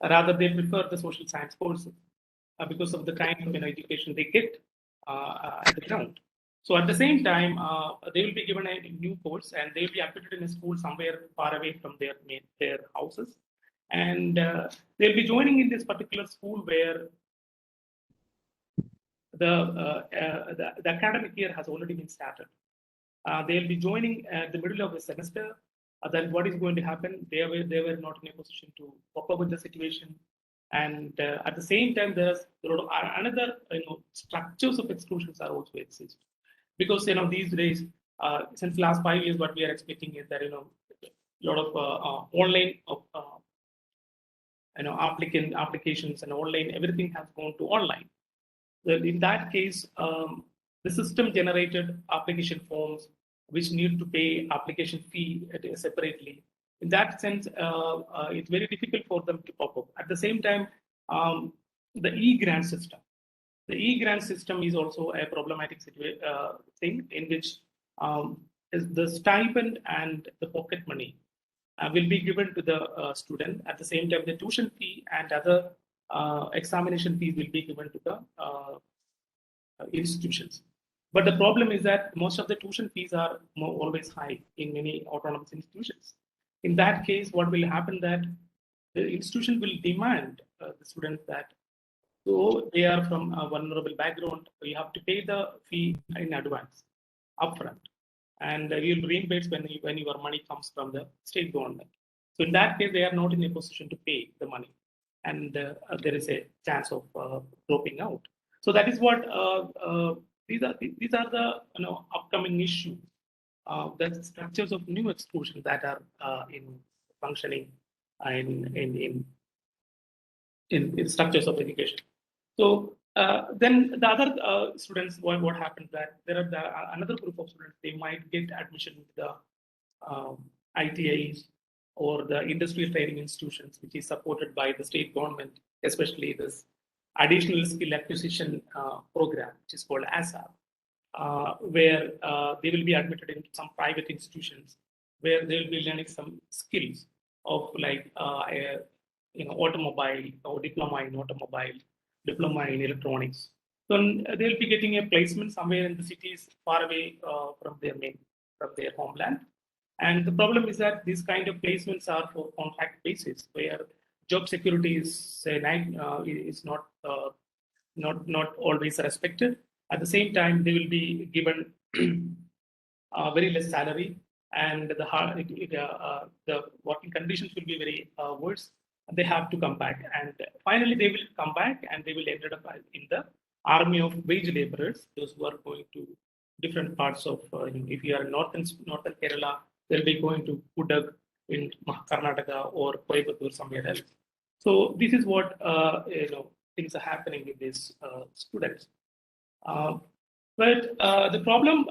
Speaker 7: Rather, they prefer the social science courses because of the kind of education they get at the ground. So at the same time, they will be given a new course, and they will be admitted in a school somewhere far away from their houses, and they'll be joining in this particular school where the academic year has already been started. They'll be joining at the middle of the semester. Then what is going to happen? They were not in a position to cope up with the situation, and at the same time, there's another structures of exclusions are also exist, because these days, since last 5 years, what we are expecting is that a lot of online applications and online, everything has gone to online. In that case, the system generated application forms which need to pay application fee separately. In that sense, it's very difficult for them to pop up. At the same time, the e-grant system. The e-grant system is also a problematic thing, in which the stipend and the pocket money will be given to the student. At the same time, the tuition fee and other examination fees will be given to the institutions. But the problem is that most of the tuition fees are always high in many autonomous institutions. In that case, what will happen, that the institution will demand the students that, so they are from a vulnerable background, you have to pay the fee in advance, upfront, and you'll reimburse when your money comes from the state government. So in that case, they are not in a position to pay the money, and there is a chance of dropping out. So that is what these are the upcoming issues. The structures of new exclusion that are in functioning in structures of education. So then the other students, what happens, that there are another group of students, they might get admission into the ITIs or the industry training institutions, which is supported by the state government, especially this additional skill acquisition program, which is called ASAP, where they will be admitted into some private institutions where they will be learning some skills of like automobile or diploma in automobile, diploma in electronics. So they will be getting a placement somewhere in the cities far away from their homeland. And the problem is that these kind of placements are for contract basis, where job security is not always respected. At the same time, they will be given very less salary, and the working conditions will be very worse. They have to come back, and finally they will come back, and they will end up in the army of wage laborers, those who are going to different parts of. If you are in northern Kerala, they'll be going to Kudag in Karnataka or Coimbatore somewhere else. So this is what things are happening with these students. But the problem,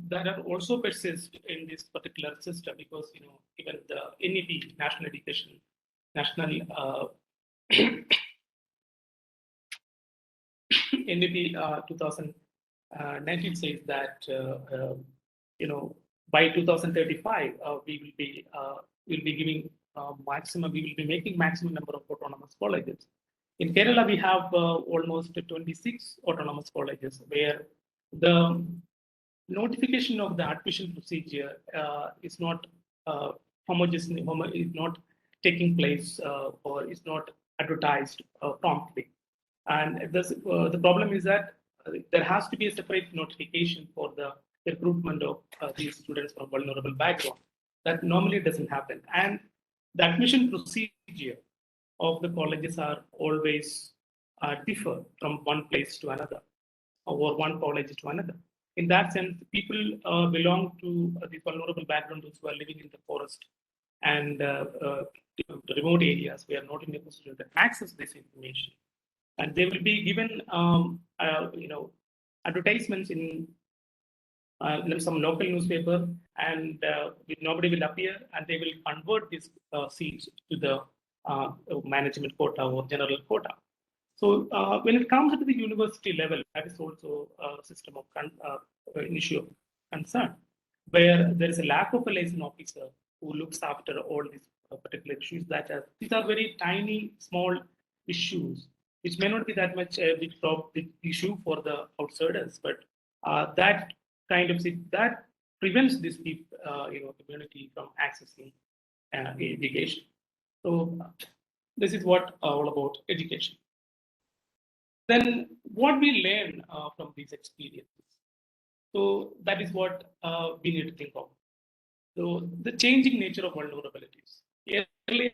Speaker 7: that are also persist in this particular system, because even the NEP, National Education, National NEP 2019 says that by 2035 we will be giving maximum. We will be making maximum number of autonomous colleges. In Kerala, we have almost 26 autonomous colleges, where the notification of the admission procedure is not homogeneous, is not taking place or is not advertised promptly. And the problem is that there has to be a separate notification for the recruitment of these students from vulnerable background. That normally doesn't happen. And the admission procedure of the colleges are always differ from one place to another, or one college to another. In that sense, people belong to the vulnerable background, those who are living in the forest and the remote areas. We are not in a position to access this information. and they will be given advertisements in some local newspaper, and nobody will appear, and they will convert these seats to the management quota or general quota. So when it comes to the university level, that is also a system of an issue of concern, where there is a lack of a liaison officer who looks after all these particular issues. These are very tiny, small issues, which may not be that much a big issue for the outsiders, but that kind of that prevents this community from accessing education. So this is what all about education. Then what we learn from these experiences. So that is what we need to think of. So the changing nature of vulnerabilities. Earlier,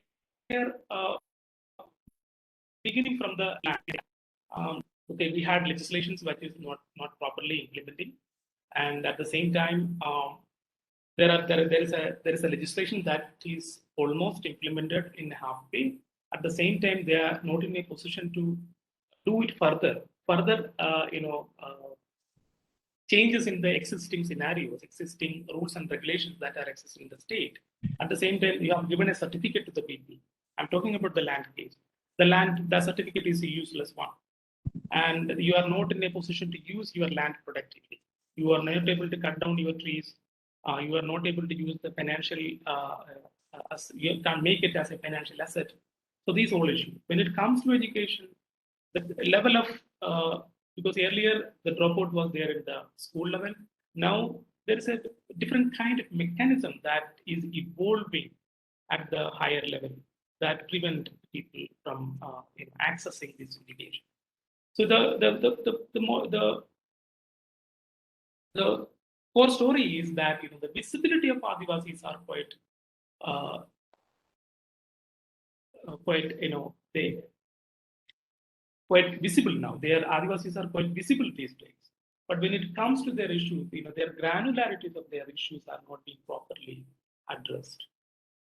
Speaker 7: beginning from the okay, we had legislations which is not properly implementing, and at the same time, there is a legislation that is almost implemented in halfway. At the same time, they are not in a position to do it further. Changes in the existing scenarios, existing rules and regulations that are existing in the state. At the same time, you have given a certificate to the people. I'm talking about the land case. The certificate is a useless one, and you are not in a position to use your land productively. You are not able to cut down your trees. You are not able to use the financial. You can't make it as a financial asset. So these all issues. When it comes to education, the level of because earlier the dropout was there in the school level. Now there is a different kind of mechanism that is evolving at the higher level that prevent people from accessing this education. So the core story is that the visibility of Adivasis are quite visible now. Their Adivasis are quite visible these days. But when it comes to their issues, their granularities of their issues are not being properly addressed.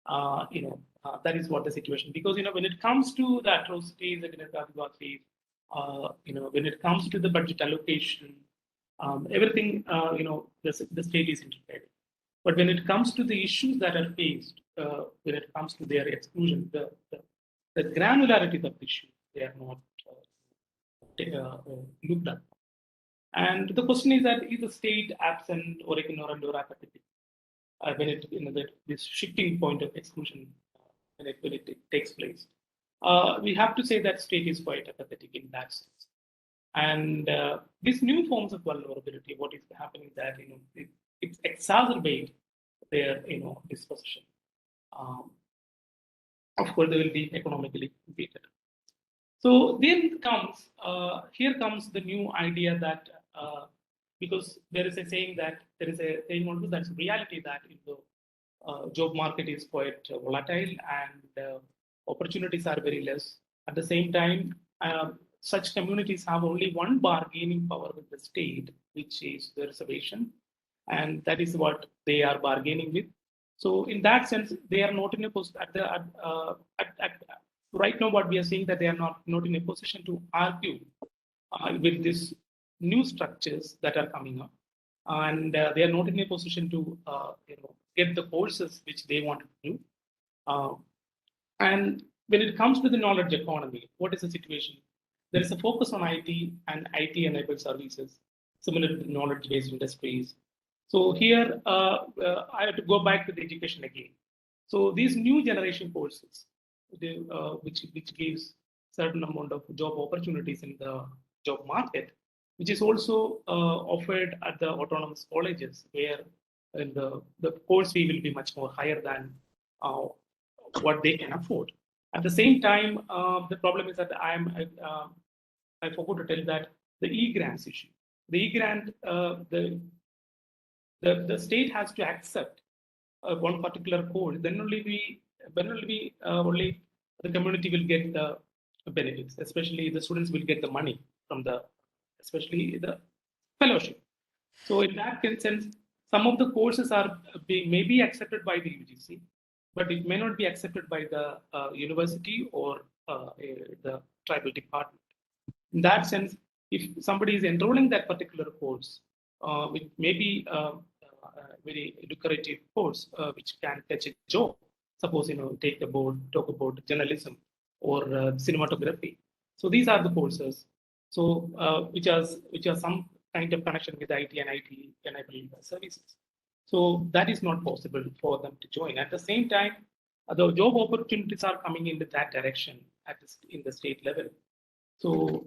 Speaker 7: That is what the situation. Because when it comes to the atrocities against Adivasis, when it comes to the budget allocation, everything, the state is interfering. But when it comes to the issues that are faced, when it comes to their exclusion, the granularities of the issue, they are not looked at. And the question is that is the state absent or ignorant or apathetic when it this shifting point of exclusion when it takes place? We have to say that state is quite apathetic in that sense. And these new forms of vulnerability, what is happening that it exacerbates their disposition. Of course, they will be economically beaten. So then here comes the new idea that because there is a saying that there is a saying also that's reality that the job market is quite volatile and opportunities are very less. At the same time, such communities have only one bargaining power with the state, which is the reservation, and that is what they are bargaining with. So in that sense, they are not in a position right now. What we are seeing that they are not in a position to argue with these new structures that are coming up, and they are not in a position to get the courses which they want to do. And when it comes to the knowledge economy, what is the situation? There is a focus on IT and IT-enabled services, similar to knowledge-based industries. So here, I have to go back to the education again. So these new generation courses, which gives certain amount of job opportunities in the job market, which is also offered at the autonomous colleges, where the course fee will be much more higher than what they can afford. At the same time, the problem is that I forgot to tell that the e-grants issue. The e-grant, the state has to accept one particular code. Then only only the community will get the benefits. Especially the students will get the money from especially the fellowship. So in that sense, some of the courses are may be accepted by the UGC, but it may not be accepted by the university or the tribal department. In that sense, if somebody is enrolling that particular course, which may be a very lucrative course, which can fetch a job, suppose, talk about journalism or cinematography. So these are the courses. So which are some kind of connection with IT and IT enabled services. So that is not possible for them to join. At the same time, the job opportunities are coming into that direction in the state level. So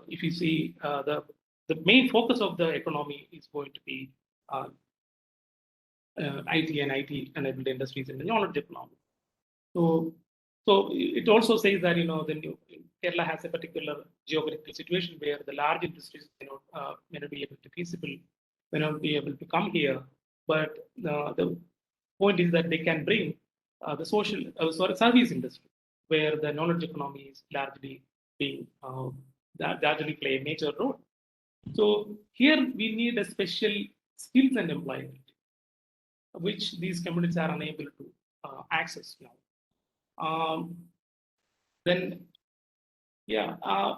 Speaker 7: if you see the main focus of the economy is going to be IT and IT enabled industries in the knowledge economy. So it also says that Kerala has a particular geographical situation where the large industries may not be able to feasible, may not be able to come here. But the point is that they can bring the service industry, where the knowledge economy is largely being largely play a major role. So here we need a special skills and employment, which these communities are unable to access now. Then, yeah, how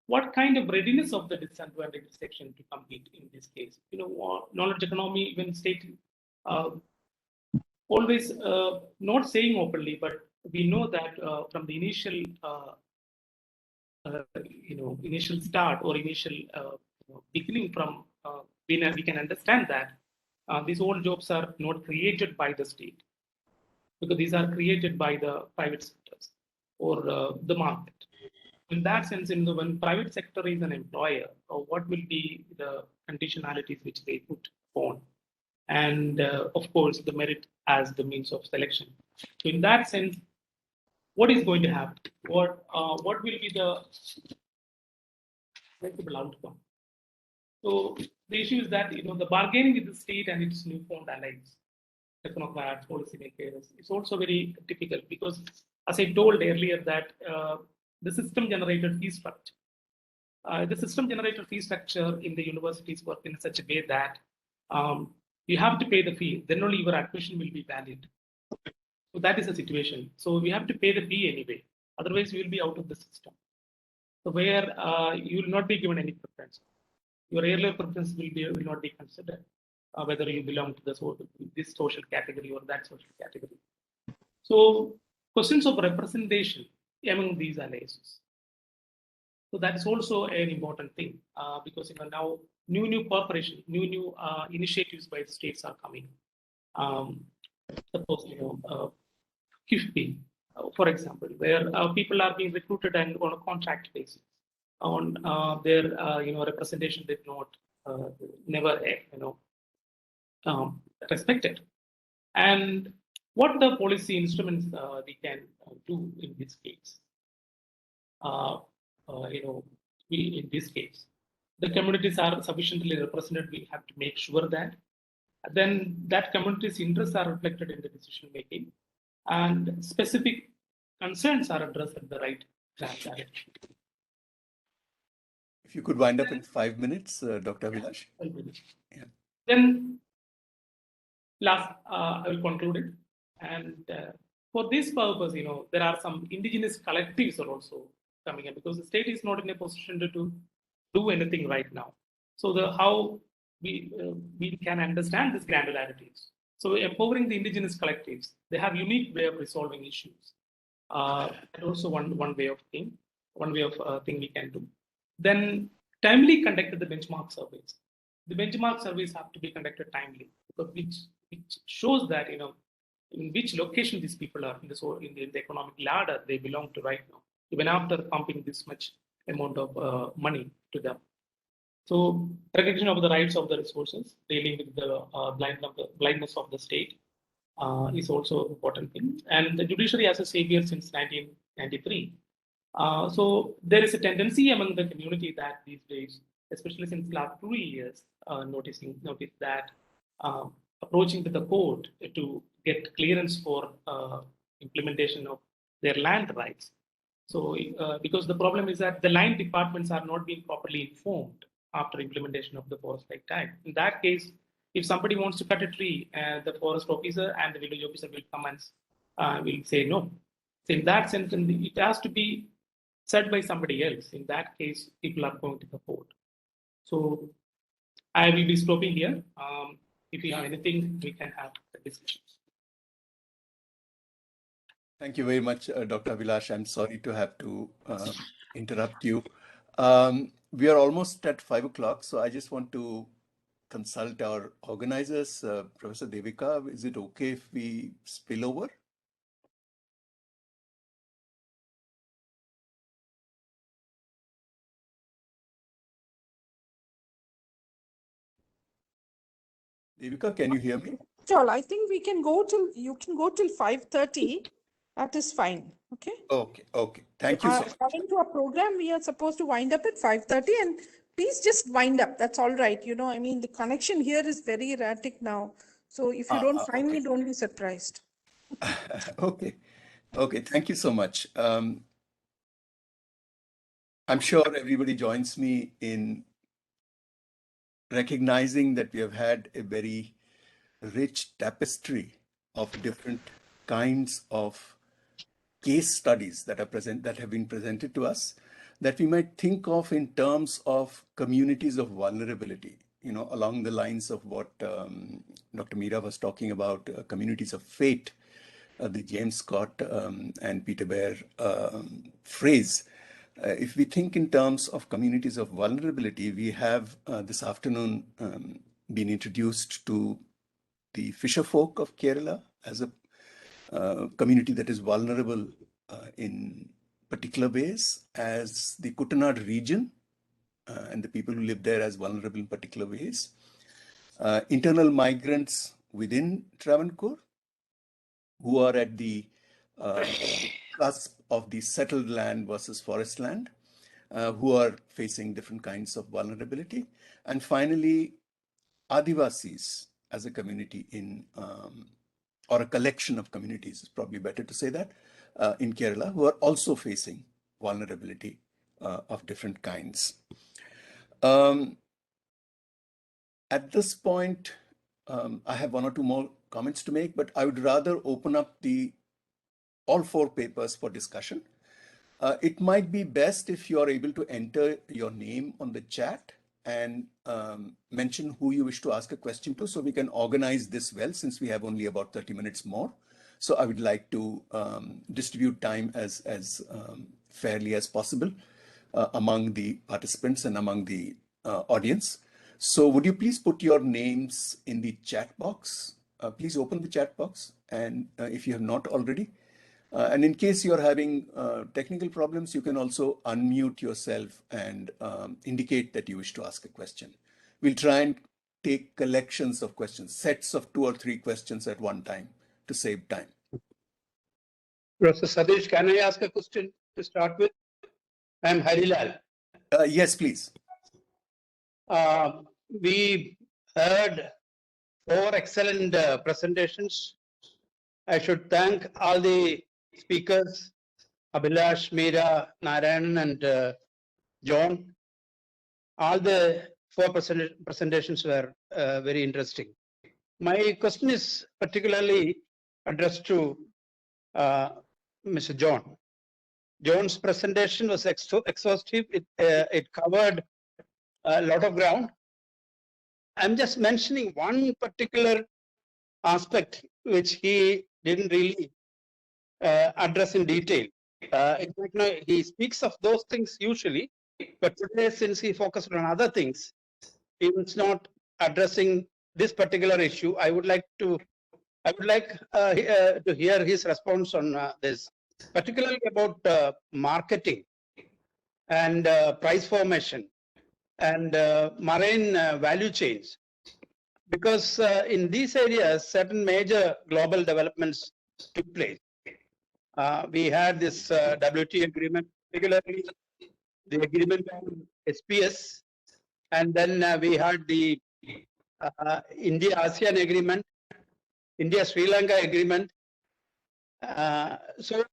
Speaker 7: what kind of readiness of the disadvantaged section to compete in this case? Knowledge economy, even state always not saying openly, but we know that from the initial initial start or initial beginning from we can understand that these all jobs are not created by the state, because these are created by the private sectors or the market. In that sense, when private sector is an employer, what will be the conditionalities which they put on? And of course, the merit as the means of selection. So in that sense, what is going to happen? What will be the acceptable outcome? So the issue is that the bargaining with the state and its newfound allies, technocrats, policymakers, is also very difficult, because, as I told earlier, that the system-generated fee structure, in the universities work in such a way that you have to pay the fee, then only your admission will be valid. So that is the situation. So we have to pay the fee anyway, otherwise you will be out of the system. So where you will not be given any preference. Your earlier preference will not be considered, whether you belong to this social category or that social category. So questions of representation among these alliances. So that's also an important thing, because now new corporation, new initiatives by the states are coming. Suppose KIFBI, for example, where people are being recruited and on a contract basis. On their representation did not never respected. And what the policy instruments we can do in this case? In this case, the communities are sufficiently represented. We have to make sure that then that community's interests are reflected in the decision making, and specific concerns are addressed at the right direction.
Speaker 2: If you could wind up in 5 minutes, Dr. Abhilash.
Speaker 7: Yeah. Then last, I will conclude it. And for this purpose, there are some indigenous collectives are also coming in, because the state is not in a position to do anything right now. So how we can understand these granularities. So empowering the indigenous collectives, they have unique way of resolving issues. And also one way of thing we can do. Then timely conducted the benchmark surveys. The benchmark surveys have to be conducted timely, because which shows that in which location these people are in the economic ladder they belong to right now, even after pumping this much amount of money to them. So recognition of the rights of the resources, dealing with the blindness of the state is also an important thing. And the judiciary as a savior since 1993. So there is a tendency among the community that these days, especially since last 2 years, notice that approaching to the court to get clearance for implementation of their land rights. So because the problem is that the land departments are not being properly informed after implementation of the Forest Right Act. In that case, if somebody wants to cut a tree, the forest officer and the village officer will come and will say no. So in that sense, it has to be said by somebody else, in that case, people are going to the court. So I will be stopping here. If you have anything, we can have the discussions.
Speaker 2: Thank you very much, Dr. Abhilash. I'm sorry to have to interrupt you. We are almost at 5 o'clock, so I just want to consult our organizers. Professor Devika, is it okay if we spill over? Devika, can you hear me?
Speaker 8: Joel, I think we can go till, you can go till 5:30. That is fine. Okay.
Speaker 2: Okay. Thank you so much.
Speaker 8: According to our program, we are supposed to wind up at 5:30, and please just wind up. That's all right. You know, I mean, the connection here is very erratic now. So if you don't find me, don't be surprised.
Speaker 2: Okay. Thank you so much. I'm sure everybody joins me in recognizing that we have had a very rich tapestry of different kinds of case studies that have been presented to us, that we might think of in terms of communities of vulnerability, along the lines of what Dr. Meera was talking about, communities of fate, the James Scott and Peter Bear phrase. If we think in terms of communities of vulnerability, we have this afternoon been introduced to the fisher folk of Kerala as a community that is vulnerable in particular ways, as the Kuttanad region and the people who live there as vulnerable in particular ways. Internal migrants within Travancore who are at the cusp of the settled land versus forest land, who are facing different kinds of vulnerability. And finally, Adivasis as a community in, or a collection of communities, is probably better to say that, in Kerala, who are also facing vulnerability of different kinds. At this point, I have one or two more comments to make, but I would rather open up all four papers for discussion. It might be best if you are able to enter your name on the chat and mention who you wish to ask a question to, so we can organize this well, since we have only about 30 minutes more. So I would like to distribute time as fairly as possible among the participants and among the audience. So would you please put your names in the chat box? Please open the chat box, and if you have not already. And in case you're having technical problems, you can also unmute yourself and indicate that you wish to ask a question. We'll try and take collections of questions, sets of 2 or 3 questions at one time to save time.
Speaker 1: Professor Satish, can I ask a question to start with? I'm Harilal.
Speaker 2: Yes, please.
Speaker 1: We heard 4 excellent presentations. I should thank all the speakers, Abhilash, Meera, Narayanan, and John. All the 4 presentations were very interesting. My question is particularly addressed to Mr. John. John's presentation was exhaustive. It covered a lot of ground. I'm just mentioning one particular aspect which he didn't really address in detail. In fact, he speaks of those things usually, but today, since he focused on other things, he was not addressing this particular issue. I would like to hear his response on this, particularly about marketing and price formation and marine value chains. Because in these areas, certain major global developments took place. We had this WTO agreement, particularly the agreement on SPS, and then we had the India-ASEAN agreement, India-Sri Lanka agreement. So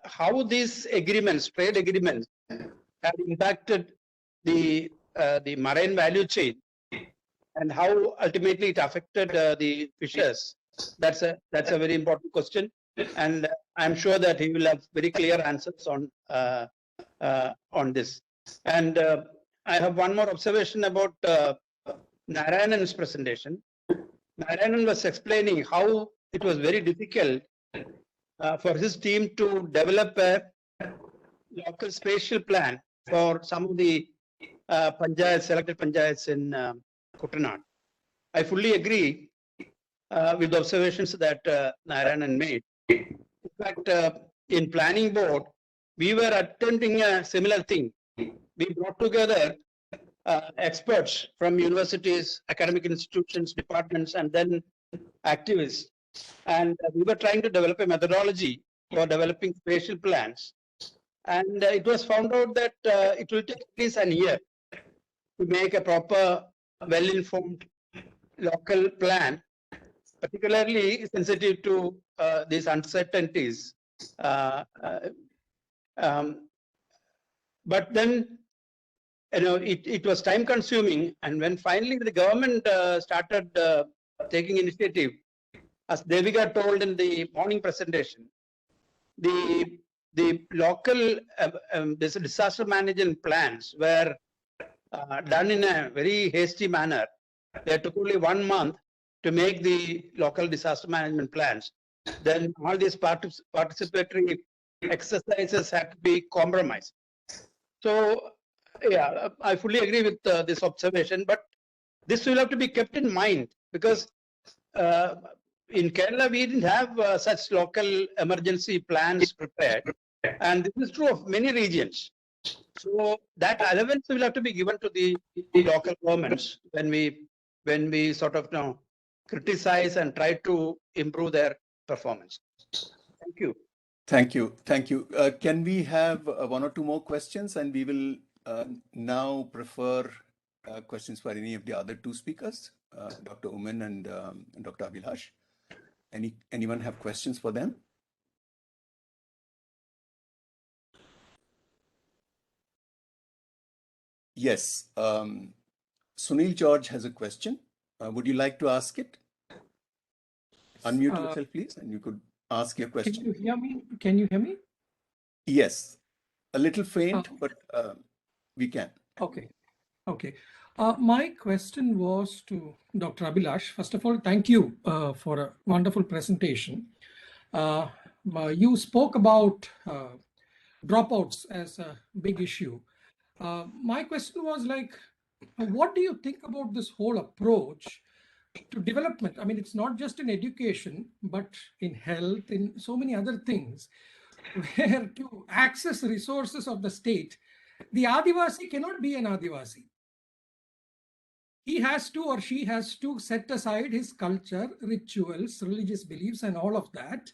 Speaker 1: how these agreements, trade agreements, have impacted the marine value chain, and how ultimately it affected the fishers? That's a very important question.
Speaker 9: and I'm sure that he will have very clear answers on this. And I have one more observation about Narayanan's presentation. Narayanan was explaining how it was very difficult for his team to develop a local spatial plan for some of the selected panchayats in Kuttanad. I fully agree with the observations that Narayanan made. In fact, in planning board, we were attempting a similar thing. We brought together experts from universities, academic institutions, departments, and then activists. And we were trying to develop a methodology for developing spatial plans. And it was found out that it will take at least a year to make a proper, well-informed local plan, particularly sensitive to these uncertainties. But then, it was time consuming. And when finally the government started taking initiative, as Devika told in the morning presentation, the local disaster management plans were done in a very hasty manner. They took only 1 month to make the local disaster management plans. Then all these participatory exercises had to be compromised. So, yeah, I fully agree with this observation, but this will have to be kept in mind because in Kerala, we didn't have such local emergency plans prepared. And this is true of many regions. So that relevance will have to be given to the local governments when we sort of criticize and try to improve their performance. Thank you.
Speaker 2: Thank you. Thank you. Can we have 1 or 2 more questions? And we will now prefer questions for any of the other 2 speakers, Dr. Oommen and Dr. Abhilash. Anyone have questions for them? Yes. Sunil George has a question. Would you like to ask it? Unmute yourself, please, and you could ask your question.
Speaker 10: Can you hear me? Can you hear me?
Speaker 2: Yes. A little faint, but we can.
Speaker 10: Okay. Okay. My question was to Dr. Abhilash. First of all, thank you for a wonderful presentation. You spoke about dropouts as a big issue. My question was like, what do you think about this whole approach to development? I mean, it's not just in education, but in health, in so many other things, where to access resources of the state, the Adivasi cannot be an Adivasi. He has to or she has to set aside his culture, rituals, religious beliefs, and all of that.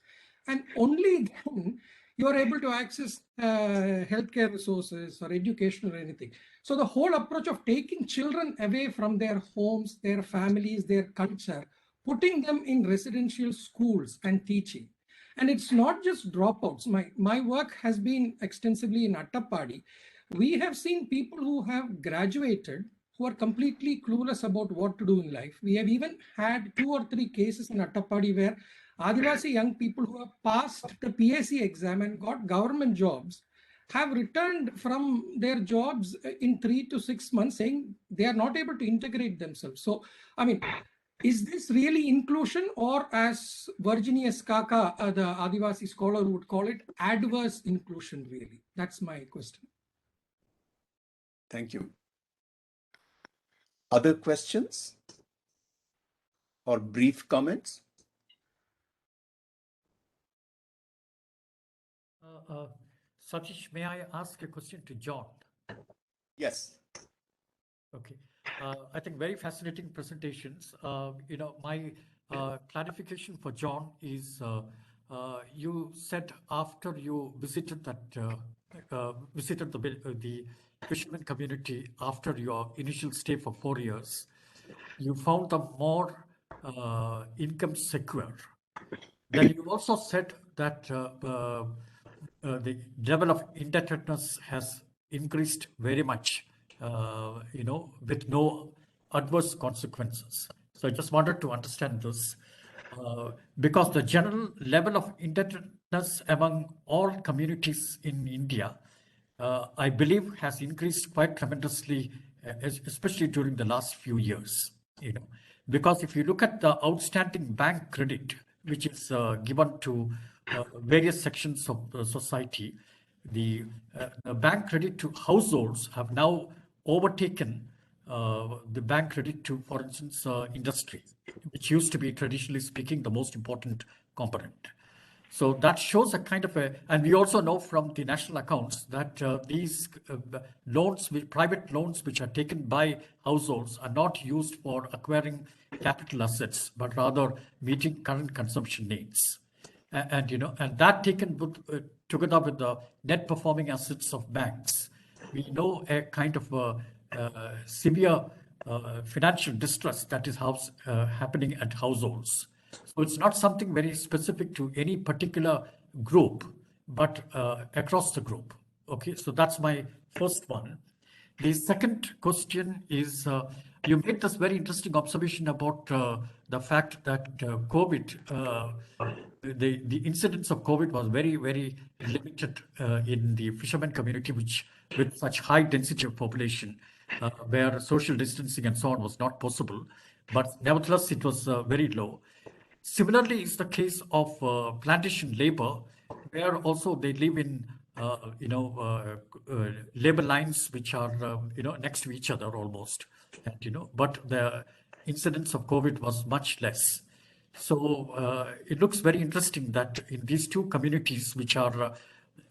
Speaker 10: And only then you are able to access healthcare resources or education or anything. So the whole approach of taking children away from their homes, their families, their culture, putting them in residential schools and teaching. And it's not just dropouts. My work has been extensively in Attappadi. We have seen people who have graduated who are completely clueless about what to do in life. We have even had 2 or 3 cases in Attappadi where Adivasi young people who have passed the PAC exam and got government jobs have returned from their jobs in 3 to 6 months saying they are not able to integrate themselves. So, I mean, is this really inclusion, or as Virginia Skaka, the Adivasi scholar, would call it, adverse inclusion really? That's my question.
Speaker 2: Thank you. Other questions or brief comments?
Speaker 3: Satish, may I ask a question to John?
Speaker 2: Yes.
Speaker 3: Okay. I think very fascinating presentations. My clarification for John is you said after you visited the fishermen community after your initial stay for 4 years, you found them more income secure. Then you also said that the level of indebtedness has increased very much, with no adverse consequences. So I just wanted to understand this. because the general level of indebtedness among all communities in India, I believe, has increased quite tremendously, especially during the last few years. Because if you look at the outstanding bank credit, which is given to various sections of the society, the bank credit to households have now overtaken the bank credit to, for instance, industry, which used to be, traditionally speaking, the most important component. So that shows a kind of and we also know from the national accounts that these loans, private loans which are taken by households, are not used for acquiring capital assets, but rather meeting current consumption needs. And that taken with, together with the net performing assets of banks, we know a kind of severe financial distress that is happening at households. So it's not something very specific to any particular group, but across the group. Okay, so that's my first one. The second question is, you made this very interesting observation about the fact that COVID, the incidence of COVID was very, very limited in the fishermen community, which with such high density of population, where social distancing and so on was not possible. But nevertheless, it was very low. Similarly, it's the case of plantation labor, where also they live in labor lines which are next to each other almost, and but the incidence of COVID was much less. So it looks very interesting that in these two communities, which are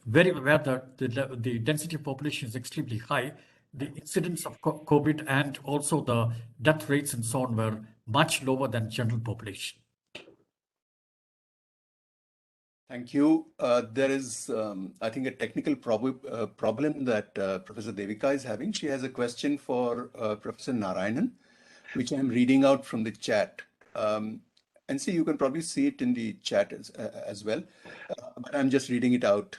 Speaker 3: very where the density of population is extremely high, the incidence of COVID and also the death rates and so on were much lower than general population.
Speaker 2: Thank you. There is, I think, a technical problem that Professor Devika is having. She has a question for Professor Narayanan, which I'm reading out from the chat. And see, you can probably see it in the chat as well, but I'm just reading it out.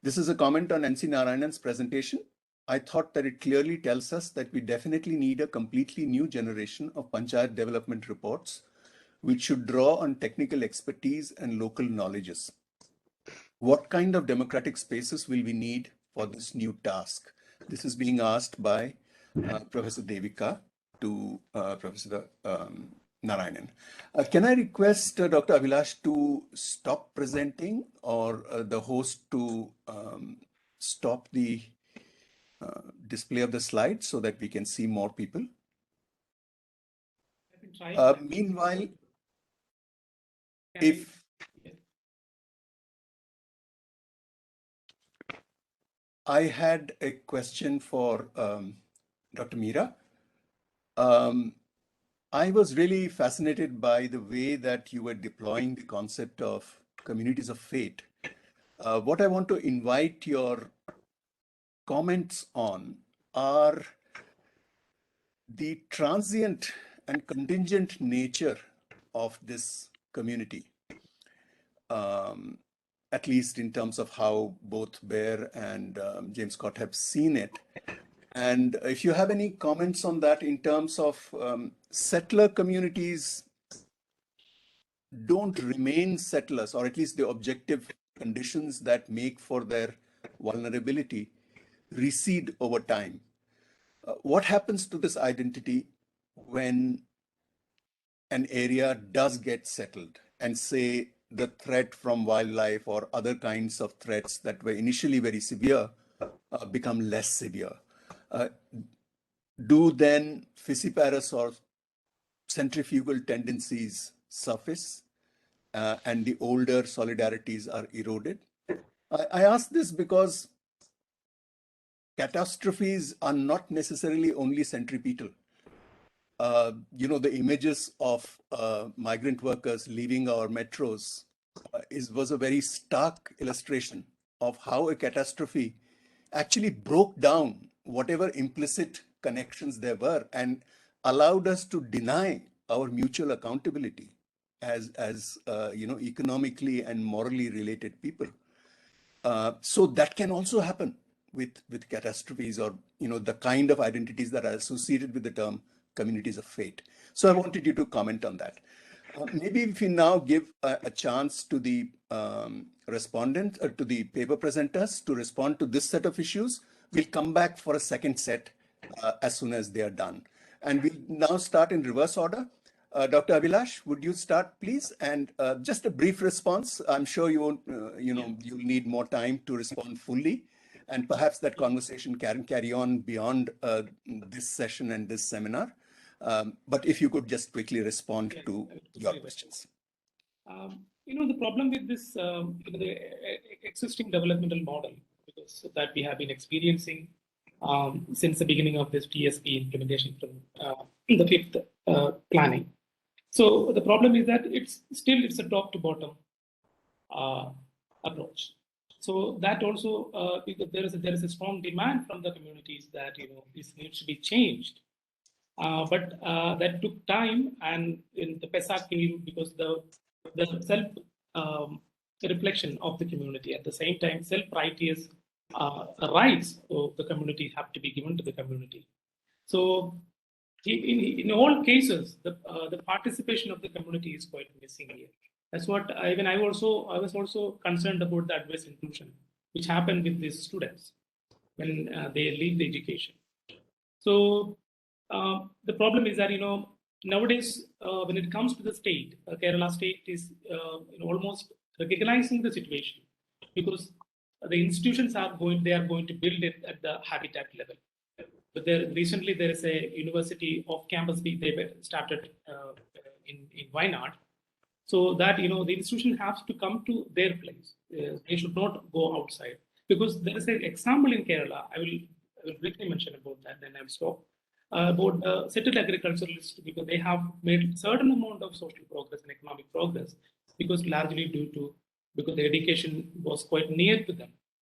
Speaker 2: This is a comment on N C Narayanan's presentation. I thought that it clearly tells us that we definitely need a completely new generation of Panchayat development reports, which should draw on technical expertise and local knowledges. What kind of democratic spaces will we need for this new task? This is being asked by Professor Devika to Professor Narayanan. Can I request Dr. Abhilash to stop presenting, or the host to stop the display of the slides so that we can see more people? Meanwhile, if I had a question for Dr. Meera. I was really fascinated by the way that you were deploying the concept of communities of fate. What I want to invite your comments on are the transient and contingent nature of this community, at least in terms of how both Bear and James Scott have seen it. And if you have any comments on that in terms of settler communities don't remain settlers, or at least the objective conditions that make for their vulnerability recede over time. What happens to this identity when an area does get settled and, say, the threat from wildlife or other kinds of threats that were initially very severe become less severe? Do then fissiparous or centrifugal tendencies surface and the older solidarities are eroded? I ask this because catastrophes are not necessarily only centripetal. The images of migrant workers leaving our metros was a very stark illustration of how a catastrophe actually broke down whatever implicit connections there were and allowed us to deny our mutual accountability as economically and morally related people. So that can also happen with catastrophes, or the kind of identities that are associated with the term communities of faith. So I wanted you to comment on that. Maybe if you now give a chance to the respondents or to the paper presenters to respond to this set of issues, we'll come back for a second set as soon as they are done. And we'll now start in reverse order. Dr. Abhilash, would you start, please? And just a brief response. I'm sure you won't, you'll need more time to respond fully. And perhaps that conversation can carry on beyond this session and this seminar. But if you could just quickly respond to your questions.
Speaker 7: The problem with this, the existing developmental model, because that we have been experiencing since the beginning of this TSP implementation from the fifth planning. So the problem is that it's a top to bottom approach. So that also, because there is a strong demand from the communities that this needs to be changed. But that took time, and in the PESA came because the self reflection of the community. At the same time, self-righteous rights of the community have to be given to the community. So in all cases, the participation of the community is quite missing here. That's what I was also concerned about the adverse inclusion, which happened with these students when they leave the education. So the problem is that nowadays when it comes to the state, Kerala state is almost recognizing the situation, because the institutions are going to build it at the habitat level. But recently there is a university off-campus they started in Wayanad, so that the institution has to come to their place. They should not go outside, because there is an example in Kerala. I will briefly mention about that, then I'll stop. About settled agriculturalists, because they have made certain amount of social progress and economic progress, because largely because the education was quite near to them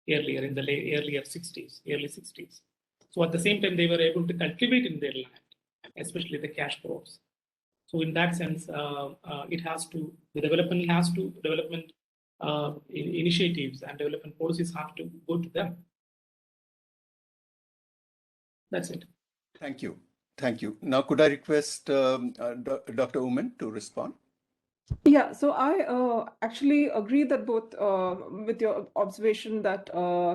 Speaker 7: earlier in the early 60s. So at the same time, they were able to cultivate in their land, especially the cash crops. So in that sense, the development initiatives and development policies have to go to them. That's it.
Speaker 2: Thank you. Thank you. Now, could I request Dr. Oommen to respond?
Speaker 6: Yeah, so I actually agree that both with your observation that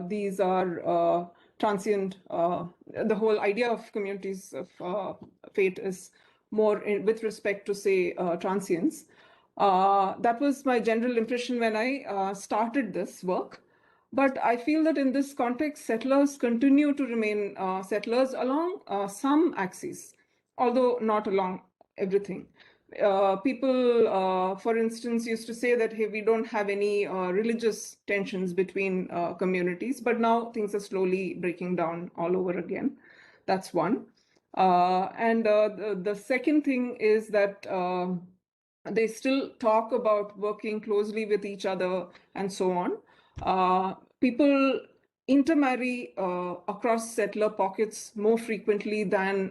Speaker 6: these are transient. The whole idea of communities of fate is more with respect to, say, transience. That was my general impression when I started this work. But I feel that in this context, settlers continue to remain settlers along some axes, although not along everything. People, for instance, used to say that, hey, we don't have any religious tensions between communities, but now things are slowly breaking down all over again. That's one. And the second thing is that they still talk about working closely with each other and so on. People intermarry across settler pockets more frequently than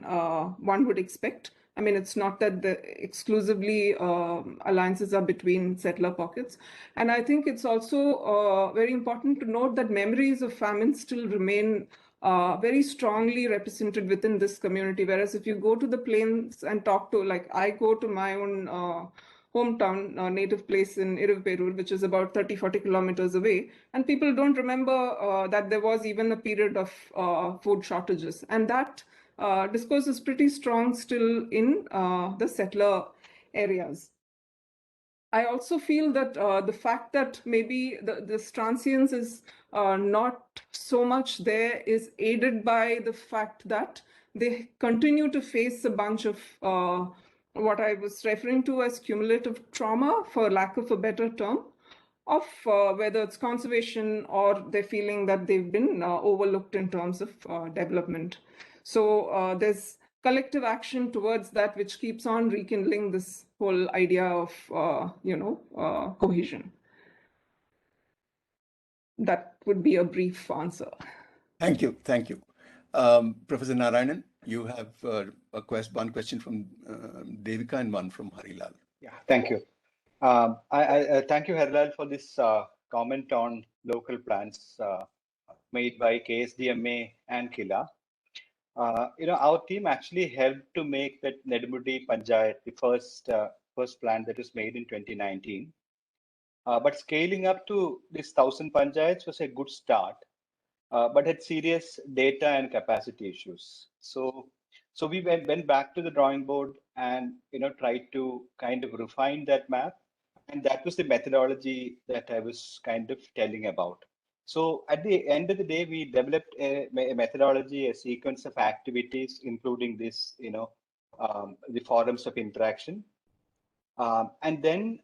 Speaker 6: one would expect. I mean, it's not that exclusively alliances are between settler pockets. And I think it's also very important to note that memories of famine still remain very strongly represented within this community. Whereas if you go to the plains and talk to, like I go to my own hometown, native place in Iruvperur, which is about 30-40 kilometers away, and people don't remember that there was even a period of food shortages. And that discourse is pretty strong still in the settler areas. I also feel that the fact that maybe this transience is not so much there is aided by the fact that they continue to face a bunch of what I was referring to as cumulative trauma, for lack of a better term, of whether it's conservation or they're feeling that they've been overlooked in terms of development. So there's collective action towards that, which keeps on rekindling this whole idea of, cohesion. That would be a brief answer.
Speaker 2: Thank you. Thank you. Professor Narayanan, you have one question from Devika and one from Harilal.
Speaker 5: Yeah, thank you. I thank you, Harilal, for this comment on local plans made by KSDMA and KILA. our team actually helped to make that Nedumudi Panchayat the first plan that was made in 2019. But scaling up to this 1,000 panchayats was a good start, but had serious data and capacity issues. So we went back to the drawing board and tried to kind of refine that map, and that was the methodology that I was kind of telling about. So at the end of the day, we developed a methodology, a sequence of activities, including this, the forums of interaction, and then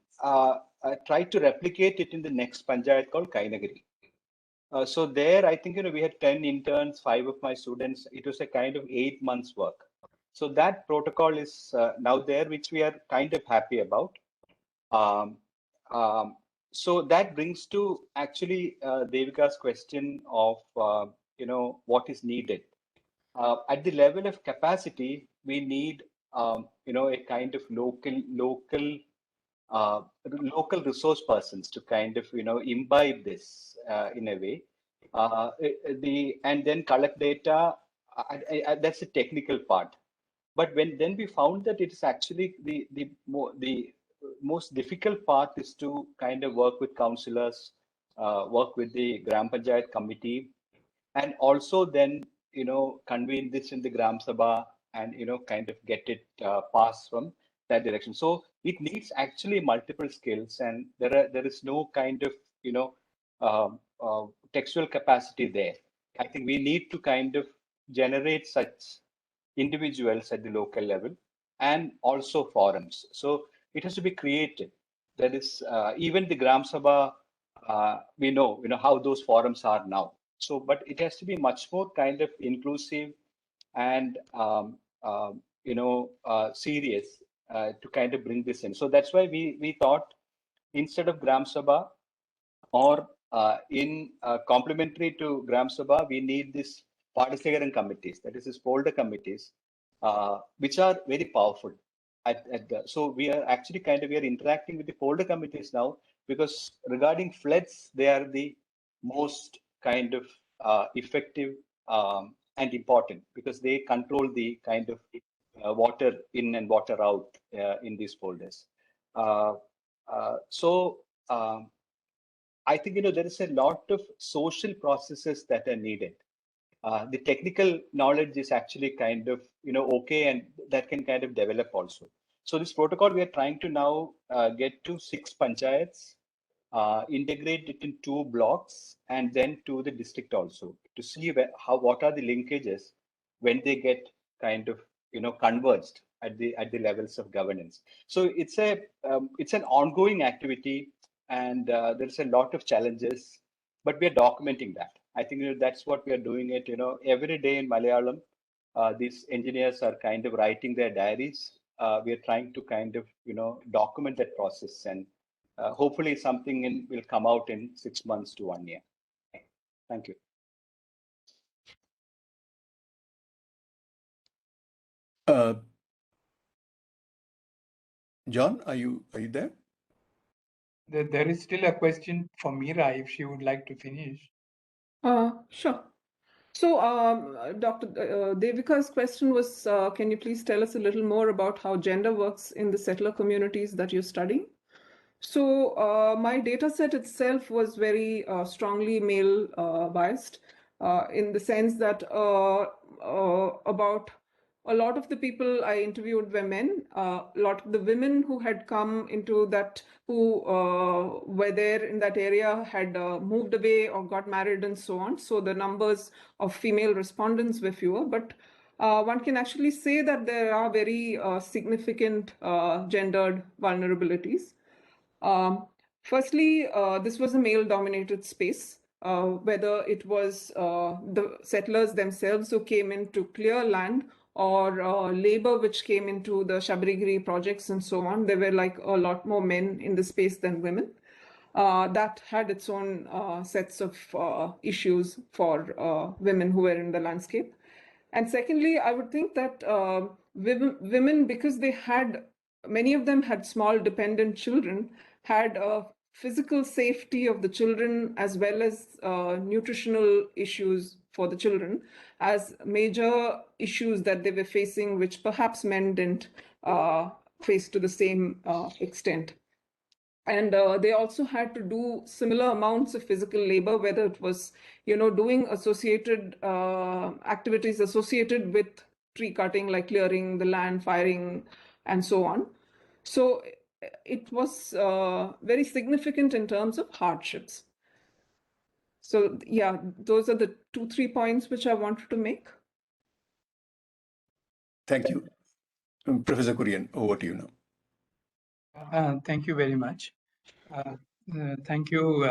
Speaker 5: tried to replicate it in the next panchayat called Kainagiri. So there, I think, we had 10 interns, 5 of my students. It was a kind of 8 months work. So that protocol is now there, which we are kind of happy about. So that brings to actually Devika's question of, what is needed. At the level of capacity, we need, a kind of local resource persons to kind of imbibe this in a way, and then collect data. That's the technical part. But then we found that it is actually the most difficult part is to kind of work with councillors, work with the Gram Panchayat committee, and also then convene this in the Gram Sabha and kind of get it passed from that direction. So it needs actually multiple skills, and there is no kind of textual capacity there. I think we need to kind of generate such individuals at the local level and also forums. So it has to be created. That is even the Gram Sabha, we know how those forums are now. So, but it has to be much more kind of inclusive and serious to kind of bring this in. So that's why we thought, instead of Gram Sabha, or in complementary to Gram Sabha, we need this Padasekaran committees, that is this folder committees, which are very powerful. So we are actually we are interacting with the folder committees now, because regarding floods, they are the most kind of effective and important, because they control the kind of water in and water out in these folders. I think there is a lot of social processes that are needed. The technical knowledge is actually kind of okay, and that can kind of develop also. So this protocol, we are trying to now get to 6 panchayats, integrate it in 2 blocks, and then to the district also, to see what are the linkages when they get kind of converged at the levels of governance. So it's an ongoing activity, and there's a lot of challenges, but we are documenting that. I think that's what we are doing it. Every day in Malayalam, these engineers are kind of writing their diaries. We are trying to kind of document that process, and hopefully something will come out in 6 months to 1 year. Thank you.
Speaker 2: John, are you there?
Speaker 1: There is still a question for Meera, if she would like to finish.
Speaker 6: Sure. So Dr. Devika's question was, can you please tell us a little more about how gender works in the settler communities that you're studying? So my data set itself was very strongly male biased, in the sense that about a lot of the people I interviewed were men. A lot of the women who had come into that, who were there in that area, had moved away or got married and so on. So the numbers of female respondents were fewer, but one can actually say that there are very significant gendered vulnerabilities. Firstly, this was a male-dominated space, whether it was the settlers themselves who came in to clear land, or labor which came into the Shabrigiri projects and so on. There were like a lot more men in the space than women. That had its own sets of issues for women who were in the landscape. And secondly, I would think that women, because they had, many of them had small dependent children, had physical safety of the children as well as nutritional issues for the children as major issues that they were facing, which perhaps men didn't face to the same extent. And they also had to do similar amounts of physical labor, whether it was, doing associated activities associated with tree cutting, like clearing the land, firing, and so on. So it was very significant in terms of hardships. So yeah, those are the 2-3 points which I wanted to make.
Speaker 2: Thank you. Professor Kurien, over to you now.
Speaker 1: Thank you very much. Thank you,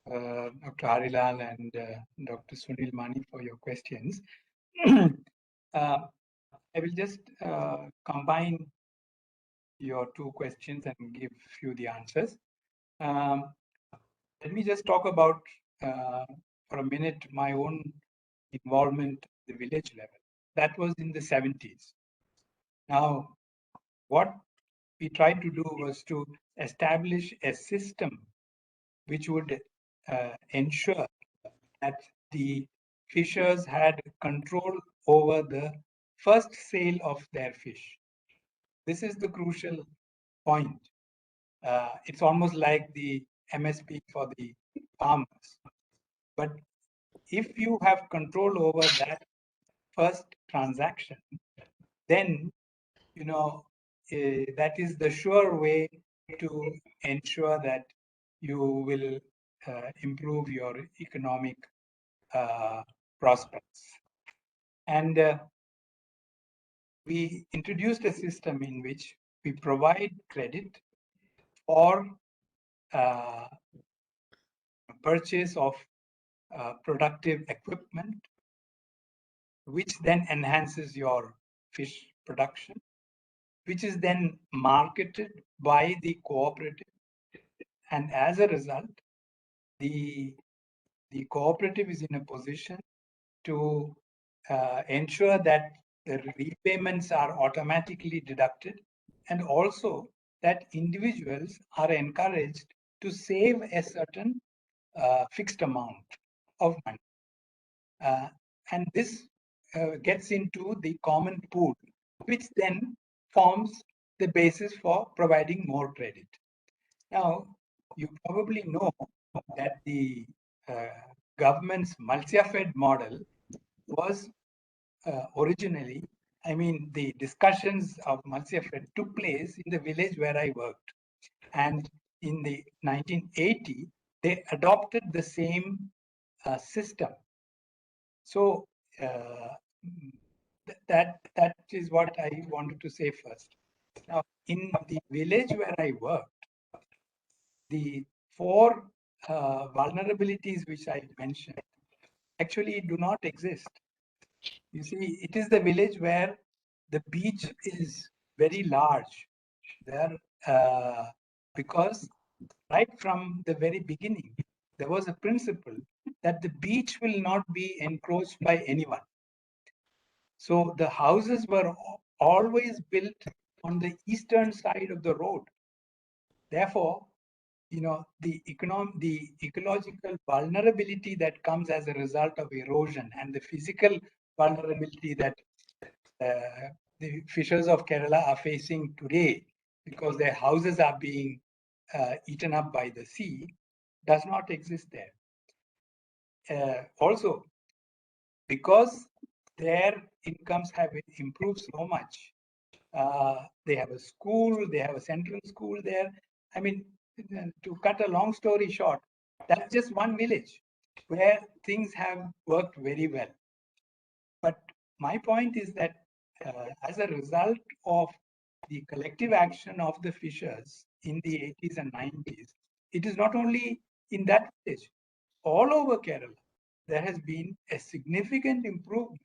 Speaker 1: Dr. Harilal and Dr. Sunil Mani, for your questions. I will just combine your two questions and give you the answers. Let me just talk about, for a minute, my own involvement at the village level. That was in the 70s. Now, what we tried to do was to establish a system which would ensure that the fishers had control over the first sale of their fish. This is the crucial point. It's almost like the MSP for the farmers. But if you have control over that first transaction, then that is the sure way to ensure that you will improve your economic prospects. And we introduced a system in which we provide credit for purchase of productive equipment, which then enhances your fish production, which is then marketed by the cooperative. And as a result, the cooperative is in a position to ensure that the repayments are automatically deducted, and also that individuals are encouraged to save a certain fixed amount of money. And this gets into the common pool, which then forms the basis for providing more credit. Now, you probably know that the government's Matsya-fed model was originally, the discussions of Matsya-fed took place in the village where I worked. And in the 1980, they adopted the same system. So that is what I wanted to say first. Now, in the village where I worked, the 4 vulnerabilities which I mentioned actually do not exist. You see, it is the village where the beach is very large there, because right from the very beginning, there was a principle that the beach will not be encroached by anyone. So the houses were always built on the eastern side of the road. Therefore, the ecological vulnerability that comes as a result of erosion and the physical vulnerability that the fishers of Kerala are facing today, because their houses are being eaten up by the sea, does not exist there. Also, because their incomes have improved so much, they have a school, they have a central school there. To cut a long story short, that's just one village where things have worked very well. But my point is that as a result of the collective action of the fishers in the 80s and 90s, it is not only in that village, all over Kerala, there has been a significant improvement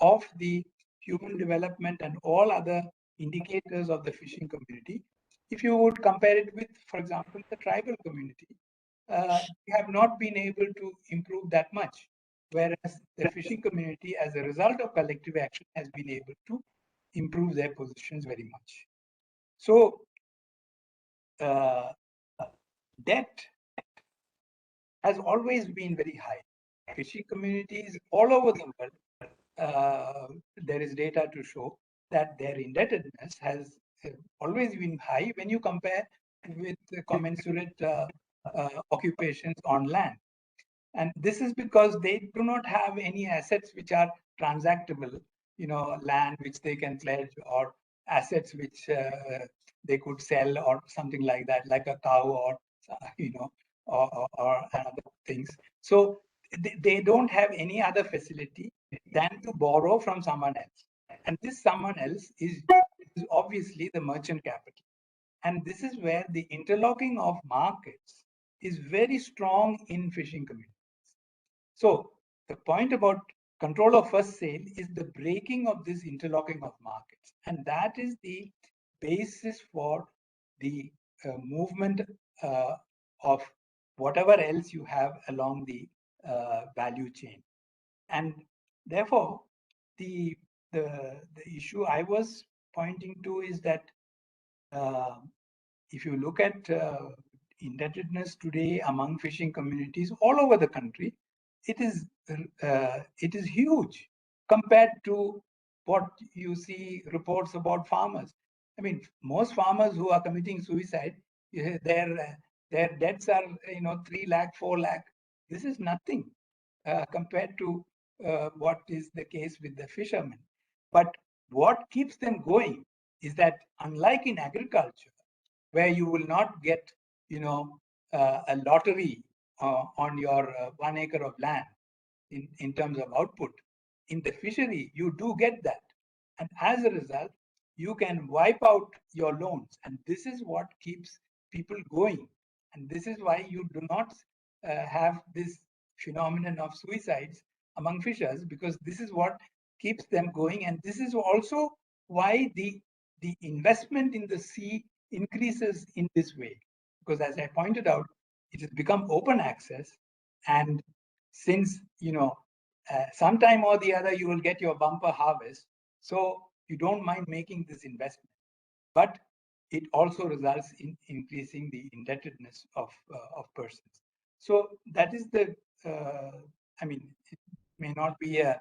Speaker 1: of the human development and all other indicators of the fishing community. If you would compare it with, for example, the tribal community, we have not been able to improve that much, whereas the fishing community, as a result of collective action, has been able to improve their positions very much. So, debt has always been very high. fishing communities all over the world, there is data to show that their indebtedness has always been high when you compare with the commensurate occupations on land. And this is because they do not have any assets which are transactable, land which they can pledge, or assets which they could sell or something like that, like a cow or, or other things. So they don't have any other facility than to borrow from someone else. And this someone else is obviously the merchant capital. And this is where the interlocking of markets is very strong in fishing communities. So the point about control of first sale is the breaking of this interlocking of markets. And that is the basis for the movement of whatever else you have along the value chain. And therefore, the issue I was pointing to is that if you look at indebtedness today among fishing communities all over the country, it is huge compared to what you see reports about farmers. I mean, most farmers who are committing suicide, their debts are 3 lakh, 4 lakh. This is nothing compared to what is the case with the fishermen. But what keeps them going is that, unlike in agriculture, where you will not get, a lottery on your 1 acre of land in terms of output. In the fishery, you do get that. And as a result, you can wipe out your loans. And this is what keeps people going. And this is why you do not have this phenomenon of suicides among fishers, because this is what keeps them going. And this is also why the investment in the sea increases in this way. Because as I pointed out, it has become open access. And since, sometime or the other, you will get your bumper harvest. So you don't mind making this investment. But it also results in increasing the indebtedness of persons. So that is the, it may not be a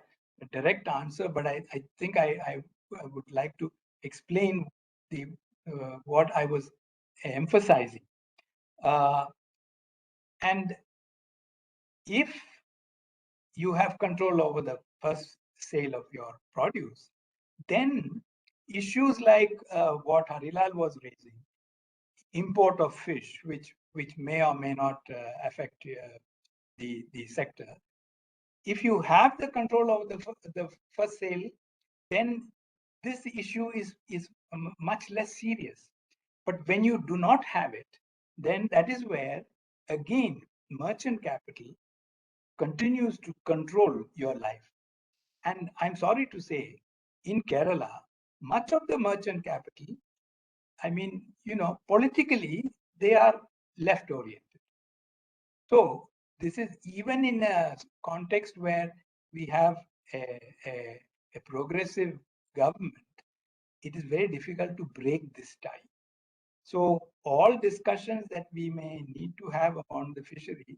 Speaker 1: direct answer, but I think I would like to explain the what I was emphasizing. And if you have control over the first sale of your produce, then issues like what Harilal was raising, import of fish, which may or may not affect the sector. If you have the control over the first sale, then this issue is much less serious. But when you do not have it, then that is where, again, merchant capital continues to control your life. And I'm sorry to say, in Kerala, much of the merchant capital, politically, they are left oriented. So this is even in a context where we have a progressive government, it is very difficult to break this tie. So all discussions that we may need to have upon the fishery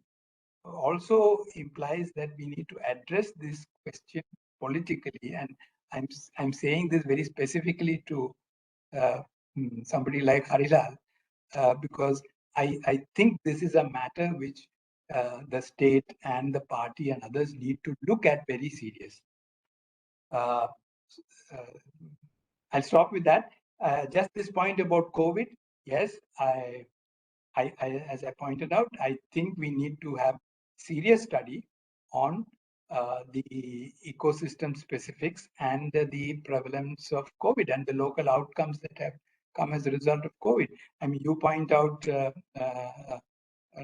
Speaker 1: also implies that we need to address this question politically. And I'm saying this very specifically to somebody like Harilal, because I think this is a matter which the state and the party and others need to look at very seriously. I'll stop with that. Just this point about COVID. Yes, I as I pointed out, I think we need to have serious study on the ecosystem specifics and the prevalence of COVID and the local outcomes that have come as a result of COVID. I mean, you point out,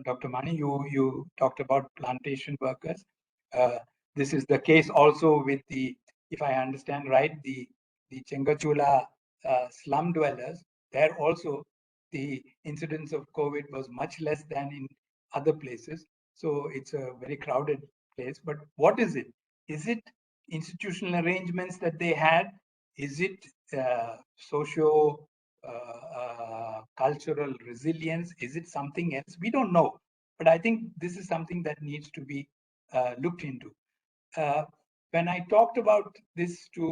Speaker 1: Dr. Mani, you talked about plantation workers. This is the case also with the, if I understand right, the Chengachula slum dwellers. There also the incidence of COVID was much less than in other places. So it's a very crowded place. But what is it? Is it institutional arrangements that they had? Is it socio cultural resilience? Is it something else? We don't know. But I think this is something that needs to be looked into. When I talked about this to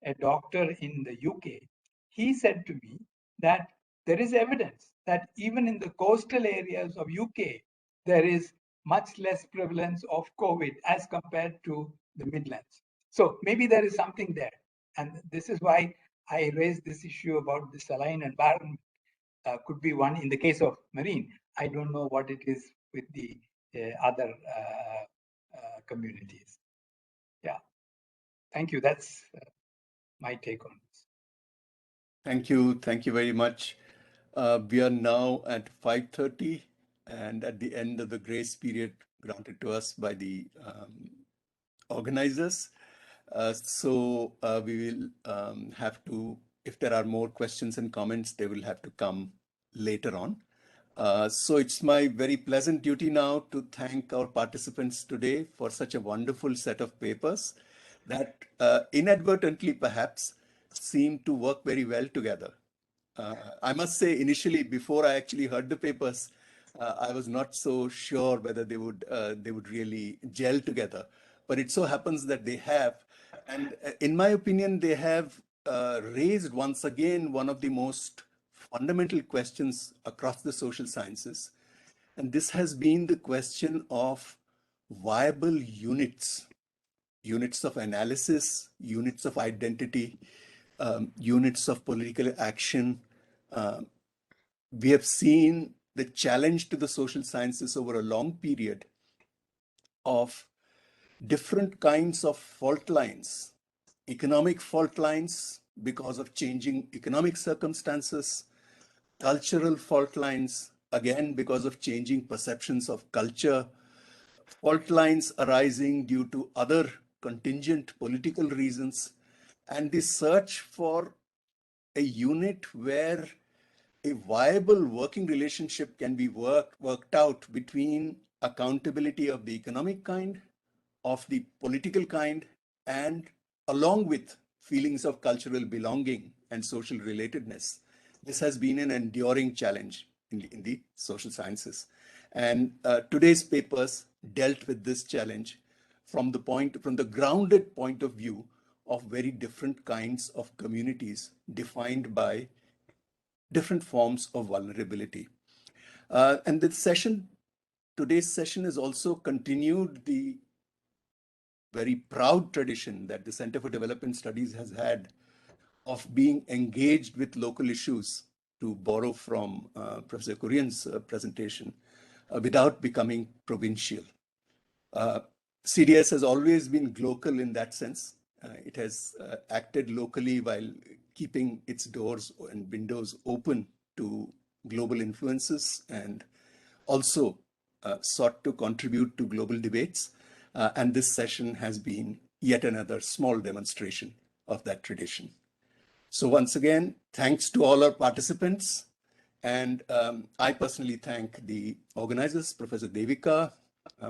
Speaker 1: a doctor in the UK, he said to me that there is evidence that even in the coastal areas of UK, there is much less prevalence of COVID as compared to the Midlands. So maybe there is something there. And this is why I raised this issue about the saline environment. Could be one in the case of marine. I don't know what it is with the other communities. Yeah. Thank you. That's my take on this.
Speaker 2: Thank you. Thank you very much. We are now at 5:30 and at the end of the grace period granted to us by the organizers. So we will have to, if there are more questions and comments, they will have to come later on. So it's my very pleasant duty now to thank our participants today for such a wonderful set of papers that inadvertently perhaps seem to work very well together. I must say, initially, before I actually heard the papers, I was not so sure whether they would really gel together. But it so happens that they have, and in my opinion, they have raised once again one of the most fundamental questions across the social sciences, and this has been the question of viable units of analysis, units of identity, units of political action. We have seen the challenge to the social sciences over a long period of different kinds of fault lines, economic fault lines because of changing economic circumstances, cultural fault lines, again, because of changing perceptions of culture, fault lines arising due to other contingent political reasons, and the search for a unit where a viable working relationship can be worked out between accountability of the economic kind, of the political kind, and along with feelings of cultural belonging and social relatedness. This has been an enduring challenge in the social sciences. And today's papers dealt with this challenge from the grounded point of view of very different kinds of communities defined by different forms of vulnerability. And today's session has also continued the very proud tradition that the Center for Development Studies has had of being engaged with local issues, to borrow from Professor Kurien's presentation, without becoming provincial. CDS has always been local in that sense. It has acted locally while keeping its doors and windows open to global influences, and also sought to contribute to global debates. And this session has been yet another small demonstration of that tradition. So once again, thanks to all our participants. And I personally thank the organizers, Professor Devika,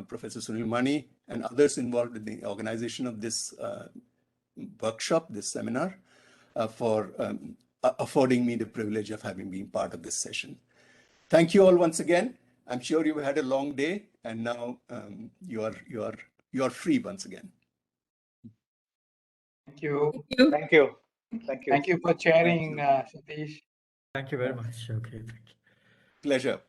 Speaker 2: Professor Sunil Mani, and others involved in the organization of this workshop, this seminar, for affording me the privilege of having been part of this session. Thank you all once again. I'm sure you've had a long day, and now you are free once again.
Speaker 1: Thank you.
Speaker 5: Thank you. Thank you.
Speaker 1: Thank you for chairing, Satish.
Speaker 3: Thank you very much. Okay, thank you.
Speaker 2: Pleasure.